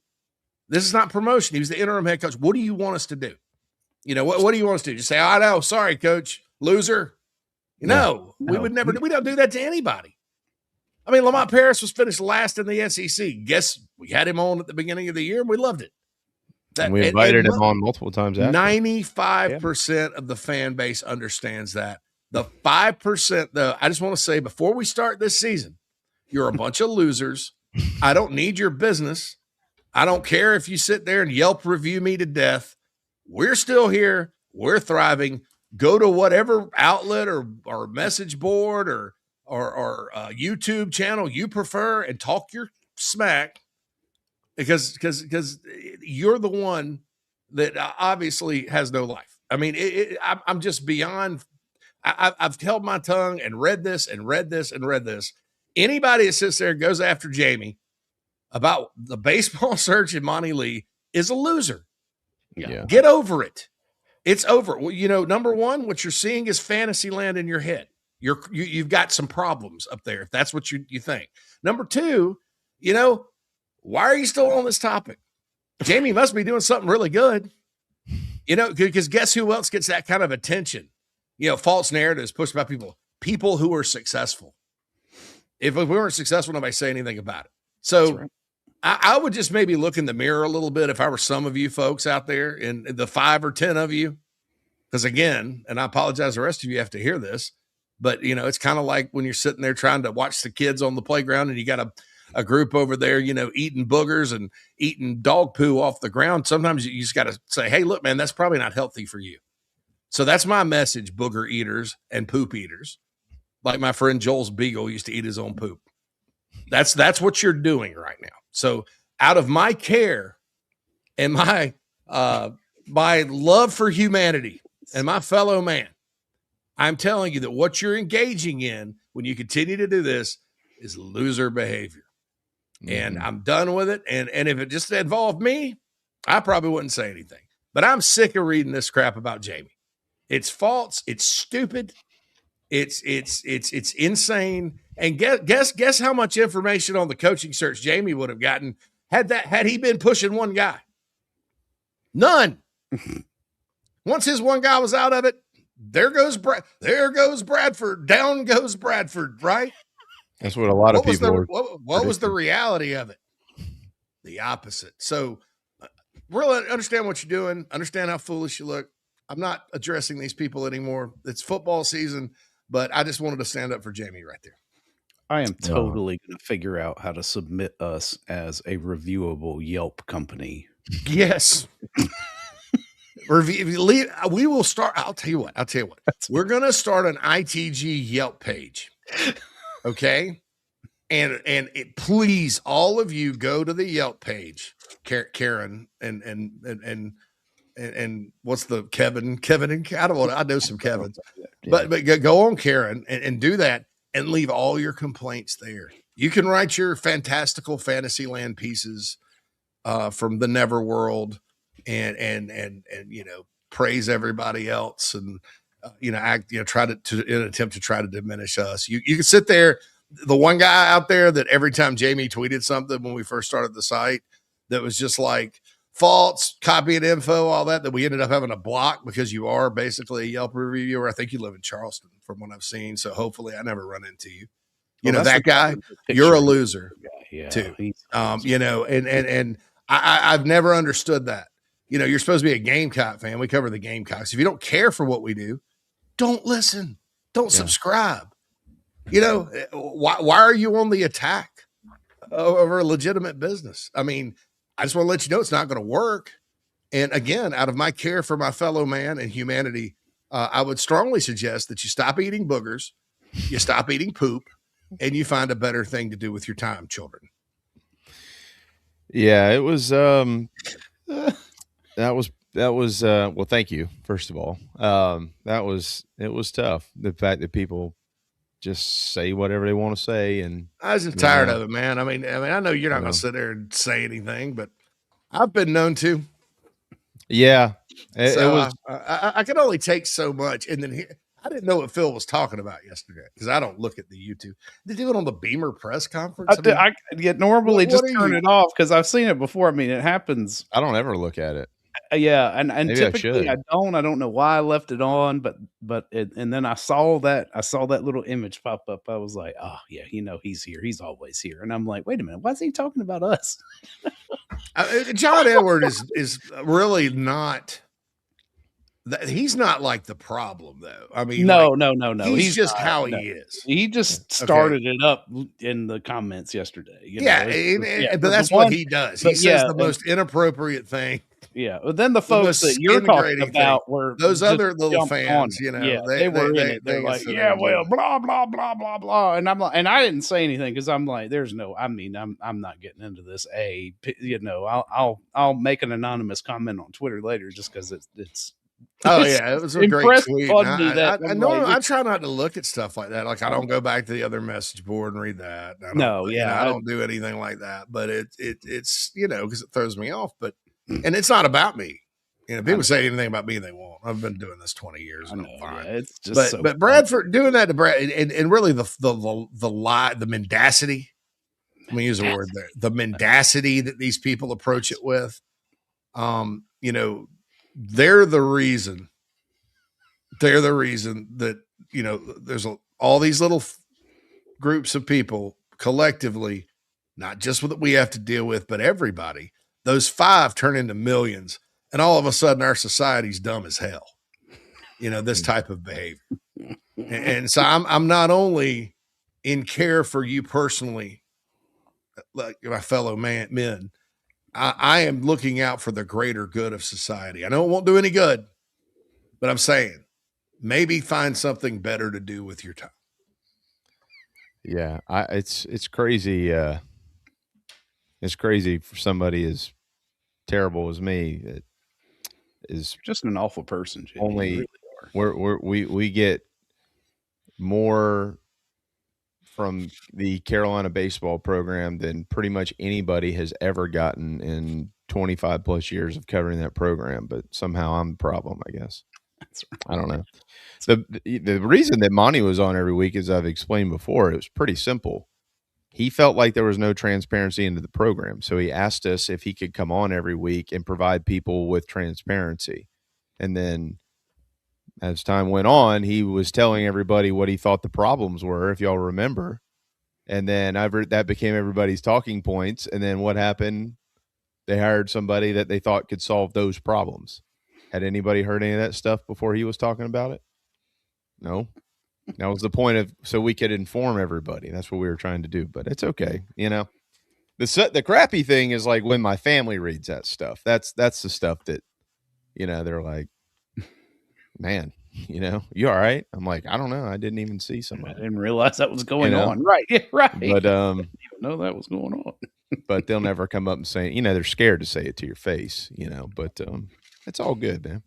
Speaker 26: This is not promotion. He was the interim head coach. What do you want us to do? What do you want us to do? Just say, oh, no, sorry, coach. Loser. No, we would never. We don't do that to anybody. Lamont Paris was finished last in the SEC. Guess we had him on at the beginning of the year, and we loved it.
Speaker 6: And we invited him on multiple times after.
Speaker 26: 95% of the fan base understands that. The 5%, though, I just want to say before we start this season, you're a bunch of losers. I don't need your business. I don't care if you sit there and Yelp review me to death. We're still here. We're thriving. Go to whatever outlet or message board or YouTube channel you prefer and talk your smack, because you're the one that obviously has no life. I'm just beyond. I've held my tongue and read this and read this and read this. Anybody that sits there and goes after Jamie about the baseball search in Monty Lee is a loser.
Speaker 6: Yeah.
Speaker 26: Get over it. It's over. Well, number one, what you're seeing is fantasy land in your head. You've got some problems up there, if that's what you think. Number two, why are you still on this topic? Jamie must be doing something really good. You know, because guess who else gets that kind of attention? You know, false narratives pushed by people who are successful. If we weren't successful, nobody say anything about it. So
Speaker 5: right.
Speaker 26: I would just maybe look in the mirror a little bit if I were some of you folks out there, and the 5 or 10 of you. Because again, and I apologize, the rest of you have to hear this, but you know, it's kind of like when you're sitting there trying to watch the kids on the playground and you got a group over there, you know, eating boogers and eating dog poo off the ground. Sometimes you just got to say, hey, look, man, that's probably not healthy for you. So that's my message, booger eaters and poop eaters. Like my friend Joel's beagle used to eat his own poop. That's what you're doing right now. So out of my care and my love for humanity and my fellow man, I'm telling you that what you're engaging in when you continue to do this is loser behavior. And I'm done with it. And if it just involved me, I probably wouldn't say anything. But I'm sick of reading this crap about Jamie. It's false. It's stupid. It's insane. And guess how much information on the coaching search Jamie would have gotten had he been pushing one guy? None. Once his one guy was out of it, there goes Bradford. Down goes Bradford, right?
Speaker 6: That's what a lot of people are.
Speaker 26: What was the reality of it? The opposite. So really understand what you're doing. Understand how foolish you look. I'm not addressing these people anymore. It's football season, but I just wanted to stand up for Jamie right there.
Speaker 5: I am totally going to figure out how to submit us as a reviewable Yelp company.
Speaker 26: Yes. We will start. I'll tell you what. We're going to start an ITG Yelp page. Okay. And please, all of you go to the Yelp page, Karen and what's the Kevin and I know some Kevins, but go on Karen and do that and leave all your complaints there. You can write your fantastical Fantasyland pieces from the Neverworld and you know, praise everybody else and try to attempt to try to diminish us. You can sit there. The one guy out there that every time Jamie tweeted something when we first started the site that was just like false, copy and info, all that we ended up having to block because you are basically a Yelp reviewer. I think you live in Charleston from what I've seen. So hopefully I never run into you. You know, that guy, you're a loser too. You know, and I've never understood that. You know, you're supposed to be a Gamecock fan. We cover the Gamecocks. If you don't care for what we do, don't listen. Don't subscribe. You know, why are you on the attack over a legitimate business? I mean, I just want to let you know it's not going to work. And again, out of my care for my fellow man and humanity, I would strongly suggest that you stop eating boogers, you stop eating poop, and you find a better thing to do with your time, children.
Speaker 6: Yeah, it was that was well, thank you, first of all. It was tough. The fact that people just say whatever they want to say, and
Speaker 26: I was just tired of it, man. I mean, I know you're not going to sit there and say anything, but I've been known to.
Speaker 6: Yeah, it was.
Speaker 26: I can only take so much, and then I didn't know what Phil was talking about yesterday because I don't look at the YouTube. They do it on the Beamer press conference.
Speaker 5: I normally just turn it off because I've seen it before. I mean, it happens.
Speaker 6: I don't ever look at it.
Speaker 5: Yeah, and
Speaker 6: Maybe
Speaker 5: typically I don't know why I left it on, but and then I saw that little image pop up. I was like, oh yeah, you know he's here. He's always here. And I'm like, wait a minute, why is he talking about us?
Speaker 26: John Edward is really not. He's not like the problem though. I mean,
Speaker 5: no.
Speaker 26: He's just not, how he is.
Speaker 5: He just started it up in the comments yesterday. You know?
Speaker 26: But that's what he does. He says the most inappropriate thing.
Speaker 5: Yeah, but then the folks that you're talking about were
Speaker 26: those other little fans. You know,
Speaker 5: they were in it. They're like, yeah, well, blah blah blah blah blah, and I'm like, and I didn't say anything because I'm like, there's no. I mean, I'm not getting into this. You know, I'll make an anonymous comment on Twitter later just because it's.
Speaker 26: Oh yeah, it was a great tweet. I know.
Speaker 5: Like,
Speaker 26: I try not to look at stuff like that. Like I don't go back to the other message board and read that. I don't do anything like that. But it's you know because it throws me off. But and it's not about me. You know, people say anything about me they won't. I've been doing this 20 years. And I'm fine.
Speaker 5: It's just
Speaker 26: but Bradford doing that to Brad and really the lie, the mendacity. Let me use a word there. The mendacity that these people approach it with. You know. they're the reason. They're the reason that, there's all these little groups of people collectively, not just what we have to deal with, but everybody. Those 5 turn into millions, and all of a sudden our society's dumb as hell. This type of behavior. And so I'm not only in care for you personally, like my fellow men, I am looking out for the greater good of society. I know it won't do any good, but I'm saying maybe find something better to do with your time.
Speaker 6: Yeah, it's crazy. It's crazy for somebody as terrible as me that is
Speaker 5: just an awful person. Jimmy.
Speaker 6: Only we get more from the Carolina baseball program than pretty much anybody has ever gotten in 25 plus years of covering that program. But somehow I'm the problem, I guess. I don't know. The reason that Monty was on every week, as I've explained before, it was pretty simple. He felt like there was no transparency into the program. So he asked us if he could come on every week and provide people with transparency. And then as time went on, he was telling everybody what he thought the problems were, if y'all remember. And then that became everybody's talking points. And then what happened? They hired somebody that they thought could solve those problems. Had anybody heard any of that stuff before he was talking about it? No. That was the point so we could inform everybody. That's what we were trying to do, but it's okay. The crappy thing is like when my family reads that stuff, that's the stuff that, they're like, man, you all right? I'm like, I don't know. I didn't even see somebody.
Speaker 5: I didn't realize that was going on. Right. Yeah, right.
Speaker 6: But,
Speaker 5: I didn't even know that was going on.
Speaker 6: But they'll never come up and say, they're scared to say it to your face, but, it's all good, man.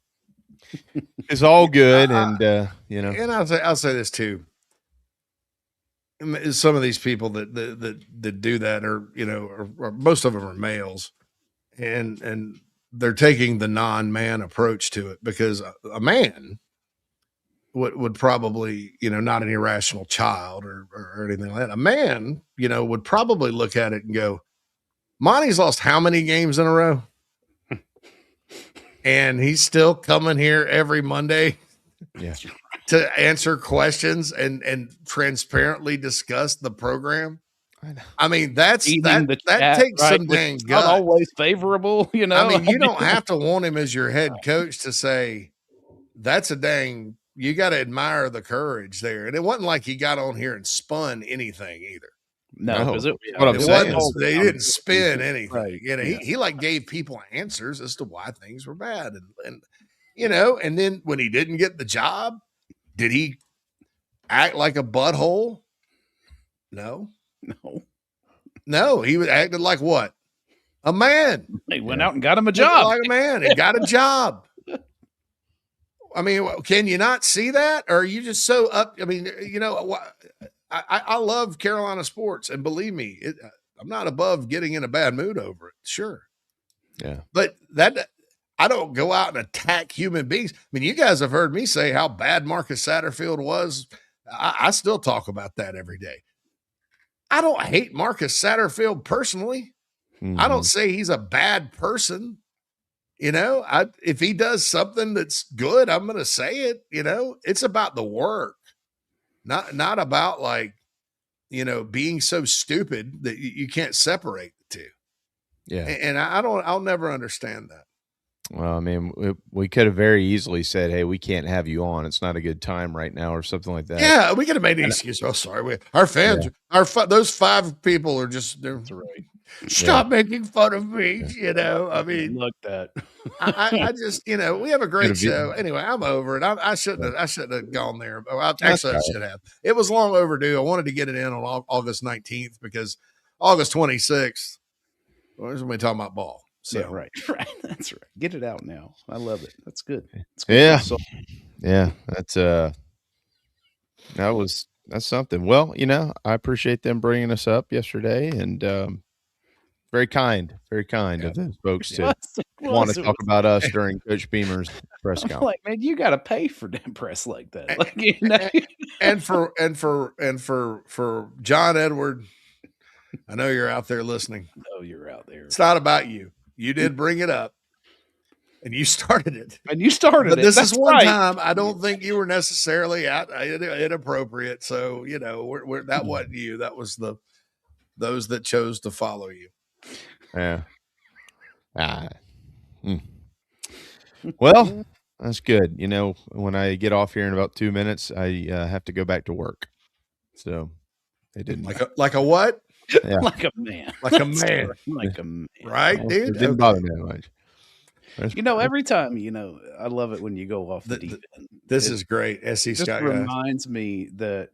Speaker 6: It's all good. And,
Speaker 26: and I'll say this too. Some of these people that do that are most of them are males, and they're taking the non-man approach to it, because a man would probably, not an irrational child or anything like that. A man, would probably look at it and go, Monty's lost how many games in a row? And he's still coming here every Monday to answer questions and transparently discuss the program. I mean, that takes some dang guts.
Speaker 5: Not always favorable,
Speaker 26: I mean, you don't have to want him as your head coach to say that's a dang. You got to admire the courage there. And it wasn't like he got on here and spun anything either.
Speaker 5: No, because
Speaker 26: they didn't spin anything. Right. He like gave people answers as to why things were bad, and and then when he didn't get the job, did he act like a butthole? No. He acted like what? A man.
Speaker 5: He went out and got him a job.
Speaker 26: Like a man. He got a job. I mean, can you not see that? Or are you just so up? I mean, I love Carolina sports, and believe me, I'm not above getting in a bad mood over it. Sure.
Speaker 6: Yeah.
Speaker 26: But I don't go out and attack human beings. I mean, you guys have heard me say how bad Marcus Satterfield was. I still talk about that every day. I don't hate Marcus Satterfield personally. Mm-hmm. I don't say he's a bad person. If he does something that's good, I'm going to say it. It's about the work. Not about being so stupid that you can't separate the two.
Speaker 6: Yeah.
Speaker 26: And I'll never understand that.
Speaker 6: Well, I mean, we could have very easily said, hey, we can't have you on. It's not a good time right now or something like that.
Speaker 26: Yeah. We could have made an excuse. Oh, sorry. Our fans, those 5 people are just, they're right. Stop making fun of me. I mean,
Speaker 5: look that.
Speaker 26: I just, we have a great show. Anyway, I'm over it. I shouldn't have gone there. Actually, I should have. It was long overdue. I wanted to get it in on August 19th because August 26th, we're going to be talking about ball. So
Speaker 5: yeah, right. That's right. Get it out now. I love it. That's good.
Speaker 6: Yeah. Yeah. That's something. Well, I appreciate them bringing us up yesterday, and very kind of those folks to want to talk about us during Coach Beamer's press conference.
Speaker 5: Like, man, you got to pay for them press like that.
Speaker 26: And for John Edward, I know you're out there listening.
Speaker 5: No, you're out there.
Speaker 26: It's not about you. You did bring it up. And you started it.
Speaker 5: And you started
Speaker 26: but
Speaker 5: it.
Speaker 26: this
Speaker 5: That's
Speaker 26: is one
Speaker 5: right.
Speaker 26: time I don't think you were necessarily inappropriate. So, that wasn't you. That was those that chose to follow you.
Speaker 6: Yeah. Well, that's good. When I get off here in about 2 minutes, I have to go back to work. So they didn't
Speaker 26: like a what?
Speaker 6: Yeah.
Speaker 5: Like a man.
Speaker 26: Like a
Speaker 5: That's
Speaker 26: man.
Speaker 5: right. Like a man.
Speaker 26: Right, dude?
Speaker 6: It didn't bother me that much.
Speaker 5: Every time, I love it when you go off the deep end.
Speaker 26: This is great. SC
Speaker 5: Just
Speaker 26: Scott
Speaker 5: reminds me that,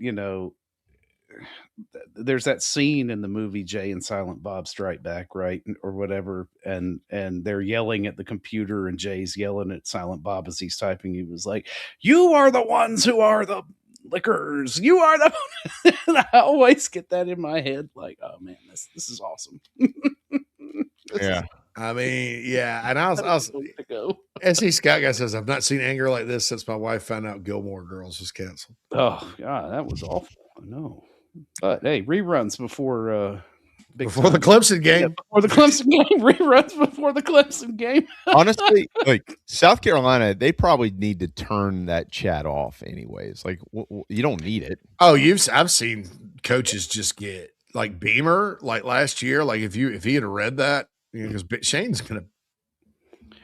Speaker 5: there's that scene in the movie Jay and Silent Bob Strike Back, right? Or whatever. And they're yelling at the computer and Jay's yelling at Silent Bob as he's typing. He was like, "You are the ones who are the liquors. You are the," and I always get that in my head. Like, oh man, this is awesome.
Speaker 26: Yeah. I mean, yeah. And I was SC Scott guy says, I've not seen anger like this since my wife found out Gilmore Girls was canceled.
Speaker 5: Oh God, that was awful. I know. But hey, reruns before
Speaker 26: the Clemson game.
Speaker 5: Yeah, before the Clemson game. Reruns before the Clemson game.
Speaker 6: Honestly, like South Carolina, they probably need to turn that chat off anyways. Like you don't need it.
Speaker 26: Oh, I've seen coaches just get like Beamer, like last year. Like if he had read that, because Shane's gonna.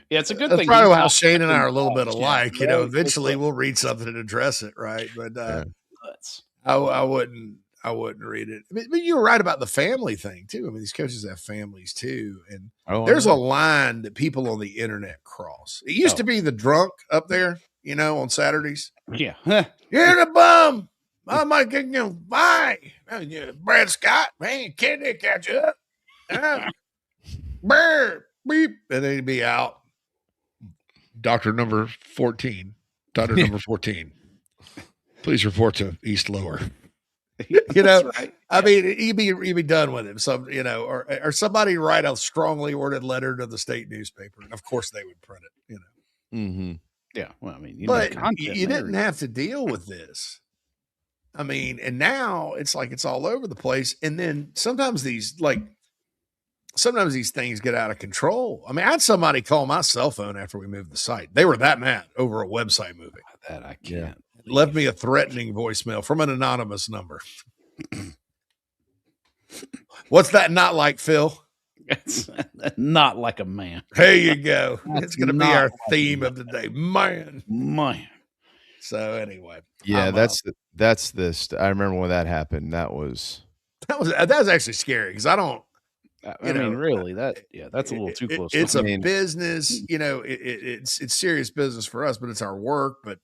Speaker 5: Yeah, it's a good
Speaker 26: That's
Speaker 5: thing.
Speaker 26: probably how Shane and I are a little bit alike.
Speaker 5: Right?
Speaker 26: Eventually we'll read something and address it, right? But I wouldn't read it. But you were right about the family thing too. I mean, these coaches have families too, and there's a line that people on the internet cross. It used to be the drunk up there, on Saturdays.
Speaker 5: Yeah,
Speaker 26: you're the bum. I might get bye. Brad Scott, man, can't they catch up? Brr, beep, and then he'd be out. Doctor number 14. Doctor number 14. Please report to East Lower.
Speaker 5: Right.
Speaker 26: I mean, you'd be done with him. So, or somebody write a strongly worded letter to the state newspaper, and of course they would print it.
Speaker 6: Mm-hmm.
Speaker 5: Yeah. Well, I mean,
Speaker 26: but you didn't have to deal with this. I mean, and now it's like it's all over the place. And then sometimes these things get out of control. I mean, I had somebody call my cell phone after we moved the site. They were that mad over a website moving.
Speaker 5: That I can't.
Speaker 26: Left me a threatening voicemail from an anonymous number. What's that not like, Phil?
Speaker 5: It's not like a man.
Speaker 26: There you go. It's going to be our theme of the day. Man. So anyway.
Speaker 6: Yeah, that's this. I remember when that happened. That was
Speaker 26: actually scary because I don't.
Speaker 5: I mean, really, that's a little too close.
Speaker 26: It's a business, it's serious business for us, but it's our work. But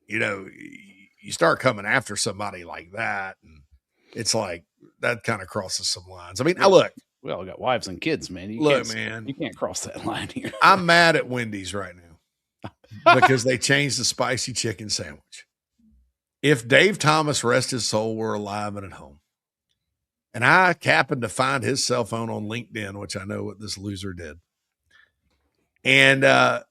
Speaker 26: you start coming after somebody like that, and it's like that kind of crosses some lines. I mean,
Speaker 5: we all got wives and kids, man. You can't cross that line here.
Speaker 26: I'm mad at Wendy's right now because they changed the spicy chicken sandwich. If Dave Thomas, rest his soul, were alive and at home, and I happened to find his cell phone on LinkedIn, which I know what this loser did, and I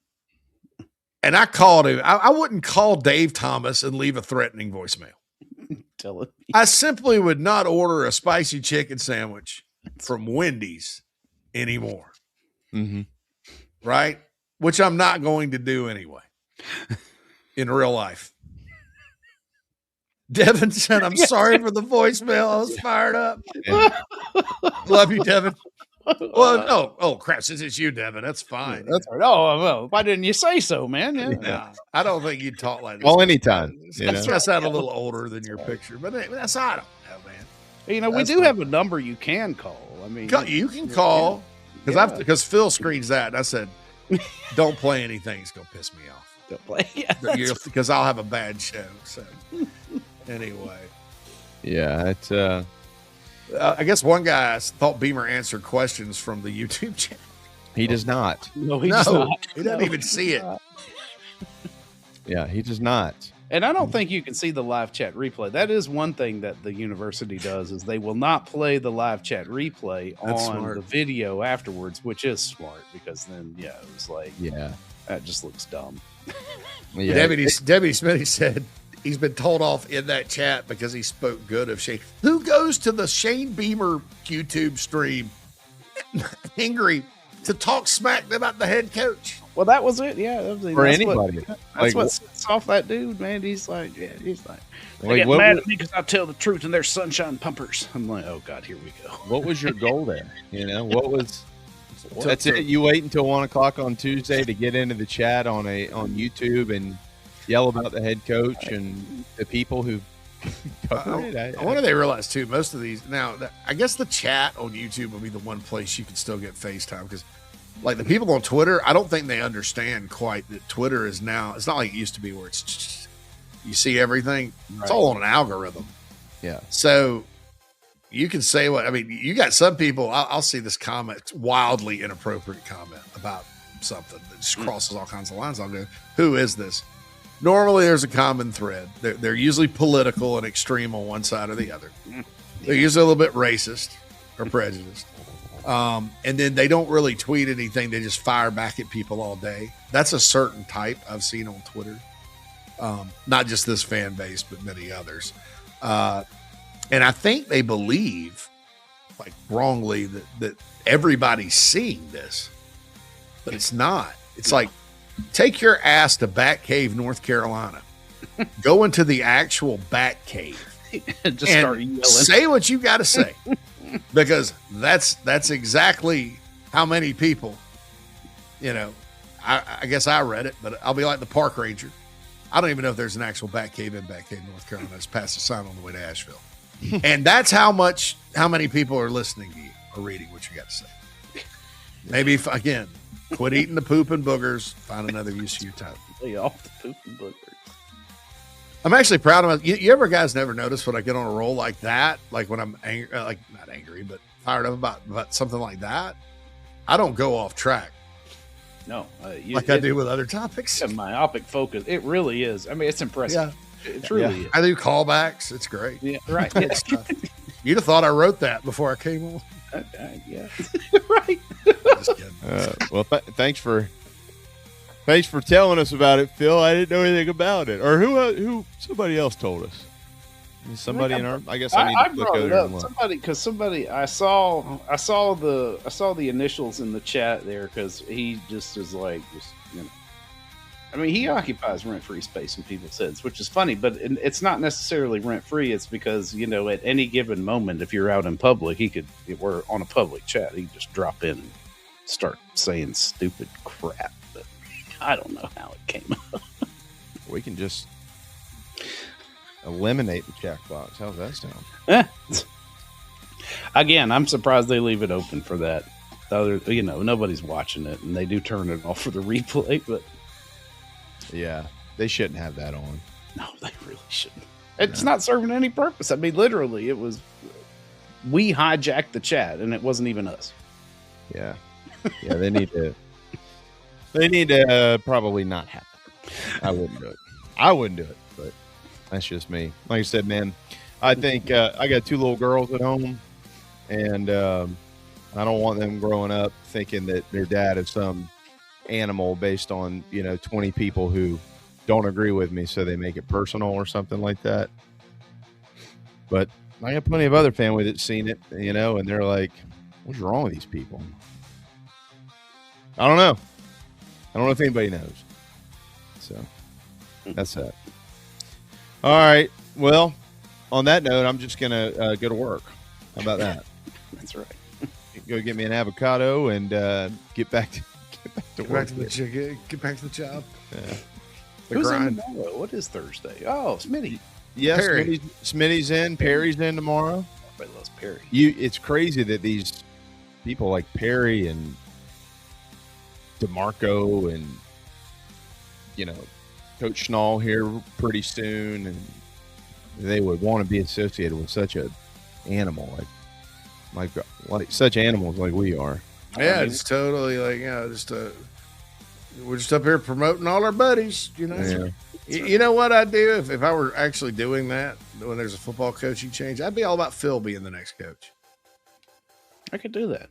Speaker 26: called him. I wouldn't call Dave Thomas and leave a threatening voicemail.
Speaker 5: Tell him.
Speaker 26: I simply would not order a spicy chicken sandwich from Wendy's anymore.
Speaker 6: Mm-hmm.
Speaker 26: Right? Which I'm not going to do anyway in real life. Devin said, I'm sorry for the voicemail. I was fired up. Yeah. Love you, Devin. Well, oh crap! Since it's you, Devin, that's fine.
Speaker 5: That's right. Oh well, why didn't you say so, man? Yeah.
Speaker 26: No, I don't think you'd talk like this.
Speaker 6: Well, anytime.
Speaker 26: I sound a little older than your picture, but that's I don't know, man.
Speaker 5: We do have a number you can call. I mean,
Speaker 26: you can call because Phil screens that. And I said, don't play anything. It's gonna piss me off.
Speaker 5: Don't play
Speaker 26: because I'll have a bad show. So anyway,
Speaker 6: yeah, it's.
Speaker 26: I guess one guy thought Beamer answered questions from the YouTube chat.
Speaker 6: He does not.
Speaker 5: No, he does not.
Speaker 26: He doesn't even see it.
Speaker 6: Yeah, he does not.
Speaker 5: And I don't think you can see the live chat replay. That is one thing that the university does is they will not play the live chat replay on the video afterwards, which is smart because then, it was like, that just looks dumb.
Speaker 26: Yeah. Debbie Smitty said, he's been told off in that chat because he spoke good of Shane. Who goes to the Shane Beamer YouTube stream angry to talk smack about the head coach.
Speaker 5: Well, that was it. Yeah, that was,
Speaker 6: For anybody.
Speaker 5: That's what sets off that dude, man. He's like, they
Speaker 6: Like,
Speaker 5: get
Speaker 6: what
Speaker 5: mad
Speaker 6: was-
Speaker 5: at me because I tell the truth and they're sunshine pumpers. I'm like, oh God, here we go.
Speaker 6: What was your goal there? What was? That's it. You wait until 1 o'clock on Tuesday to get into the chat on YouTube and yell about the head coach and the people who cover it.
Speaker 26: I wonder they realize too. Most of these now, I guess the chat on YouTube will be the one place you can still get FaceTime because, like the people on Twitter, I don't think they understand quite that Twitter is now. It's not like it used to be where it's just, you see everything. Right. It's all on an algorithm.
Speaker 6: Yeah.
Speaker 26: So you can say what I mean. You got some people. I'll see this comment, wildly inappropriate comment about something that just crosses all kinds of lines. I'll go, who is this? Normally, there's a common thread. They're usually political and extreme on one side or the other. They're usually a little bit racist or prejudiced. And then they don't really tweet anything. They just fire back at people all day. That's a certain type I've seen on Twitter. Not just this fan base, but many others. And I think they believe, like wrongly, that everybody's seeing this. But it's not. It's like, take your ass to Batcave, North Carolina. Go into the actual Batcave.
Speaker 5: Just
Speaker 26: and
Speaker 5: start yelling.
Speaker 26: Say what you got to say. Because that's exactly how many people, I guess I read it, but I'll be like the park ranger. I don't even know if there's an actual Batcave in Batcave, North Carolina. It's past the sign on the way to Asheville. And that's how many people are listening to you or reading what you got to say. Maybe, again, quit eating the poop and boogers. Find another use of your time.
Speaker 5: Lay off the poop and boogers.
Speaker 26: I'm actually proud of myself. You ever guys never notice when I get on a roll like that? Like when I'm angry, like not angry, but fired up about something like that? I don't go off track.
Speaker 5: No.
Speaker 26: I do with other topics.
Speaker 5: A myopic focus. It really is. I mean, it's impressive.
Speaker 26: Yeah.
Speaker 5: It truly is.
Speaker 26: I do callbacks. It's great.
Speaker 5: Yeah, right.
Speaker 26: You'd have thought I wrote that before I came on.
Speaker 5: Yeah. Right.
Speaker 26: Just kidding.
Speaker 6: Well, thanks for telling us about it, Phil. I didn't know anything about it. Or who somebody else told us. Somebody in our. I guess I need to look over there and look.
Speaker 5: Somebody. I saw the initials in the chat there because he just is like I mean, he occupies rent-free space in people's heads, which is funny, but it's not necessarily rent-free. It's because, at any given moment, if you're out in public, we're on a public chat, he just drop in and start saying stupid crap. But I don't know how it came up.
Speaker 6: We can just eliminate the chat box. How's that sound?
Speaker 5: Again, I'm surprised they leave it open for that. Nobody's watching it, and they do turn it off for the replay, but
Speaker 6: yeah, they shouldn't have that on.
Speaker 5: No, they really shouldn't. It's not serving any purpose. I mean, literally, we hijacked the chat, and it wasn't even us.
Speaker 6: Yeah, they need to probably not happen. I wouldn't do it, but that's just me. Like I said, man, I think I got 2 little girls at home, and I don't want them growing up thinking that their dad is some animal based on 20 people who don't agree with me, so they make it personal or something like that. But I got plenty of other family that's seen it, and they're like, what's wrong with these people? I don't know if anybody knows. So that's that. All right, well, on that note, I'm just gonna go to work. How about that?
Speaker 5: That's right.
Speaker 6: Go get me an avocado and get back to work.
Speaker 26: Get back to the job.
Speaker 6: Yeah.
Speaker 5: Who's in tomorrow? What is Thursday? Oh, Smitty.
Speaker 6: Yes, Smitty's in. Perry's in tomorrow.
Speaker 5: Everybody loves Perry.
Speaker 6: It's crazy that these people like Perry and DeMarco and Coach Schnall here pretty soon, and they would want to be associated with such an animal like such animals like we are.
Speaker 26: Yeah, it's totally we're just up here promoting all our buddies,
Speaker 6: Yeah.
Speaker 26: You know what I'd do if I were actually doing that when there's a football coaching change? I'd be all about Phil being the next coach.
Speaker 5: I could do that.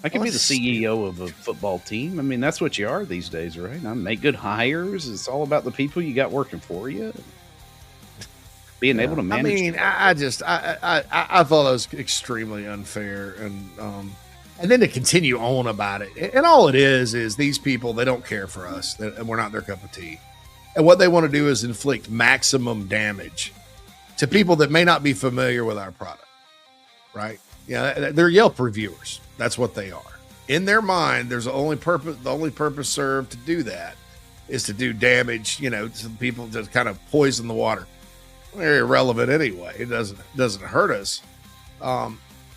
Speaker 5: I could be the CEO of a football team. I mean, that's what you are these days, right? I make good hires. It's all about the people you got working for you. Being able to manage.
Speaker 26: I mean, I thought that was extremely unfair, and And then to continue on about it. And all it is these people, they don't care for us, and we're not their cup of tea. And what they want to do is inflict maximum damage to people that may not be familiar with our product, right? Yeah, they're Yelp reviewers. That's what they are. In their mind, there's the only purpose served to do that is to do damage, to people, to kind of poison the water. They're irrelevant anyway. It doesn't hurt us.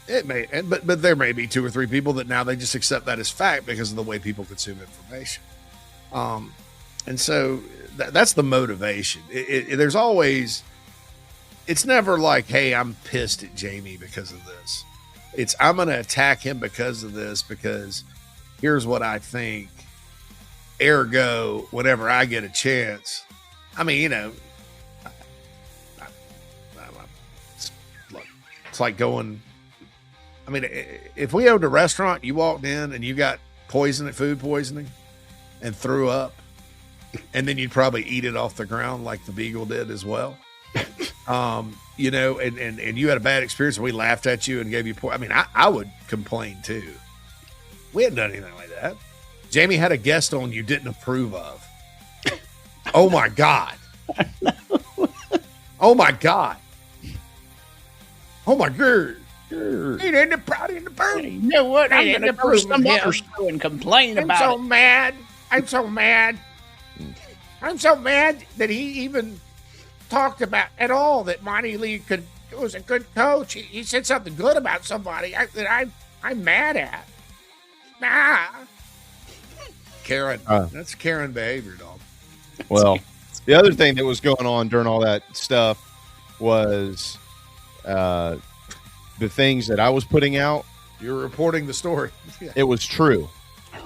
Speaker 26: It may, but there may be 2 or 3 people that now they just accept that as fact because of the way people consume information. And so that's the motivation. There's always, it's never like, hey, I'm pissed at Jamie because of this. It's, I'm going to attack him because of this, because here's what I think. Ergo, whenever I get a chance, I mean, it's like going, I mean, if we owned a restaurant, you walked in and you got food poisoning and threw up, and then you'd probably eat it off the ground like the Beagle did as well. And you had a bad experience and we laughed at you and gave you I mean, I would complain too. We hadn't done anything like that. Jamie had a guest on you didn't approve of. Oh my God. Oh my God. Oh my God. He didn't approve.
Speaker 5: You know what? I'm going to go to some other show and complain about it.
Speaker 26: I'm so mad. I'm so mad. I'm so mad that he even talked about at all that Monty Lee was a good coach. He said something good about somebody that I'm mad at. Karen. That's Karen behavior, dog.
Speaker 6: Well, the other thing that was going on during all that stuff was the things that I was putting out.
Speaker 26: You're reporting the story. Yeah.
Speaker 6: It was true.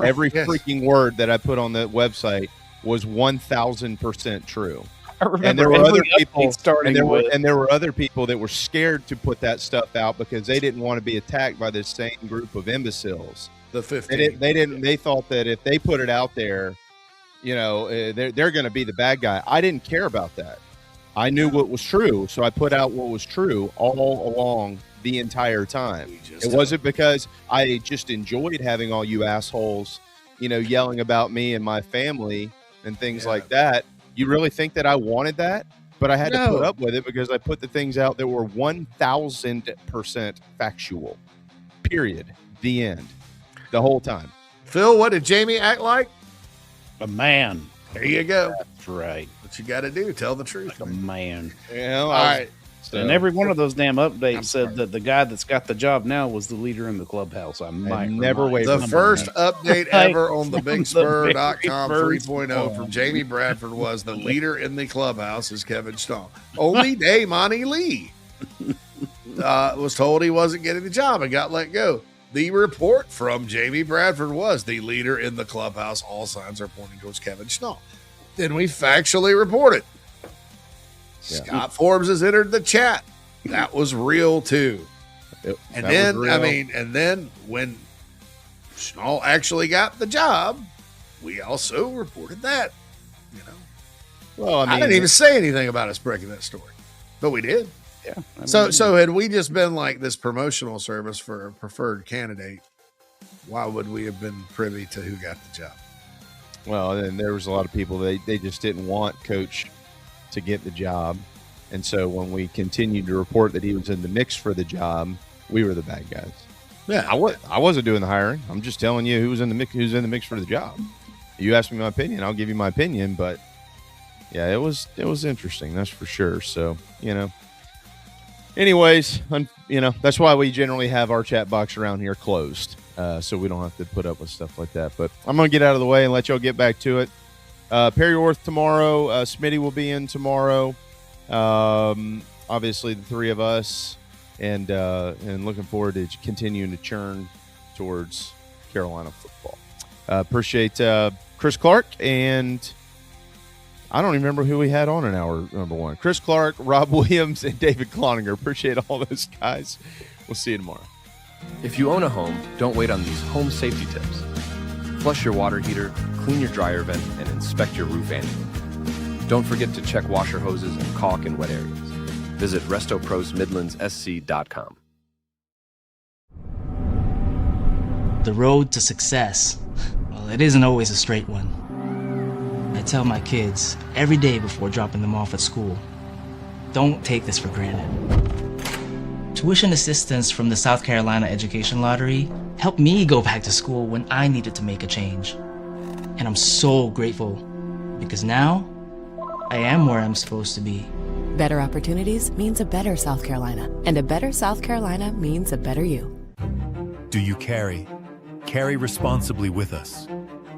Speaker 6: Every
Speaker 26: Yes.
Speaker 6: freaking word that I put on the website was 1,000% true.
Speaker 5: I remember
Speaker 6: And there were other people,
Speaker 5: starting
Speaker 6: and there were other people that were scared to put that stuff out because they didn't want to be attacked by this same group of imbeciles.
Speaker 26: The 15.
Speaker 6: They thought that if they put it out there, they're going to be the bad guy. I didn't care about that. I knew what was true, so I put out what was true all along the entire time. It wasn't because I just enjoyed having all you assholes, yelling about me and my family and things like that. You really think that I wanted that? But I had to put up with it because I put the things out that were 1,000% factual. Period. The end. The whole time.
Speaker 26: Phil, what did Jamie act like?
Speaker 5: A man.
Speaker 26: There you go.
Speaker 5: That's right.
Speaker 26: What you got to do, tell the truth.
Speaker 5: Like a man.
Speaker 26: All right.
Speaker 5: And every one of those damn updates said that the guy that's got the job now was the leader in the clubhouse. I might
Speaker 6: never wait.
Speaker 26: The first update ever on the BigSpur.com 3.0 from Jamie Bradford was the leader in the clubhouse is Kevin Stahl. Only day Monty Lee was told he wasn't getting the job and got let go. The report from Jamie Bradford was the leader in the clubhouse. All signs are pointing towards Kevin Stahl. Then we factually reported. Scott Forbes has entered the chat. That was real too. And then when Schnall actually got the job, we also reported that. Well, I didn't even say anything about us breaking that story, but we did.
Speaker 5: Yeah.
Speaker 26: So had we just been like this promotional service for a preferred candidate, why would we have been privy to who got the job?
Speaker 6: Well, and there was a lot of people, they just didn't want Coach to get the job. And so when we continued to report that he was in the mix for the job, we were the bad guys.
Speaker 26: Yeah.
Speaker 6: I wasn't doing the hiring. I'm just telling you who's in the mix for the job. You asked me my opinion, I'll give you my opinion, but yeah, it was interesting, that's for sure. So, anyways, that's why we generally have our chat box around here closed. So we don't have to put up with stuff like that. But I'm going to get out of the way and let y'all get back to it. Perry Orth tomorrow. Smitty will be in tomorrow. Obviously, the three of us, and looking forward to continuing to churn towards Carolina football. Appreciate Chris Clark, and I don't even remember who we had on in hour number one. Chris Clark, Rob Williams, and David Cloninger. Appreciate all those guys. We'll see you tomorrow.
Speaker 9: If you own a home, don't wait on these home safety tips. Flush your water heater, clean your dryer vent, and inspect your roof annually. Don't forget to check washer hoses and caulk in wet areas. Visit RestoProsMidlandsSC.com.
Speaker 4: The road to success, well, it isn't always a straight one. I tell my kids every day before dropping them off at school, don't take this for granted. Tuition assistance from the South Carolina Education Lottery helped me go back to school when I needed to make a change. And I'm so grateful because now I am where I'm supposed to be.
Speaker 8: Better opportunities means a better South Carolina, and a better South Carolina means a better you.
Speaker 14: Do you carry? Carry responsibly with us.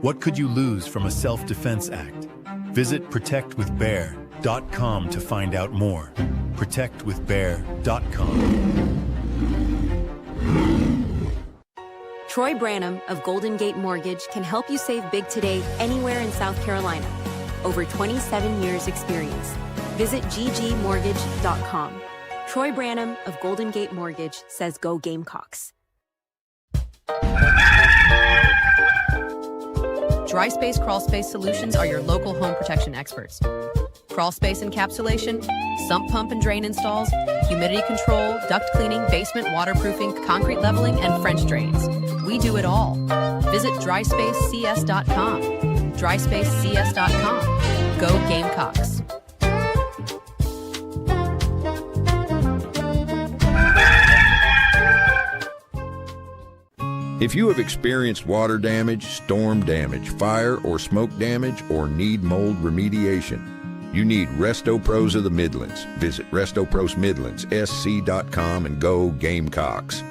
Speaker 14: What could you lose from a Self-Defense Act? Visit protectwithbear.com to find out more. protectwithbear.com.
Speaker 17: Troy Branham of Golden Gate Mortgage can help you save big today anywhere in South Carolina. Over 27 years experience. Visit ggmortgage.com. Troy Branham of Golden Gate Mortgage says go Gamecocks.
Speaker 18: Dry Space Crawl Space Solutions are your local home protection experts. Crawl space encapsulation, sump pump and drain installs, humidity control, duct cleaning, basement waterproofing, concrete leveling, and French drains. We do it all. Visit dryspacecs.com. dryspacecs.com. Go Gamecocks.
Speaker 19: If you have experienced water damage, storm damage, fire or smoke damage, or need mold remediation, you need Resto Pros of the Midlands. Visit RestoProsMidlands.sc.com and go Gamecocks.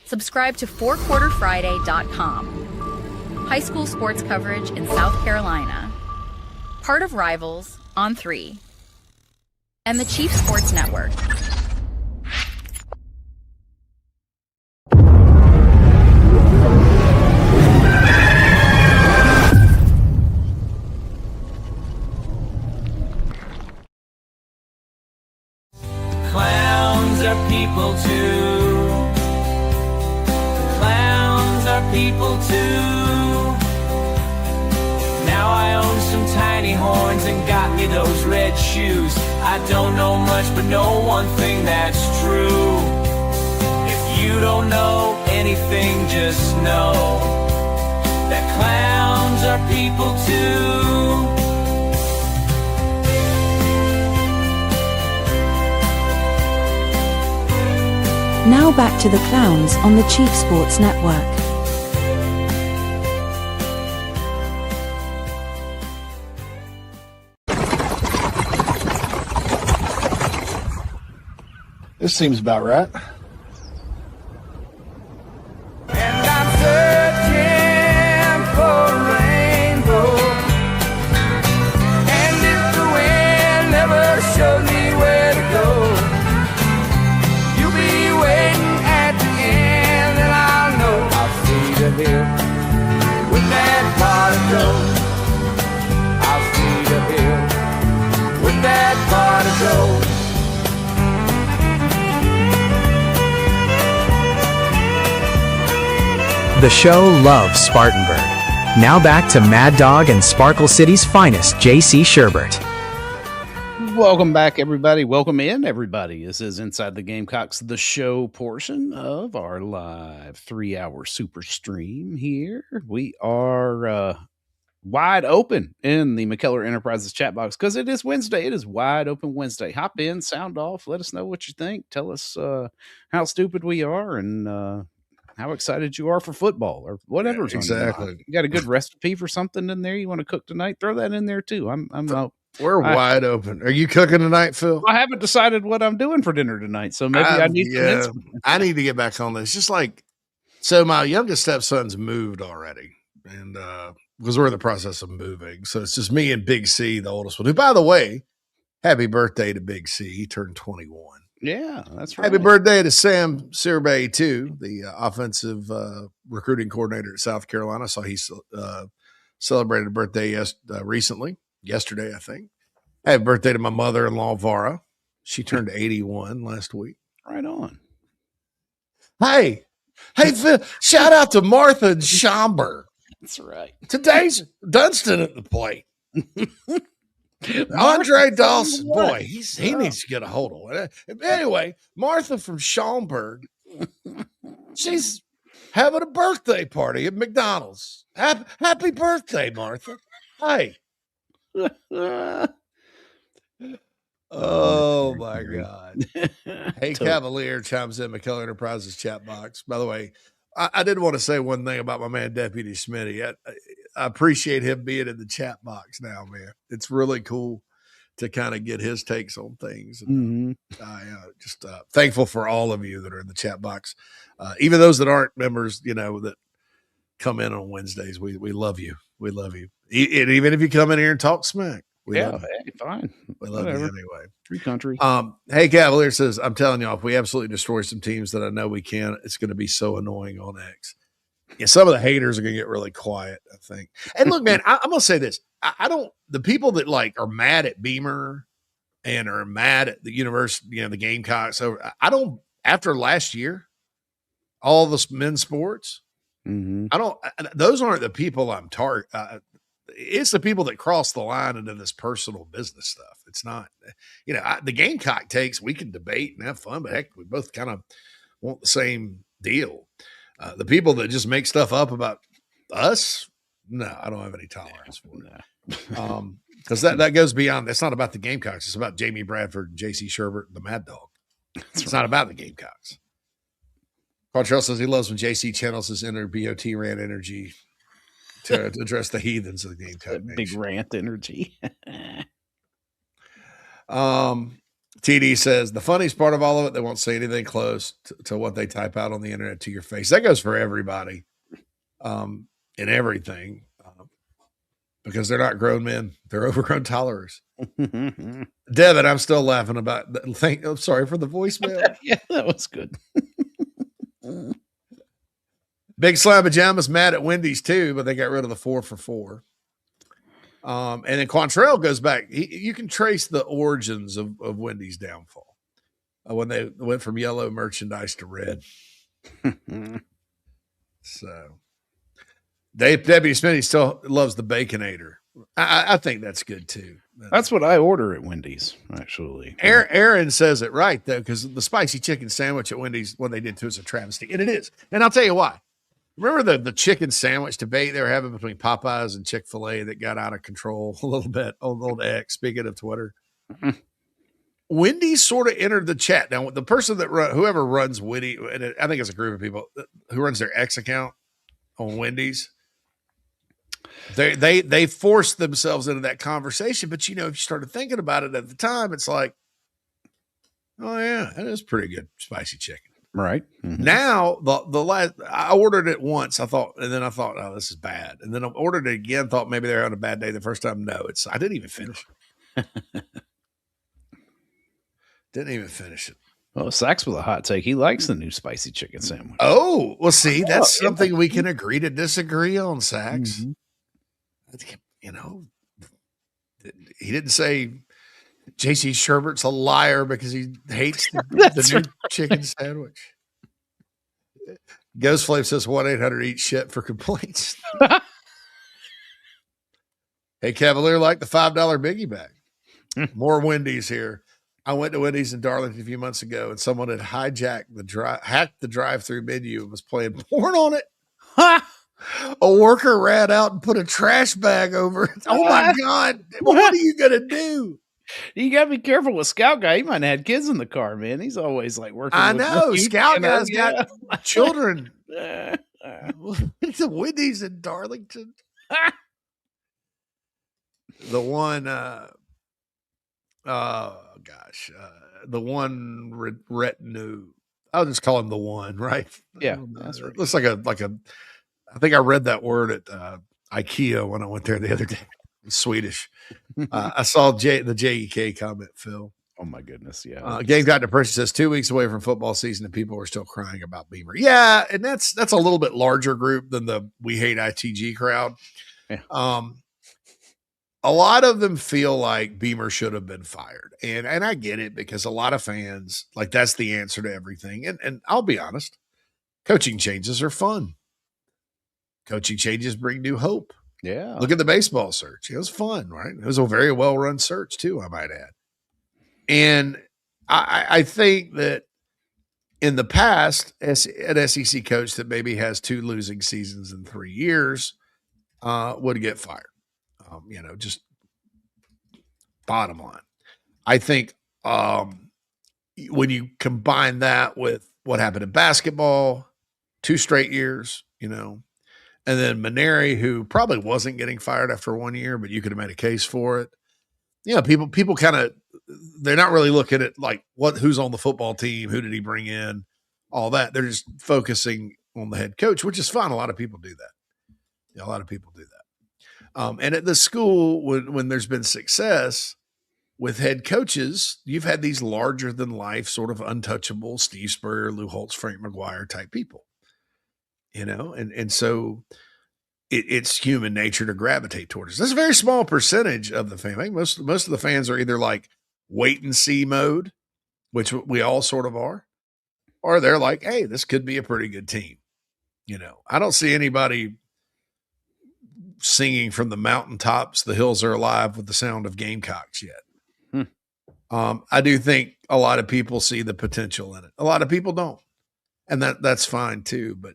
Speaker 25: Subscribe to FourQuarterFriday.com. High school sports coverage in South Carolina. Part of Rivals on 3. And the Chief Sports Network.
Speaker 3: Clowns are people too. Clowns are people too. Now I own some tiny horns and got me those red shoes. I don't know much, but know one thing that's true. If you don't know anything, just know that clowns are people too.
Speaker 8: Now back to the clowns on the Chief Sports Network.
Speaker 10: This seems about right.
Speaker 3: And I'm searching for a rainbow. And if the wind never shows me where to go, you'll be waiting at the end, and I'll know I'll see the hill with that pot of gold. I'll see the hill with that pot of gold.
Speaker 27: The show loves Spartanburg. Now back to Mad Dog and Sparkle City's finest, J.C. Sherbert.
Speaker 5: Welcome back, everybody. Welcome in, everybody. This is Inside the Gamecocks, the show portion of our live 3-hour super stream here. We are wide open in the McKellar Enterprises Chat Box because it is Wednesday. It is wide open Wednesday. Hop in, sound off. Let us know what you think. Tell us how stupid we are and how excited you are for football or whatever.
Speaker 26: Yeah, exactly.
Speaker 5: You got a good recipe for something in there you want to cook tonight? Throw that in there too.
Speaker 26: We're wide open. Are you cooking tonight, Phil?
Speaker 5: I haven't decided what I'm doing for dinner tonight, so maybe I need some.
Speaker 26: I need to get back on this. Just like, so my youngest stepson's moved already, and because we're in the process of moving, so it's just me and Big C, the oldest one. Who, by the way, happy birthday to Big C. He turned 21.
Speaker 5: Yeah, that's right.
Speaker 26: Happy birthday to Sam Sirbay, too, the offensive recruiting coordinator at South Carolina. So he celebrated a birthday yesterday, I think. Happy birthday to my mother-in-law, Vara. She turned 81 last week.
Speaker 5: Right on.
Speaker 26: Hey, Phil, shout out to Martha and Schomburg.
Speaker 5: That's right.
Speaker 26: Today's Dunston at the plate. Andre Dawson, boy, he needs to get a hold of it. Anyway, Martha from Schaumburg She's having a birthday party at McDonald's. Happy birthday, Martha. Hey. Oh my God. Hey, Cavalier chimes in McKellar Enterprises Chat Box. By the way, I did want to say one thing about my man, Deputy Smitty. I appreciate him being in the chat box now, man. It's really cool to kind of get his takes on things. And, I just thankful for all of you that are in the chat box. Even those that aren't members, that come in on Wednesdays. We love you. We love you. And even if you come in here and talk smack, we love you.
Speaker 5: Fine.
Speaker 26: We love you anyway.
Speaker 5: Free country.
Speaker 26: Hey, Cavalier says, I'm telling y'all, if we absolutely destroy some teams that I know we can, it's going to be so annoying on X. Yeah, some of the haters are going to get really quiet, I think. And look, man, I'm going to say this. I don't – the people that, are mad at Beamer and are mad at the university, the Gamecocks, I don't – after last year, all this men's sports, I don't – those aren't the people I'm it's the people that cross the line into this personal business stuff. It's not – the Gamecock takes, we can debate and have fun, but heck, we both kind of want the same deal. The people that just make stuff up about us, no, I don't have any tolerance for that. Because that goes beyond. That's not about the Gamecocks. It's about Jamie Bradford and J.C. Sherbert and the Mad Dog. It's not about the Gamecocks. Quantrell says he loves when J.C. channels his inner BOT rant energy to address the heathens of the Gamecock nation.
Speaker 5: Big rant energy.
Speaker 26: TD says, the funniest part of all of it, they won't say anything close to what they type out on the internet to your face. That goes for everybody in everything because they're not grown men. They're overgrown toddlers. Devin, I'm still laughing about I'm sorry for the voicemail.
Speaker 5: Yeah, that was good.
Speaker 26: Big Slime Pajamas mad at Wendy's too, but they got rid of the 4 for $4. And then Quantrell goes back. You can trace the origins of Wendy's downfall when they went from yellow merchandise to red. So Deputy Smitty still loves the Baconator. I think that's good too.
Speaker 5: That's what I order at Wendy's, actually.
Speaker 26: Aaron says it right though, because the spicy chicken sandwich at Wendy's, what they did to us, a travesty, and it is. And I'll tell you why. Remember the chicken sandwich debate they were having between Popeyes and Chick-fil-A that got out of control a little bit on old X, speaking of Twitter? Wendy's sort of entered the chat. Now, the person whoever runs Wendy, and I think it's a group of people who runs their X account on Wendy's, they forced themselves into that conversation. But, if you started thinking about it at the time, it's like, oh, yeah, that is pretty good spicy chicken.
Speaker 5: Right. Mm-hmm.
Speaker 26: Now the last I ordered it once, I thought, oh, this is bad. And then I ordered it again, thought maybe they're on a bad day the first time. No, I didn't even finish it. Didn't even finish it.
Speaker 5: Well, Sachs with a hot take. He likes the new spicy chicken sandwich.
Speaker 26: Oh, well, see, that's something we can agree to disagree on, Sachs. Mm-hmm. He didn't say J.C. Sherbert's a liar because he hates the new chicken sandwich. Ghost Flame says 1-800-EAT shit for complaints. Hey, Cavalier, like the $5 biggie bag. More Wendy's here. I went to Wendy's in Darlington a few months ago, and someone had hacked the drive-through menu and was playing porn on it. A worker ran out and put a trash bag over it. Oh my God. What are you going to do?
Speaker 5: You got to be careful with Scout Guy. He might have had kids in the car, man. He's always working.
Speaker 26: I know. Scout Guy's got children. It's a Wendy's in Darlington. The one, the one retinue. I'll just call him the one, right?
Speaker 5: Yeah, that's right.
Speaker 26: Looks like a. I think I read that word at IKEA when I went there the other day. It's Swedish. I saw the JEK comment, Phil.
Speaker 5: Oh my goodness, yeah.
Speaker 26: Gamecock Depression says 2 weeks away from football season and people are still crying about Beamer. Yeah, and that's a little bit larger group than the We Hate ITG crowd.
Speaker 5: Yeah.
Speaker 26: A lot of them feel like Beamer should have been fired. And I get it because a lot of fans, that's the answer to everything. And I'll be honest, coaching changes are fun. Coaching changes bring new hope.
Speaker 5: Yeah.
Speaker 26: Look at the baseball search. It was fun, right? It was a very well-run search too, I might add. And I think that in the past, an SEC coach that maybe has 2 losing seasons in 3 years would get fired. Just bottom line. I think when you combine that with what happened in basketball, 2 straight years, and then Maneri, who probably wasn't getting fired after 1 year, but you could have made a case for it. People kind of, they're not really looking at like who's on the football team, who did he bring in, all that. They're just focusing on the head coach, which is fine. A lot of people do that. A lot of people do that. And at the school, when there's been success with head coaches, you've had these larger than life, sort of untouchable Steve Spurrier, Lou Holtz, Frank McGuire type people, and so it's human nature to gravitate towards us. That's a very small percentage of the fan. I think most of the fans are either like wait and see mode, which we all sort of are, or they're like, hey, this could be a pretty good team. I don't see anybody singing from the mountaintops, the hills are alive with the sound of Gamecocks yet. I do think a lot of people see the potential in it. A lot of people don't. And that's fine too. But,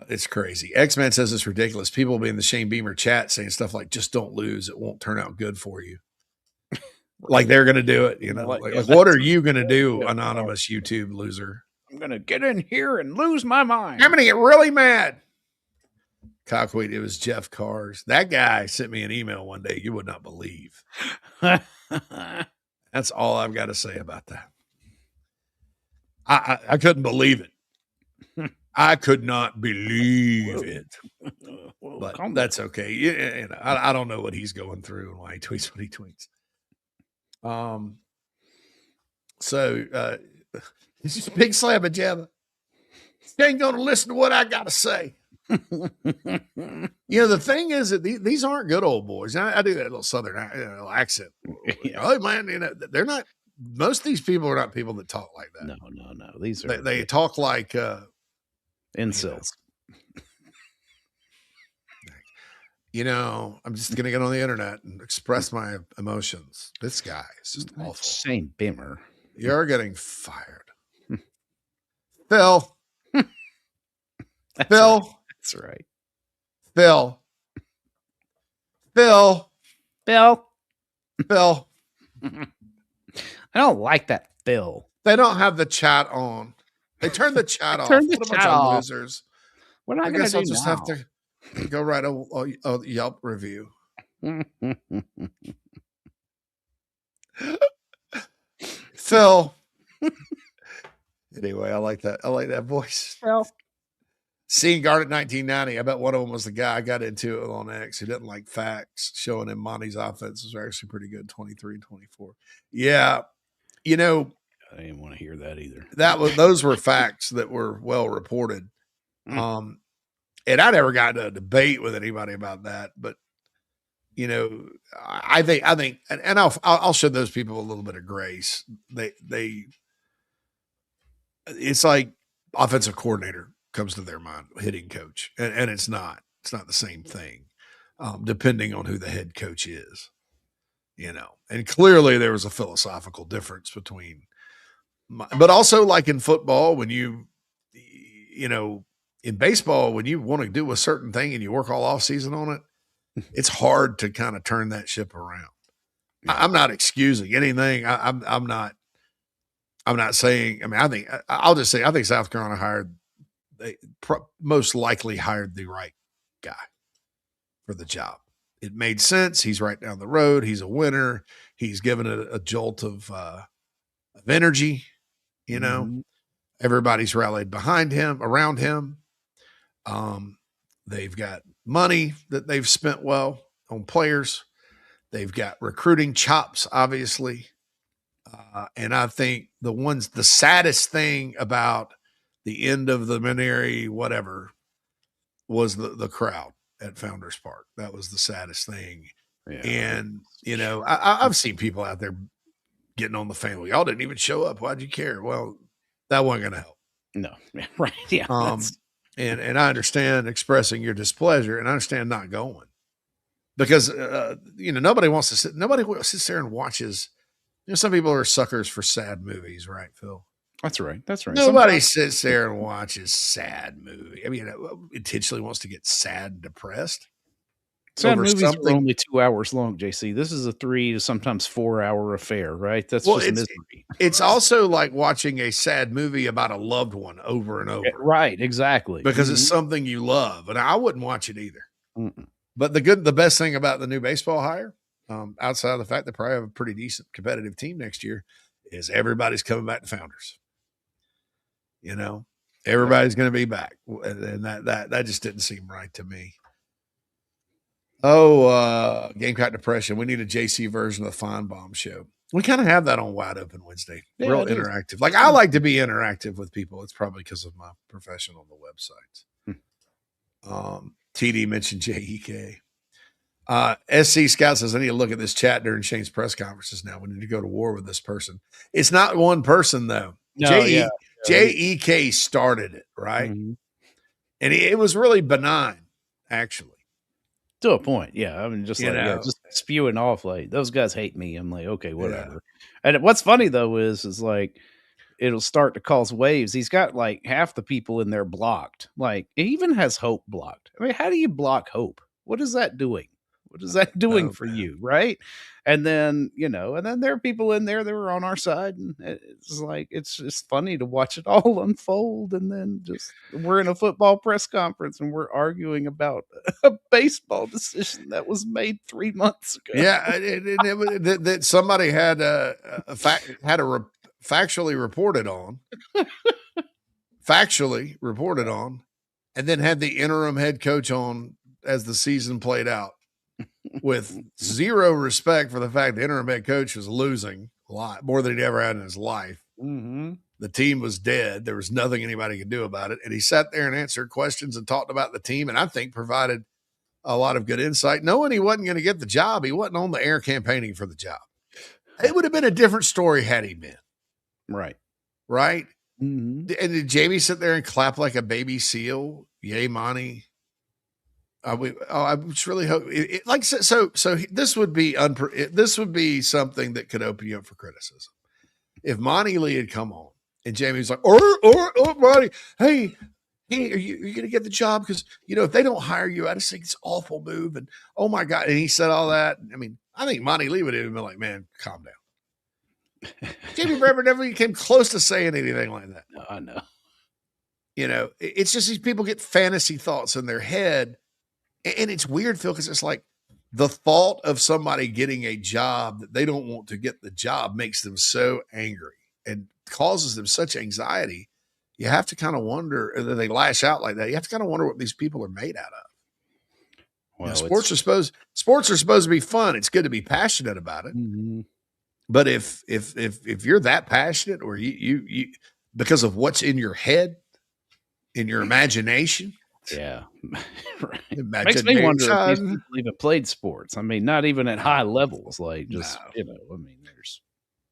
Speaker 26: it's crazy. X-Man says it's ridiculous. People will be in the Shane Beamer chat saying stuff like, just don't lose. It won't turn out good for you. Like they're going to do it, like what are you going to do, anonymous YouTube loser?
Speaker 5: I'm going to get in here and lose my mind.
Speaker 26: I'm going to get really mad. Cockweed, it was Jeff Cars. That guy sent me an email one day you would not believe. That's all I've got to say about that. I couldn't believe it. I could not believe it. But that's okay. I don't know what he's going through and why he tweets what he tweets. So this is a big slab of Java. They ain't going to listen to what I got to say. The thing is that these aren't good old boys. I do that little Southern accent. Oh man, they're not. Most of these people are not people that talk like that.
Speaker 5: No. These are
Speaker 26: they talk like
Speaker 5: incels.
Speaker 26: I'm just gonna get on the internet and express my emotions. This guy is just awful.
Speaker 5: Shane Beamer,
Speaker 26: you're getting fired, Phil. Phil.
Speaker 5: That's right.
Speaker 26: Phil.
Speaker 5: I don't like that Phil.
Speaker 26: They don't have the chat on. They turned the chat off.
Speaker 5: Turn the
Speaker 26: what a
Speaker 5: chat
Speaker 26: bunch
Speaker 5: off.
Speaker 26: of losers.
Speaker 5: What am I
Speaker 26: I
Speaker 5: going
Speaker 26: guess
Speaker 5: to
Speaker 26: I'll
Speaker 5: do
Speaker 26: just
Speaker 5: now?
Speaker 26: have to go write a Yelp review. Phil. Anyway, I like that. I like that voice.
Speaker 5: Phil.
Speaker 26: Seeing Garnet 1990, I bet one of them was the guy I got into it on X who didn't like facts, showing him Monty's offenses are actually pretty good, 23 and 24. Yeah.
Speaker 5: I didn't want to hear that either.
Speaker 26: Those were facts that were well reported. And I never got into a debate with anybody about that, but I think, and I'll show those people a little bit of grace. It's like offensive coordinator comes to their mind, hitting coach, and it's not the same thing, depending on who the head coach is, and clearly there was a philosophical difference between, but also like in football, when in baseball, when you want to do a certain thing and you work all off season on it, it's hard to kind of turn that ship around. Yeah. I'm not excusing anything. I'm not saying, I'll just say, I think South Carolina most likely hired the right guy for the job. It made sense. He's right down the road. He's a winner. He's given it a jolt of energy, Everybody's rallied behind him, around him. They've got money that they've spent well on players. They've got recruiting chops, obviously. And I think the saddest thing about the end of the Maneri, whatever, was the crowd at Founders Park. That was the saddest thing. Yeah. And, I've seen people out there getting on the fan. Well, y'all didn't even show up. Why'd you care? Well, that wasn't going to help.
Speaker 5: No. Right. Yeah.
Speaker 26: And I understand expressing your displeasure, and I understand not going because, nobody sits there and watches. some people are suckers for sad movies, right, Phil?
Speaker 5: That's right. That's right.
Speaker 26: Nobody sits there and watches sad movie. I mean, intentionally wants to get sad and depressed.
Speaker 5: Sad movies are only 2 hours long, JC. This is a 3 to sometimes 4 hour affair, right? That's just misery.
Speaker 26: It's also like watching a sad movie about a loved one over and over.
Speaker 5: Right, exactly.
Speaker 26: Because it's something you love. And I wouldn't watch it either.
Speaker 5: Mm-mm.
Speaker 26: But the best thing about the new baseball hire, outside of the fact they probably have a pretty decent competitive team next year, is everybody's coming back to Founders. You know, everybody's going to be back. And that just didn't seem right to me. Oh, Gamecock Depression. We need a JC version of the Feinbaum show. We kind of have that on Wide Open Wednesday.
Speaker 5: Yeah,
Speaker 26: Real interactive. Like, I like to be interactive with people. It's probably because of my profession on the websites. TD mentioned JEK. SC Scout says, I need to look at this chat during Shane's press conferences now. We need to go to war with this person. It's not one person, though.
Speaker 5: No,
Speaker 26: JEK started it, right?
Speaker 5: Mm-hmm.
Speaker 26: And it was really benign, actually.
Speaker 5: To a point, yeah. I mean, just
Speaker 26: just
Speaker 5: spewing off like those guys hate me. I'm like, okay, whatever. Yeah. And what's funny though is like it'll start to cause waves. He's got like half the people in there blocked. Like it even has Hope blocked. I mean, how do you block Hope? What is that doing? What is that doing for you, right? And then and then there are people in there that were on our side, and it's like it's just funny to watch it all unfold. And then just we're in a football press conference and we're arguing about a baseball decision that was made 3 months ago.
Speaker 26: Yeah, that somebody had factually reported on, and then had the interim head coach on as the season played out. With zero respect for the fact the interim head coach was losing a lot more than he'd ever had in his life.
Speaker 5: Mm-hmm.
Speaker 26: The team was dead. There was nothing anybody could do about it. And he sat there and answered questions and talked about the team. And I think provided a lot of good insight, knowing he wasn't going to get the job. He wasn't on the air campaigning for the job. It would have been a different story had he been.
Speaker 5: Right.
Speaker 26: Right.
Speaker 5: Mm-hmm.
Speaker 26: And did Jamie sit there and clap like a baby seal? Yay, Monty. I was really hope so. This would be something that could open you up for criticism. If Monty Lee had come on and Jamie was like, "Oh, Monty, hey, are you going to get the job? Because if they don't hire you, I just think it's an awful move." And oh my God, and he said all that. I mean, I think Monty Lee would have been like, "Man, calm down." Jamie Bremer never came close to saying anything like that.
Speaker 5: No, I know.
Speaker 26: It's just these people get fantasy thoughts in their head. And it's weird, Phil, because it's like the thought of somebody getting a job that they don't want to get the job makes them so angry and causes them such anxiety. You have to kind of wonder, that they lash out like that. You have to kind of wonder what these people are made out of. Well, sports are supposed to be fun. It's good to be passionate about it.
Speaker 5: Mm-hmm.
Speaker 26: But if you're that passionate, or you because of what's in your head, in your imagination.
Speaker 5: Yeah. Right. Makes me wonder if these people even played sports. I mean, not even at high levels. Like just, there's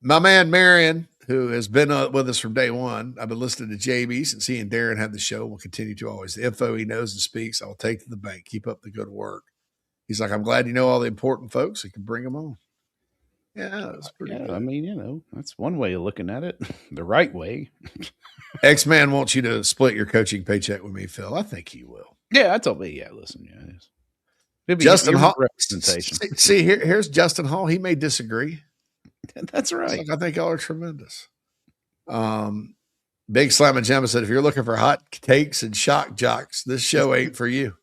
Speaker 26: my man, Marion, who has been with us from day one. I've been listening to JB since he and Darren had the show. We'll continue to always. The info he knows and speaks, I will take to the bank. Keep up the good work. He's like, I'm glad you know all the important folks. You can bring them on. Yeah, that's pretty good.
Speaker 5: I mean, that's one way of looking at it. The right way.
Speaker 26: X-Man wants you to split your coaching paycheck with me, Phil. I think he will.
Speaker 5: Yeah, I told me. Yeah, listen. Yeah,
Speaker 26: Justin Hall
Speaker 5: representation.
Speaker 26: See, here's Justin Hall. He may disagree.
Speaker 5: That's right.
Speaker 26: I think y'all are tremendous. Big Slam and Gemma said, if you're looking for hot takes and shock jocks, this show ain't for you.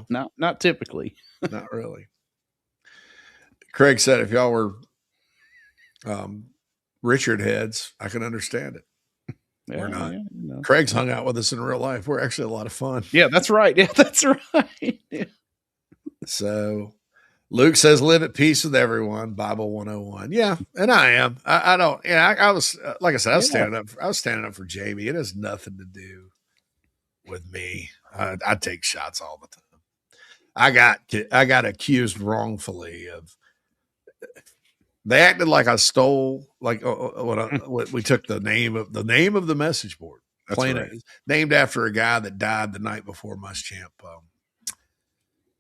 Speaker 26: No,
Speaker 5: not typically.
Speaker 26: Not really. Craig said, if y'all were Richard heads, I can understand it. We're not.
Speaker 5: Yeah,
Speaker 26: Craig's hung out with us in real life. We're actually a lot of fun.
Speaker 5: Yeah, that's right. Yeah, that's right. Yeah.
Speaker 26: So Luke says, live at peace with everyone. Bible 101. Yeah. And I am. I don't, I was, like I said, I was standing up for Jamie. It has nothing to do with me. I take shots all the time. I got accused wrongfully of, they acted like I stole, like when we took the name of the message board.
Speaker 5: That's right.
Speaker 26: Named after a guy that died the night before Muschamp,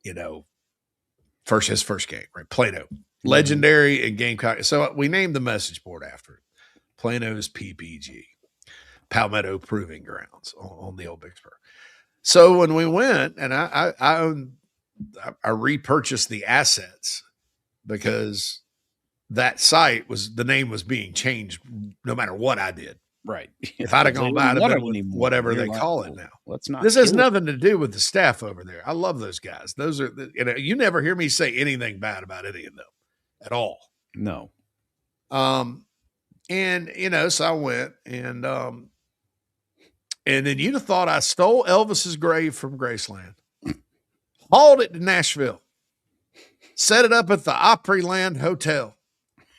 Speaker 26: his first game, right? Plato. Legendary and Gamecock. So we named the message board after it. Plano's PPG, Palmetto Proving Grounds on the old Big Spur. So when we went, and I repurchased the assets because that site the name was being changed no matter what I did.
Speaker 5: Right.
Speaker 26: If I'd have gone by, it'd have been whatever they call it now.
Speaker 5: Let's not.
Speaker 26: This has nothing to do with the staff over there. I love those guys. Those are, you never hear me say anything bad about any of them at all.
Speaker 5: No.
Speaker 26: And so I went and then you'd have thought I stole Elvis's grave from Graceland, hauled it to Nashville, set it up at the Opryland Hotel,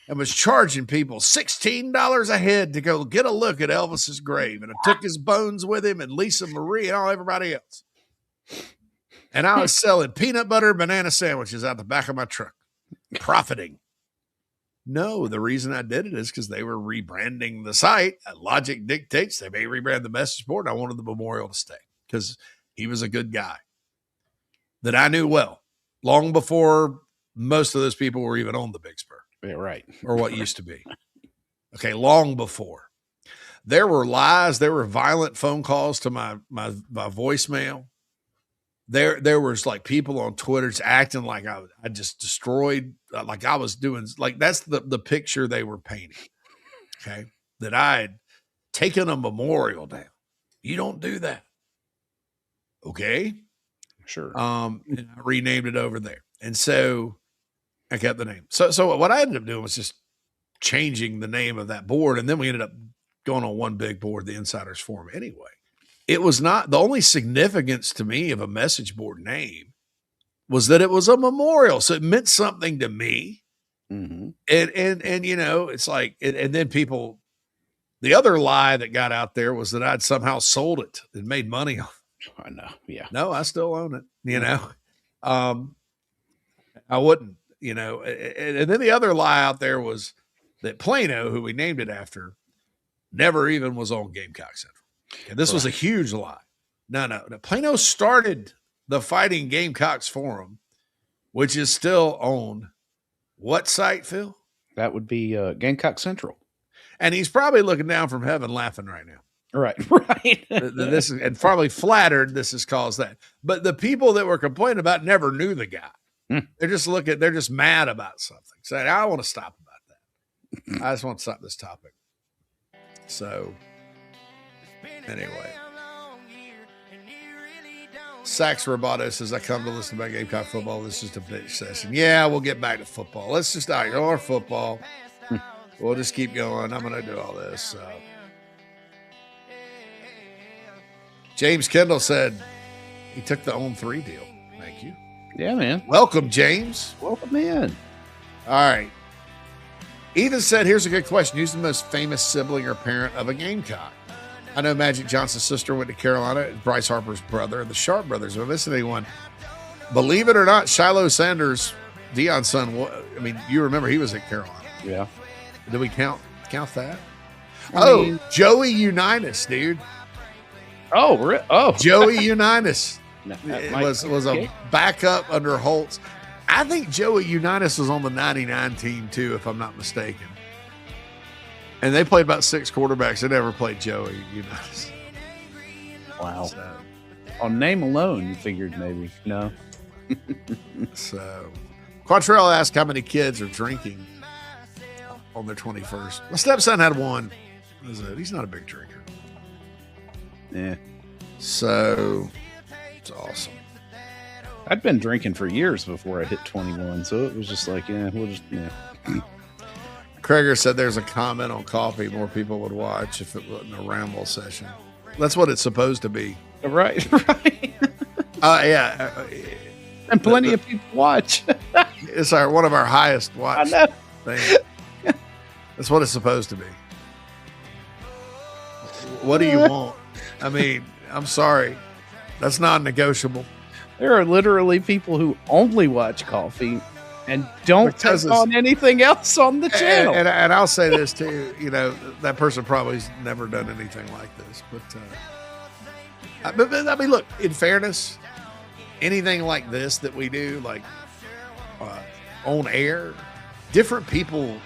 Speaker 26: and was charging people $16 a head to go get a look at Elvis's grave. And I took his bones with him and Lisa Marie and everybody else. And I was selling peanut butter and banana sandwiches out the back of my truck, profiting. No, the reason I did it is because they were rebranding the site. Logic dictates they may rebrand the message board. And I wanted the memorial to stay because he was a good guy that I knew well, long before most of those people were even on the Big Spur.
Speaker 5: Yeah, right.
Speaker 26: Or what used to be. Okay, long before. There were lies. There were violent phone calls to my voicemail. There was like people on Twitter acting like I just destroyed, like I was doing, like that's the picture they were painting. Okay. That I had taken a memorial down. You don't do that. Okay.
Speaker 5: Sure.
Speaker 26: And I renamed it over there. And so I kept the name. So what I ended up doing was just changing the name of that board. And then we ended up going on one big board, the Insiders Forum anyway. It was not the only significance to me of a message board name was that it was a memorial. So it meant something to me.
Speaker 5: Mm-hmm.
Speaker 26: And it's like, and then people, the other lie that got out there was that I'd somehow sold it and made money on it.
Speaker 5: I know. Yeah.
Speaker 26: No, I still own it, I wouldn't, and then the other lie out there was that Plano, who we named it after, never even was on Gamecock Central. And this was a huge lie. No. Plano started the Fighting Gamecocks Forum, which is still on what site, Phil?
Speaker 5: That would be Gamecock Central.
Speaker 26: And he's probably looking down from heaven laughing right now.
Speaker 5: Right.
Speaker 26: This is, and probably flattered this has caused that. But the people that were complaining about it never knew the guy. They're just mad about something. Saying, I want to stop about that. I just want to stop this topic. So anyway, Sax Roboto says, I come to listen to Gamecock football. This is just a bitch session. Yeah, we'll get back to football. Let's just ignore football. We'll just keep going. I'm going to do all this. James Kendall said he took the Own 3 deal. Thank you.
Speaker 5: Yeah, man.
Speaker 26: Welcome, James.
Speaker 5: Welcome in.
Speaker 26: All right. Ethan said, here's a good question. Who's the most famous sibling or parent of a Gamecock? I know Magic Johnson's sister went to Carolina, Bryce Harper's brother, and the Sharp brothers. If I missed anyone, believe it or not, Shiloh Sanders, Deion's son, I mean, you remember he was at Carolina.
Speaker 5: Yeah.
Speaker 26: Did we count that? I mean, Joey Unitas, dude. Joey Unitas was a backup under Holtz. I think Joey Unitas was on the 99 team too, if I'm not mistaken. And they played about 6 quarterbacks. They never played Joey Unitas.
Speaker 5: Wow. So, on name alone, you figured maybe. No.
Speaker 26: So, Quattrell asked how many kids are drinking on their 21st. My stepson had one. He's not a big drinker.
Speaker 5: Yeah.
Speaker 26: So, it's awesome.
Speaker 5: I'd been drinking for years before I hit 21, so it was just like, we'll just.
Speaker 26: Krager said there's a comment on coffee more people would watch if it wasn't a ramble session. That's what it's supposed to be.
Speaker 5: Right.
Speaker 26: Yeah.
Speaker 5: And plenty of people watch.
Speaker 26: It's one of our highest watch things. That's what it's supposed to be. What do you want? I mean, I'm sorry. That's non-negotiable.
Speaker 5: There are literally people who only watch coffee and don't take on anything else on the channel.
Speaker 26: And I'll say this too, that person probably's never done anything like this. But I mean, look, in fairness, anything like this that we do, like on air, different people,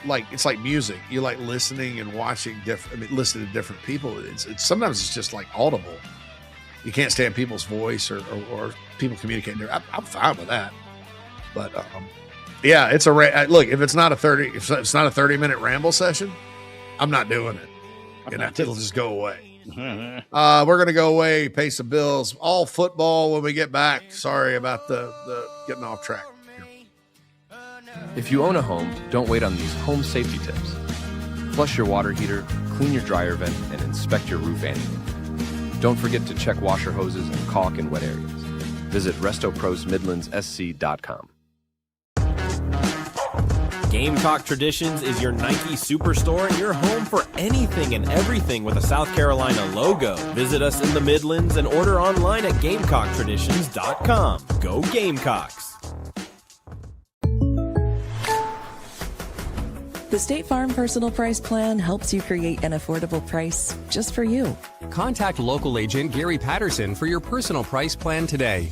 Speaker 26: like it's like music. You like listening and watching listening to different people. It's sometimes it's just like audible. You can't stand people's voice or people communicating there. I'm fine with that. But yeah, it's look, if it's not a 30-minute ramble session, I'm not doing it. It'll just go away. We're gonna go away, pay some bills, all football when we get back. Sorry about the getting off track.
Speaker 9: If you own a home, don't wait on these home safety tips. Flush your water heater, clean your dryer vent, and inspect your roof annually. Don't forget to check washer hoses and caulk in wet areas. Visit RestoProsMidlandsSC.com.
Speaker 20: Gamecock Traditions is your Nike superstore and your home for anything and everything with a South Carolina logo. Visit us in the Midlands and order online at GamecockTraditions.com. Go Gamecocks!
Speaker 2: The State Farm Personal Price Plan helps you create an affordable price just for you.
Speaker 7: Contact local agent Gary Patterson for your personal price plan today.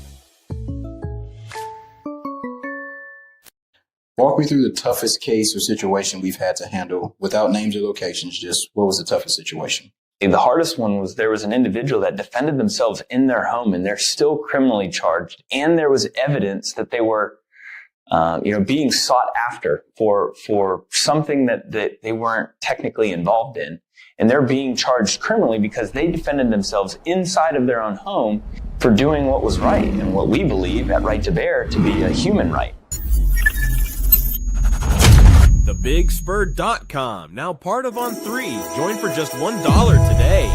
Speaker 12: Walk me through the toughest case or situation we've had to handle without names or locations. Just what was the toughest situation?
Speaker 13: The hardest one was there was an individual that defended themselves in their home and they're still criminally charged. And there was evidence that they were being sought after for something that they weren't technically involved in. And they're being charged criminally because they defended themselves inside of their own home for doing what was right and what we believe at Right to Bear to be a human right.
Speaker 20: TheBigSpur.com, now part of On3. Join for just $1 today.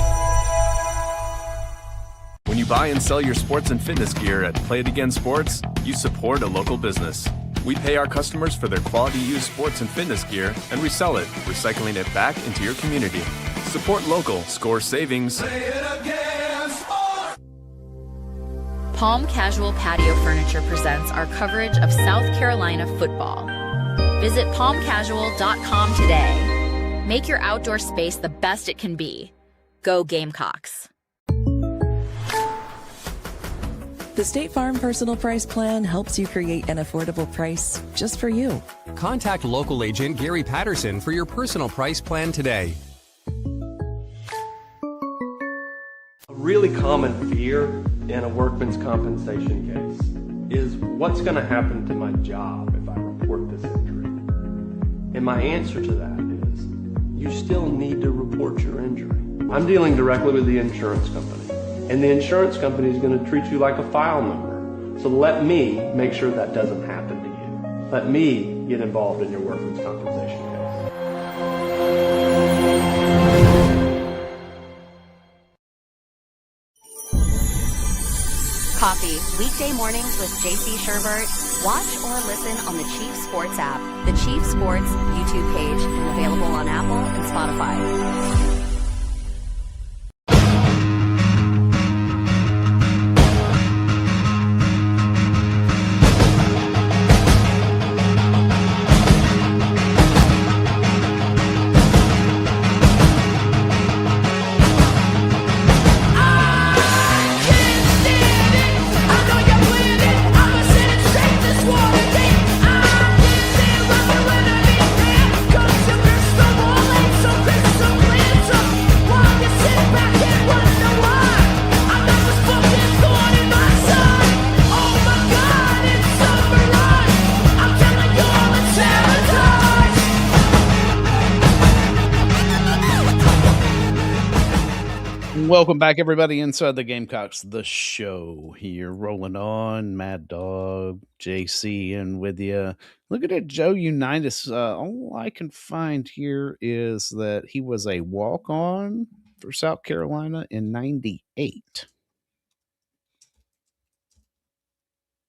Speaker 9: When you buy and sell your sports and fitness gear at Play It Again Sports, you support a local business. We pay our customers for their quality used sports and fitness gear and resell it, recycling it back into your community. Support local, score savings.
Speaker 25: Palm Casual Patio Furniture presents our coverage of South Carolina football. Visit palmcasual.com today. Make your outdoor space the best it can be. Go Gamecocks.
Speaker 2: The State Farm Personal Price Plan helps you create an affordable price just for you.
Speaker 7: Contact local agent Gary Patterson for your personal price plan today.
Speaker 11: A really common fear in a workman's compensation case is what's going to happen to my job if I report this injury? And my answer to that is you still need to report your injury. I'm dealing directly with the insurance company, and the insurance company is going to treat you like a file number. So let me make sure that doesn't happen to you. Let me get involved in your workman's compensation case.
Speaker 1: Coffee, weekday mornings with JC Sherbert. Watch or listen on the Chief Sports app, the Chief Sports YouTube page, and available on Apple and Spotify.
Speaker 5: Welcome back, everybody, inside the Gamecocks, the show here, rolling on. Mad Dog, JC, and with you. Look at it, Joe Unitas. All I can find here is that he was a walk-on for South Carolina in '98.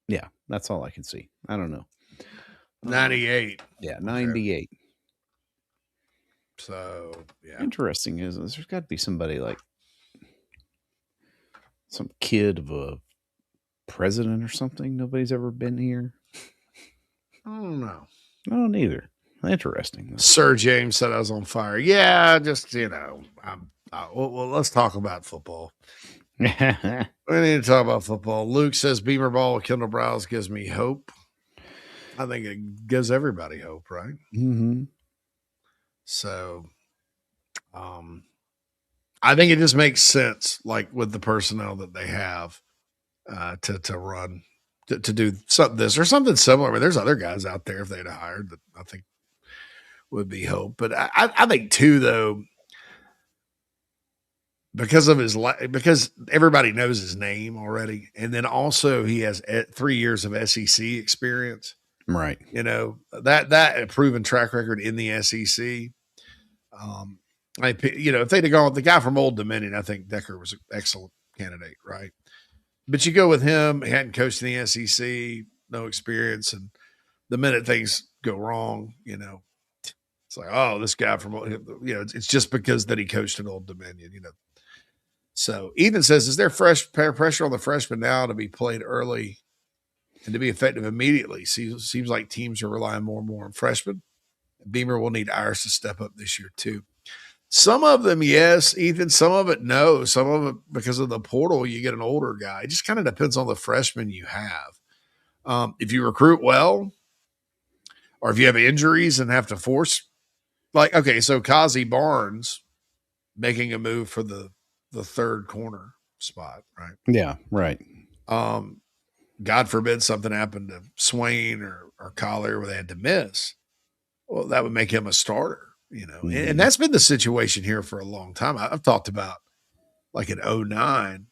Speaker 5: Yeah, that's all I can see. I don't know.
Speaker 26: 98.
Speaker 5: Yeah, 98.
Speaker 26: So, yeah.
Speaker 5: Interesting is there's got to be somebody like some kid of a president or something. Nobody's ever been here.
Speaker 26: I don't know.
Speaker 5: I don't either. Interesting.
Speaker 26: Sir James said I was on fire. Yeah, just, well, let's talk about football. We need to talk about football. Luke says Beamer ball with Kendall Browse gives me hope. I think it gives everybody hope, right?
Speaker 5: Mm-hmm.
Speaker 26: So, I think it just makes sense, like with the personnel that they have, to run, to do something this or something similar. I mean, there's other guys out there if they'd have hired that I think would be hope. But I think too, though, because of because everybody knows his name already, and then also he has 3 years of SEC experience.
Speaker 5: Right.
Speaker 26: You know, that proven track record in the SEC. If they'd have gone with the guy from Old Dominion, I think Decker was an excellent candidate, right? But you go with him, he hadn't coached in the SEC, no experience, and the minute things go wrong, it's like, oh, this guy from, it's just because that he coached in Old Dominion, So Ethan says, is there pressure on the freshmen now to be played early and to be effective immediately? Seems like teams are relying more and more on freshmen. Beamer will need Irish to step up this year too. Some of them, yes, Ethan. Some of it, no. Some of it, because of the portal, you get an older guy. It just kind of depends on the freshman you have. If you recruit well, or if you have injuries and have to force, so Kazi Barnes making a move for the third corner spot, right?
Speaker 5: Yeah, right.
Speaker 26: God forbid something happened to Swain or Collier where they had to miss. Well, that would make him a starter. And that's been the situation here for a long time. I've talked about like in 2009,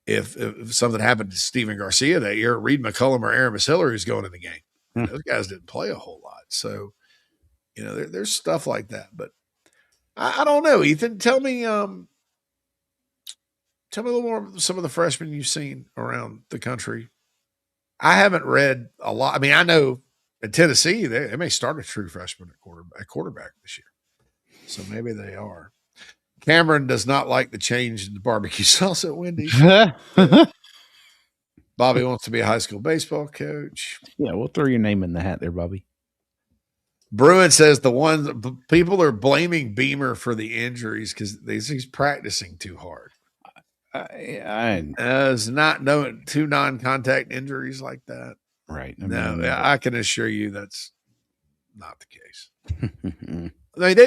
Speaker 26: if something happened to Steven Garcia that year, Reed McCullum or Aramis Hiller who's going in the game. Those guys didn't play a whole lot. So, there's stuff like that. But I don't know, Ethan. Tell me a little more of some of the freshmen you've seen around the country. I haven't read a lot. I mean, I know in Tennessee, they may start a true freshman at quarterback this year. So maybe they are. Cameron does not like the change in the barbecue sauce at Wendy's. Bobby wants to be a high school baseball coach.
Speaker 5: Yeah, we'll throw your name in the hat there, Bobby.
Speaker 26: Bruin says people are blaming Beamer for the injuries because he's practicing too hard. It's not two non-contact injuries like that.
Speaker 5: Right.
Speaker 26: I can assure you that's not the case.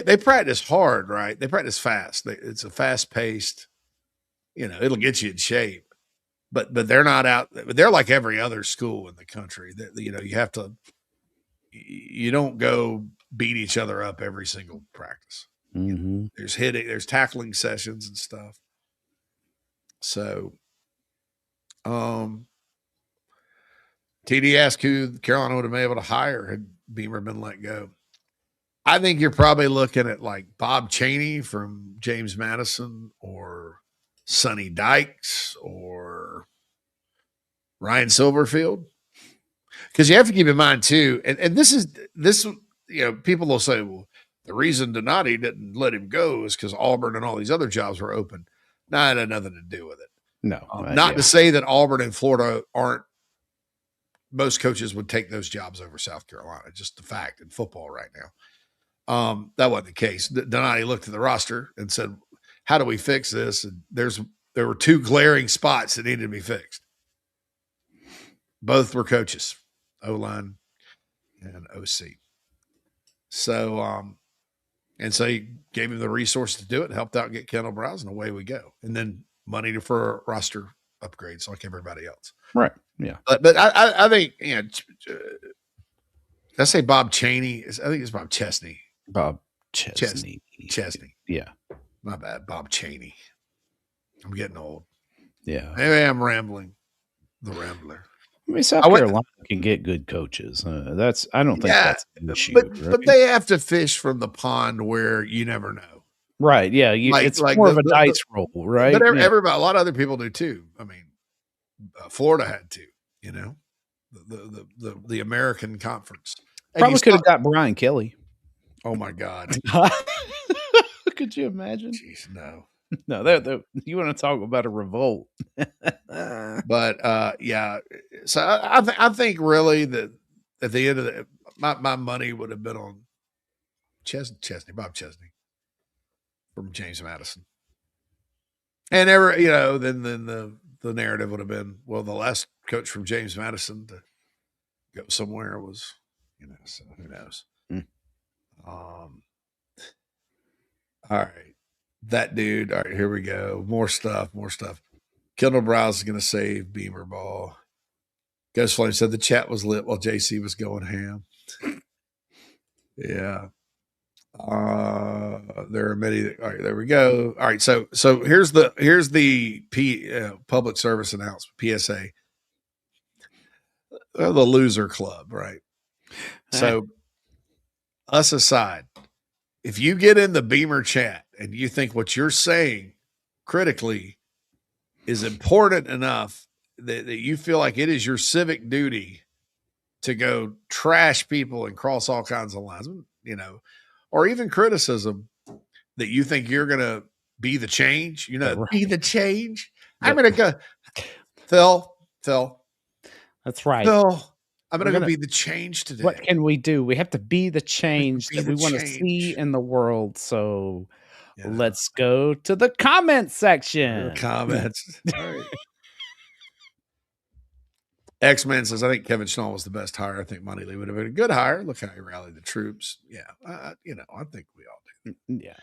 Speaker 26: They practice hard, right? They practice fast. It's a fast-paced, it'll get you in shape. But they're not out. They're like every other school in the country. You don't go beat each other up every single practice.
Speaker 5: Mm-hmm.
Speaker 26: There's hitting, there's tackling sessions and stuff. So, TD asked who Carolina would have been able to hire had Beamer been let go. I think you're probably looking at like Bob Chaney from James Madison or Sonny Dykes or Ryan Silverfield. Because you have to keep in mind too, and this, people will say, well, the reason Donati didn't let him go is because Auburn and all these other jobs were open. No, it had nothing to do with it.
Speaker 5: No.
Speaker 26: Not to say that Auburn and Florida aren't, most coaches would take those jobs over South Carolina. Just the fact in football right now. That wasn't the case. Donati looked at the roster and said, how do we fix this? And there were two glaring spots that needed to be fixed. Both were coaches, O-line and OC. So, and so he gave him the resource to do it, helped out get Kendall Browse, and away we go. And then money for roster upgrades like everybody else.
Speaker 5: Right. Yeah.
Speaker 26: But I think, did I say Bob Chaney? I think it's Bob Chesney.
Speaker 5: Bob Chesney.
Speaker 26: Chesney.
Speaker 5: Yeah.
Speaker 26: My bad. Bob Chaney. I'm getting old.
Speaker 5: Yeah.
Speaker 26: Maybe I'm rambling. The Rambler.
Speaker 5: I mean, South Carolina can get good coaches. I don't think that's an issue.
Speaker 26: But they have to fish from the pond where you never know.
Speaker 5: Right. Yeah. It's more of a dice roll, right?
Speaker 26: But everybody, a lot of other people do too. I mean, Florida had to, the American Conference.
Speaker 5: Probably could have got Brian Kelly.
Speaker 26: Oh my God.
Speaker 5: Could you imagine?
Speaker 26: Jeez, no.
Speaker 5: No, you want to talk about a revolt.
Speaker 26: But yeah. So I think really that at the end of my money would have been on Bob Chesney from James Madison. And then the narrative would have been, well, the last coach from James Madison to go somewhere. Was, so who knows? All right. That dude. All right, here we go. More stuff. Kendall Browse is going to save Beamer ball. Ghost Flame said the chat was lit while JC was going ham. Yeah. There are many. All right, there we go. All right, so here's the public service announcement, PSA. The loser club, right? So us aside, if you get in the Beamer chat and you think what you're saying critically is important enough that you feel like it is your civic duty to go trash people and cross all kinds of lines, or even criticism that you think you're going to be the change, be the change. I'm going to go, Phil.
Speaker 5: That's right.
Speaker 26: Phil, I'm going to go be the change today.
Speaker 5: What can we do? We have to be the change that we want to see in the world. So let's go to the comment section.
Speaker 26: The comments. All right. X-Men says, I think Kevin Schnall was the best hire. I think Monty Lee would have been a good hire. Look how he rallied the troops. Yeah. I think we all do.
Speaker 5: Yeah.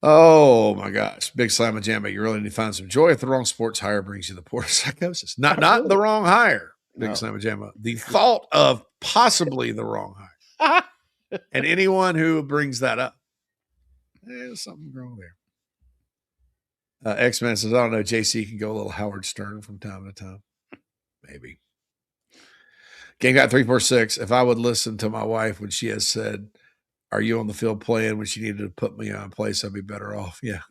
Speaker 26: Oh my gosh. Big Slam and Jamma. You really need to find some joy if the wrong sports hire brings you the port of psychosis. Not the wrong hire. Big Slam and Jamma. The thought of possibly the wrong hire. And anyone who brings that up, there's something wrong there. X-Men says, I don't know. JC can go a little Howard Stern from time to time. Maybe. Gamecock 346. If I would listen to my wife when she has said, are you on the field playing when she needed to put me on place, I'd be better off. Yeah.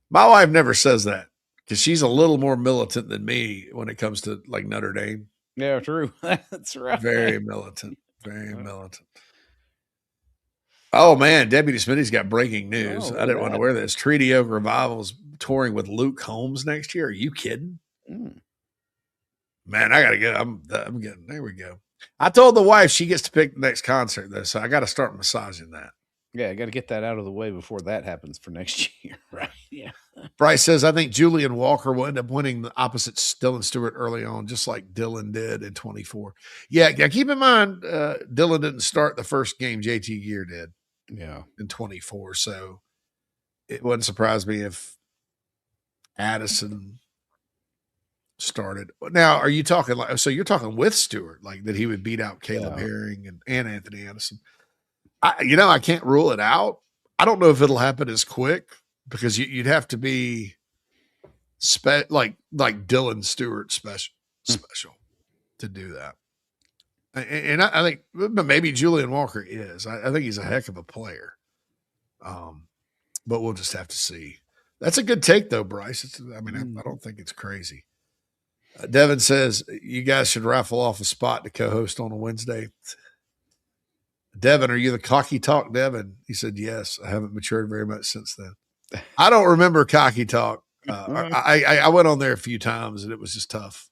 Speaker 26: My wife never says that because she's a little more militant than me when it comes to like Notre Dame.
Speaker 5: Yeah, true. That's right.
Speaker 26: Very militant. Very militant. Oh, man. Deputy Smitty's got breaking news. I didn't want to wear this. Treaty Oak Revival's touring with Luke Holmes next year. Are you kidding? Man, I got to go. I'm getting, there we go. I told the wife she gets to pick the next concert, though, so I got to start massaging that.
Speaker 5: Yeah, I got to get that out of the way before that happens for next year. Right. Yeah.
Speaker 26: Bryce says, I think Julian Walker will end up winning the opposite Dylan Stewart early on, just like Dylan did in 24. Yeah, keep in mind, Dylan didn't start the first game JT Gear did.
Speaker 5: Yeah.
Speaker 26: In 24. So it wouldn't surprise me if Addison started. Now, are you talking so you're talking with Stewart, like that he would beat out Caleb Herring and Anthony Addison? I can't rule it out. I don't know if it'll happen as quick because you'd have to be like Dylan Stewart special to do that. And I think maybe Julian Walker is. I think he's a heck of a player. But we'll just have to see. That's a good take, though, Bryce. I don't think it's crazy. Devin says, you guys should raffle off a spot to co-host on a Wednesday. Devin, are you the Cocky Talk, Devin? He said, yes. I haven't matured very much since then. I don't remember Cocky Talk. I went on there a few times, and it was just tough.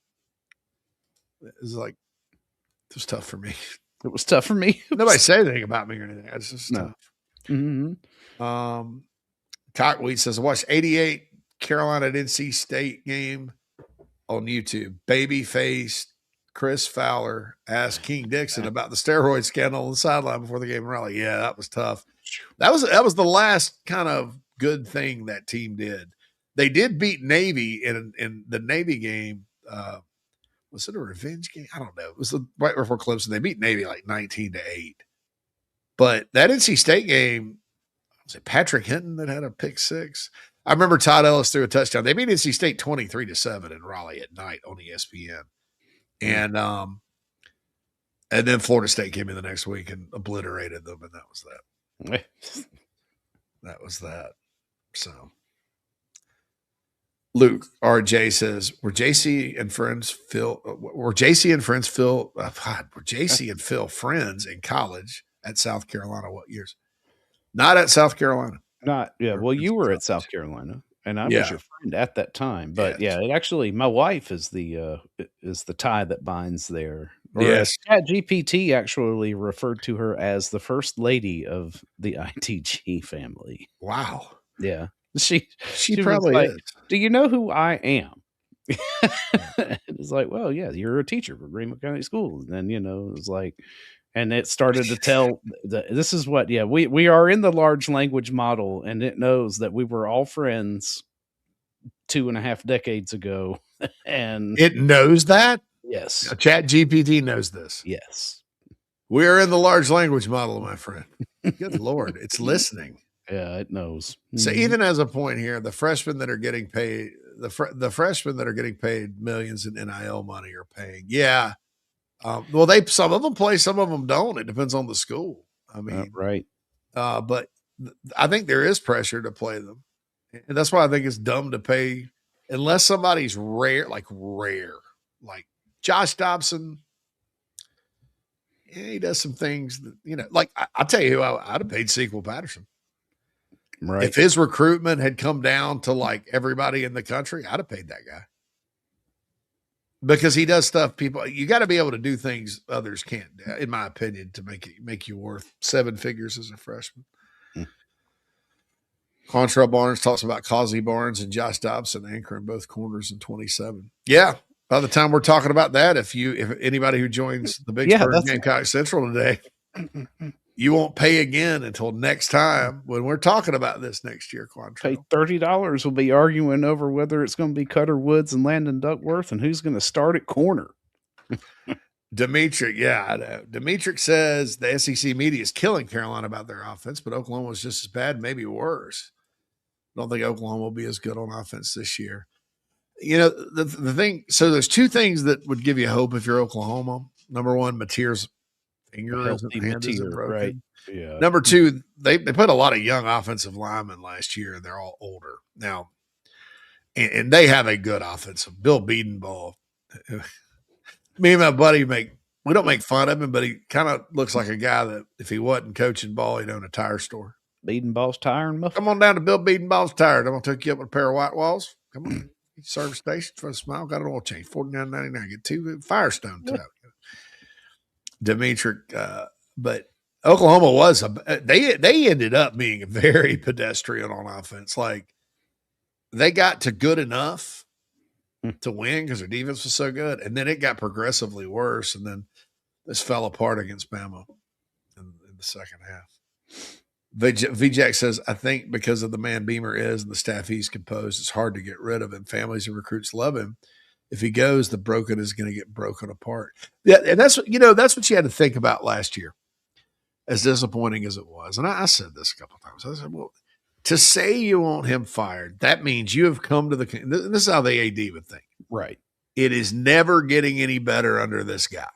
Speaker 26: It was tough for me.
Speaker 5: It was tough for me.
Speaker 26: Nobody said anything about me or anything. It's just tough.
Speaker 5: Mm-hmm.
Speaker 26: Cockwheat says, I watched 88 Carolina at NC State game on YouTube. Babyface Chris Fowler asked King Dixon about the steroid scandal on the sideline before the game rally. Yeah, that was tough. That was the last kind of good thing that team did. They did beat Navy in the Navy game. Was it a revenge game? I don't know. It was right before Clemson. They beat Navy like 19-8. But that NC State game, was it Patrick Hinton that had a pick six? I remember Todd Ellis threw a touchdown. They beat NC State 23-7 in Raleigh at night on ESPN. And then Florida State came in the next week and obliterated them, and that was that. That was that. So Luke RJ says, were JC and Phil friends in college at South Carolina? What years? Not at South Carolina.
Speaker 5: Well, you were at South Carolina, and I was your friend at that time. But it actually, my wife is the tie that binds there.
Speaker 26: Yes.
Speaker 5: ChatGPT actually referred to her as the first lady of the ITG family.
Speaker 26: Wow.
Speaker 5: Yeah. She
Speaker 26: probably is.
Speaker 5: Do you know who I am? it's like, well, yeah, you're a teacher for Greenville County Schools. And then, you know, it's like, and it started to tell this is what, we are in the large language model, and it knows that we were all friends 2.5 decades ago. And
Speaker 26: it knows that.
Speaker 5: Yes.
Speaker 26: Now, Chat GPT knows this.
Speaker 5: Yes.
Speaker 26: We are in the large language model, my friend. Good Lord. It's listening.
Speaker 5: Yeah, it knows.
Speaker 26: So even as a point here, the freshmen that are getting paid, the freshmen that are getting paid millions in NIL money are paying. Yeah. Well, some of them play, some of them don't. It depends on the school. I mean,
Speaker 5: right.
Speaker 26: But I think there is pressure to play them. And that's why I think it's dumb to pay unless somebody's rare, like Josh Dobson. Yeah, he does some things that, you know, like I'll tell you who I'd have paid Sequel Patterson.
Speaker 5: Right.
Speaker 26: If his recruitment had come down to like everybody in the country, I'd have paid that guy. Because he does stuff you got to be able to do things others can't, in my opinion, to make you worth 7 figures as a freshman. Quantrell Barnes talks about Causey Barnes and Josh Dobson anchoring both corners in 27. Yeah. By the time we're talking about that, if anybody who joins the Big Spur Gamecock Central today, you won't pay again until next time when we're talking about this next year, Quantrell.
Speaker 5: Pay $30. We'll be arguing over whether it's going to be Cutter Woods and Landon Duckworth and who's going to start at corner.
Speaker 26: Demetric, yeah, I know. Demetric says the SEC media is killing Carolina about their offense, but Oklahoma was just as bad, maybe worse. I don't think Oklahoma will be as good on offense this year. You know, the thing, so there's 2 things that would give you hope if you're Oklahoma. Number one, Mateer's finger isn't broken.
Speaker 5: Right. Yeah.
Speaker 26: Number 2, they put a lot of young offensive linemen last year, and they're all older now. And they have a good offensive. Bill Bedenbaugh. Me and my buddy we don't make fun of him, but he kind of looks like a guy that if he wasn't coaching ball, he'd own a tire store.
Speaker 5: Bedenbaugh's Tire and Muffin.
Speaker 26: Come on down to Bill Bedenbaugh's Tire. I'm going to take you up with a pair of white walls. Come on. Service station for a smile. Got an oil change. $49.99. Get 2 Firestone. Demetric. But Oklahoma was they ended up being very pedestrian on offense. Like they got to good enough to win because their defense was so good, and then it got progressively worse, and then this fell apart against Bama in the second half. VJack says, I think because of the man Beamer is and the staff he's composed, it's hard to get rid of him. Families and recruits love him. If he goes, the broken is going to get broken apart. Yeah, and that's what you had to think about last year, as disappointing as it was. And I said this a couple of times. I said, well, to say you want him fired, that means you have come to this is how the AD would think.
Speaker 5: Right.
Speaker 26: It is never getting any better under this guy.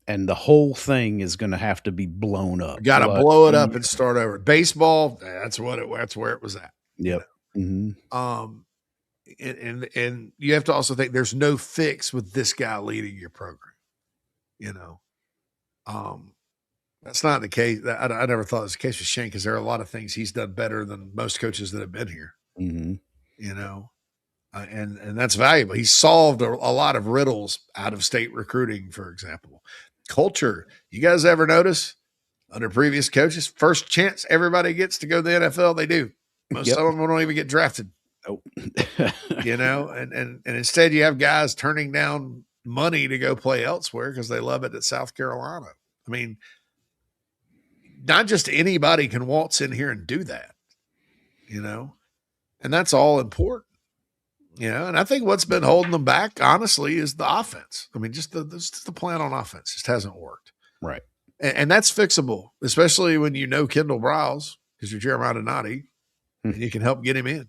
Speaker 5: And the whole thing is going to have to be blown up.
Speaker 26: Got to blow it up and start over. Baseball, that's where it was at.
Speaker 5: Yep.
Speaker 26: And you have to also think there's no fix with this guy leading your program. You know, that's not the case. I never thought it was the case with Shane because there are a lot of things he's done better than most coaches that have been here. You know, and that's valuable. He solved a lot of riddles out of state recruiting, for example. Culture. You guys ever notice under previous coaches, first chance everybody gets to go to the NFL, they do. Most of them don't even get drafted.
Speaker 5: Nope.
Speaker 26: You know, and instead you have guys turning down money to go play elsewhere because they love it at South Carolina. I mean, not just anybody can waltz in here and do that, you know, and that's all important. You know, and I think what's been holding them back, honestly, is the offense. I mean, just the plan on offense just hasn't worked.
Speaker 5: Right.
Speaker 26: And that's fixable, especially when you know Kendall Browse, because you're Jeremiah Donati, and you can help get him in.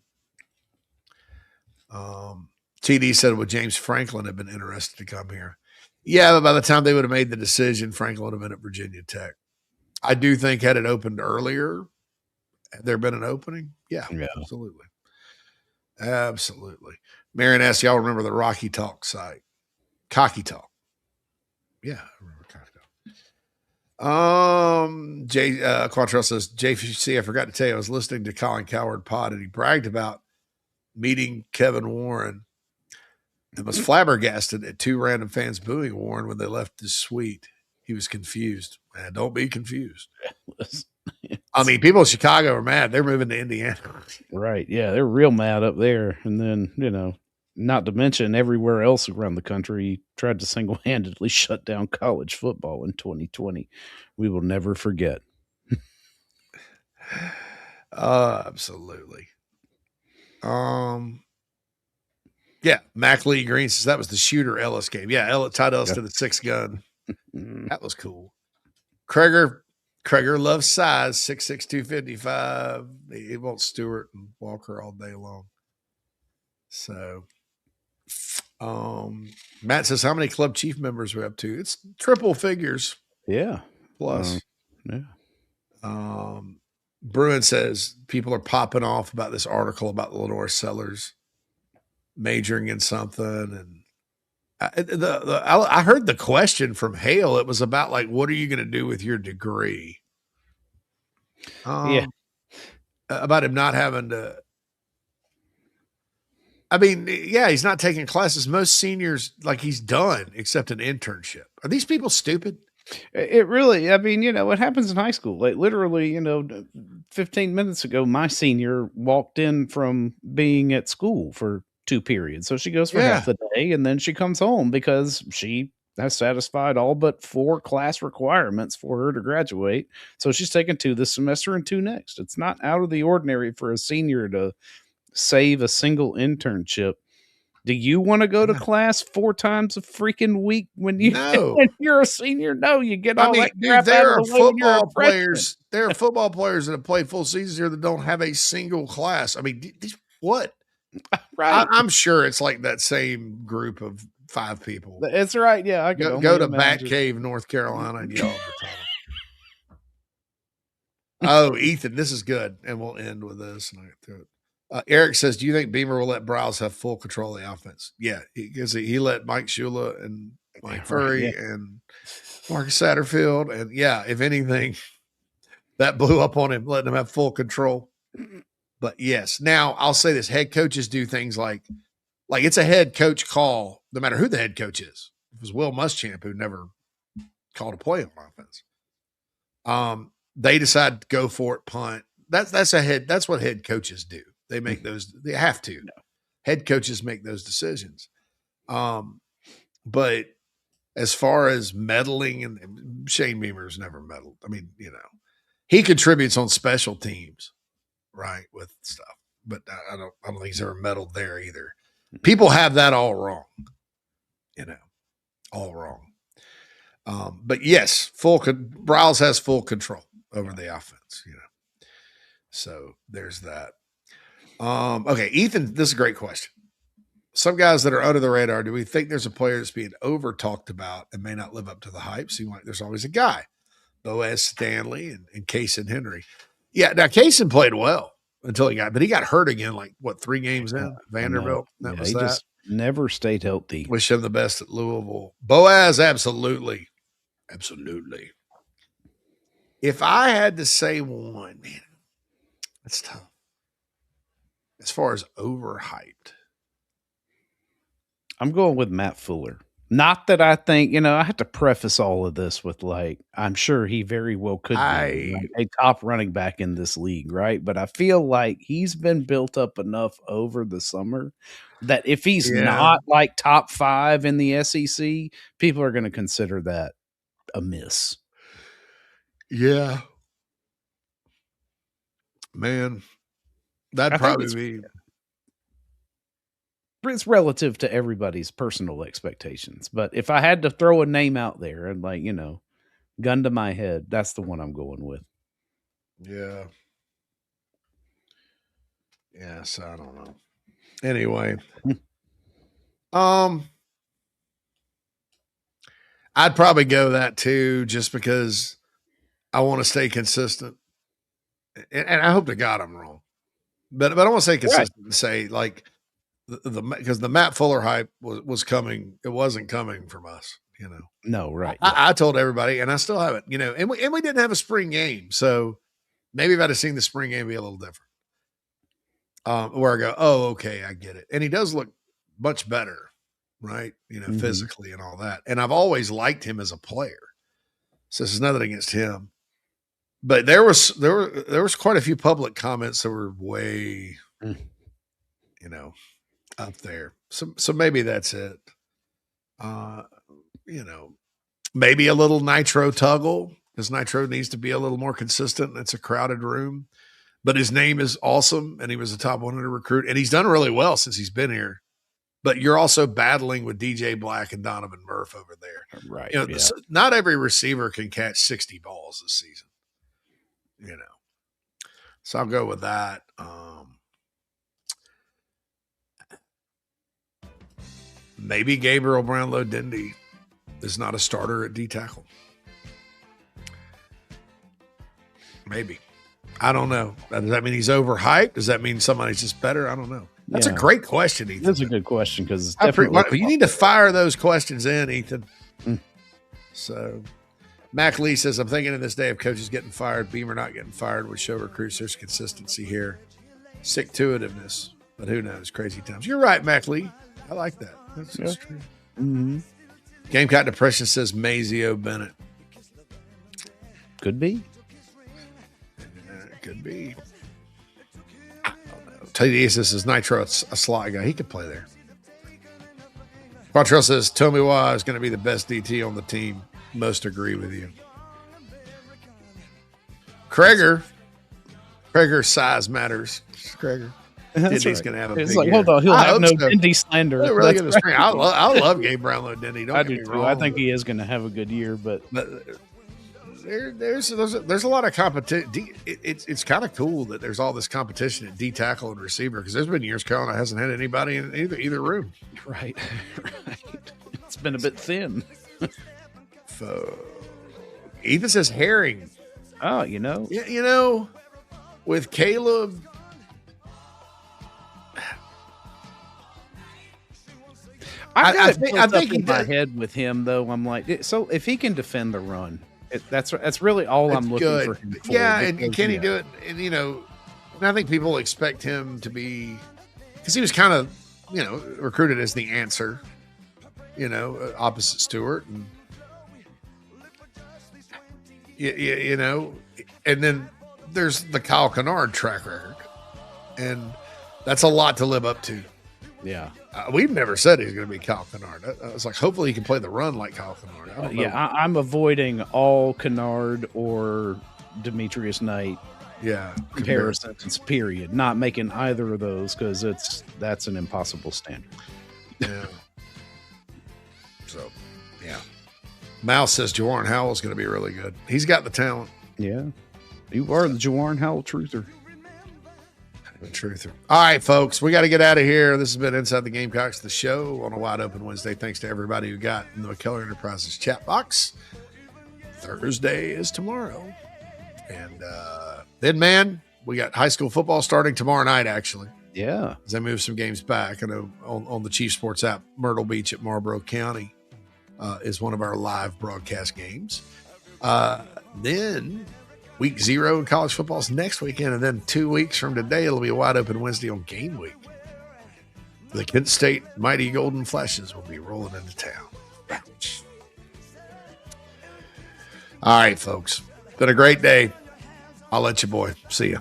Speaker 26: TD said, would James Franklin have been interested to come here? Yeah, but by the time they would have made the decision, Franklin would have been at Virginia Tech. I do think had it opened earlier, had there been an opening? Yeah. Absolutely. Absolutely. Marion asked, y'all remember the Rocky Talk site? Cocky Talk. Yeah, I remember Cocky Talk. Quantrell says, JFC, I forgot to tell you, I was listening to Colin Coward pod and he bragged about meeting Kevin Warren and was flabbergasted at 2 random fans booing Warren when they left his suite. He was confused. Man, don't be confused. I mean, people in Chicago are mad. They're moving to Indiana.
Speaker 5: Right. Yeah. They're real mad up there. And then, you know, Not to mention everywhere else around the country, he tried to single-handedly shut down college football in 2020. We will never forget.
Speaker 26: Absolutely. Yeah, Mac Lee Green says that was the Shooter Ellis game. Yeah, Ellis tied Ellis to the 6 gun. That was cool. Kreger loves size, 6'6", 255. He wants Stewart and Walker all day long. So, Matt says, how many club chief members are we up to? It's triple figures.
Speaker 5: Yeah.
Speaker 26: Plus.
Speaker 5: Yeah.
Speaker 26: Bruin says people are popping off about this article about the Lenore Sellers majoring in something. And I heard the question from Hale. It was about like, what are you going to do with your degree?
Speaker 5: Yeah.
Speaker 26: About him not having to. I mean, yeah, he's not taking classes. Most seniors, like he's done except an internship. Are these people stupid?
Speaker 5: It really, I mean, what happens in high school? Like literally, 15 minutes ago, my senior walked in from being at school for 2 periods. So she goes for half the day and then she comes home because she has satisfied all but 4 class requirements for her to graduate. So she's taking 2 this semester and 2 next. It's not out of the ordinary for a senior to save a single internship. Do you want to go to class 4 times a freaking week when you're a senior? No, you get all that crap
Speaker 26: there
Speaker 5: out
Speaker 26: are
Speaker 5: of the way when you're a
Speaker 26: football players.
Speaker 5: freshman.
Speaker 26: There are football players that have played full seasons here that don't have a single class. I mean, what?
Speaker 5: Right.
Speaker 26: I'm sure it's like that same group of 5 people.
Speaker 5: That's right. Yeah, I
Speaker 26: go to Bat Cave, North Carolina, and yell the time. Oh, Ethan, this is good, and we'll end with this. And I get through it. Eric says, do you think Beamer will let Browse have full control of the offense? Yeah, because he let Mike Shula and Mike Furry and Marcus Satterfield. And yeah, if anything, that blew up on him, letting him have full control. But yes, now I'll say this. Head coaches do things like it's a head coach call, no matter who the head coach is. It was Will Muschamp who never called a play on offense. They decide to go for it, punt. That's what head coaches do. They make those. They have to. No. Head coaches make those decisions. But as far as meddling, and Shane Beamer's never meddled. I mean, he contributes on special teams, right, with stuff. But I don't think he's ever meddled there either. People have that all wrong. All wrong. But yes, Browse has full control over the offense. So there's that. Okay, Ethan, this is a great question. Some guys that are under the radar, do we think there's a player that's being over talked about and may not live up to the hype? Seem like there's always a guy, Boaz Stanley and Kaysen Henry. Yeah, now Kaysen played well until he got hurt again, 3 games in Vanderbilt.
Speaker 5: He just never stayed healthy.
Speaker 26: Wish him the best at Louisville. Boaz, absolutely. If I had to say one, man, that's tough. As far as overhyped,
Speaker 5: I'm going with Matt Fuller. Not that I think, I have to preface all of this with I'm sure he very well could be a top running back in this league, right? But I feel like he's been built up enough over the summer that if he's not top 5 in the SEC, people are going to consider that a miss.
Speaker 26: Yeah. Man. That'd probably be.
Speaker 5: It's relative to everybody's personal expectations. But if I had to throw a name out there and gun to my head, that's the one I'm going with.
Speaker 26: Yeah. Yes, I don't know. Anyway. I'd probably go that too, just because I want to stay consistent. And I hope to God I'm wrong. But I want to say consistent and say because the Matt Fuller hype was coming. It wasn't coming from us,
Speaker 5: No, right.
Speaker 26: I told everybody, and I still haven't, and we didn't have a spring game. So maybe if I'd have seen the spring game be a little different. Where I go, oh, okay, I get it. And he does look much better, right? Physically and all that. And I've always liked him as a player. So this is nothing against him. But there was quite a few public comments that were way, up there. So maybe that's it. Maybe a little Nitro Tuggle, because Nitro needs to be a little more consistent. It's a crowded room, but his name is awesome, and he was a top 100 recruit, and he's done really well since he's been here. But you're also battling with DJ Black and Donovan Murph over there.
Speaker 5: Right.
Speaker 26: Not every receiver can catch 60 balls this season. So I'll go with that. Maybe Gabriel Brownlow-Dindy is not a starter at D tackle. Maybe. I don't know. Does that mean he's overhyped? Does that mean somebody's just better? I don't know. That's a great question, Ethan.
Speaker 5: That's a good question because
Speaker 26: you need to fire those questions in, Ethan. So Mac Lee says, I'm thinking in this day of coaches getting fired, Beamer not getting fired would show recruits there's consistency here. Stick-to-itiveness. But who knows? Crazy times. You're right, Mac Lee. I like that. That's true.
Speaker 5: Mm-hmm.
Speaker 26: Gamecock Depression says Mazio Bennett.
Speaker 5: Could be.
Speaker 26: Could be. I don't know. TDS says Nitro a slot guy. He could play there. Quattrell says, tell me why is going to be the best DT on the team. Most agree with you. Krager's size matters. Krager. Dindy's going to have a big year.
Speaker 5: Hold on. He'll have no Dindy slander.
Speaker 26: They're really going to spring. I love Gabe Brownlow-Dindy.
Speaker 5: I do too. I think he is going to have a good year, but
Speaker 26: there's a lot of competition. It's kind of cool that there's all this competition at D tackle and receiver, because there's been years Carolina hasn't had anybody in either room.
Speaker 5: Right. It's been a bit thin.
Speaker 26: Ethan says Herring.
Speaker 5: Oh,
Speaker 26: with Caleb.
Speaker 5: I think in my head with him though. I'm like, so if he can defend the run, that's really all I'm looking for him for.
Speaker 26: Yeah, and can he do it? And I think people expect him to be, because he was kind of recruited as the answer, opposite Stewart, and and then there's the Kyle Kennard track record, and that's a lot to live up to.
Speaker 5: Yeah.
Speaker 26: We've never said he's going to be Kyle Kennard. I was like, hopefully he can play the run like Kyle Kennard.
Speaker 5: I'm avoiding all Kennard or Demetrius Knight comparisons, period. Not making either of those because that's an impossible standard.
Speaker 26: Yeah. So, yeah. Mouse says Jawarn Howell is going to be really good. He's got the talent.
Speaker 5: Yeah. You are the Jawarn Howell truther.
Speaker 26: The truther. All right, folks, we got to get out of here. This has been Inside the Gamecocks, the show on a wide open Wednesday. Thanks to everybody who got in the McKellar Enterprises Chat Box. Thursday is tomorrow. And then, man, we got high school football starting tomorrow night, actually.
Speaker 5: Yeah.
Speaker 26: As I move some games back. I know on the Chief Sports app, Myrtle Beach at Marlboro County is one of our live broadcast games. Then week 0 in college football is next weekend, and then 2 weeks from today, it'll be a wide open Wednesday on game week. The Kent State Mighty Golden Flashes will be rolling into town. All right, folks. Been a great day. I'll let you boy. See ya.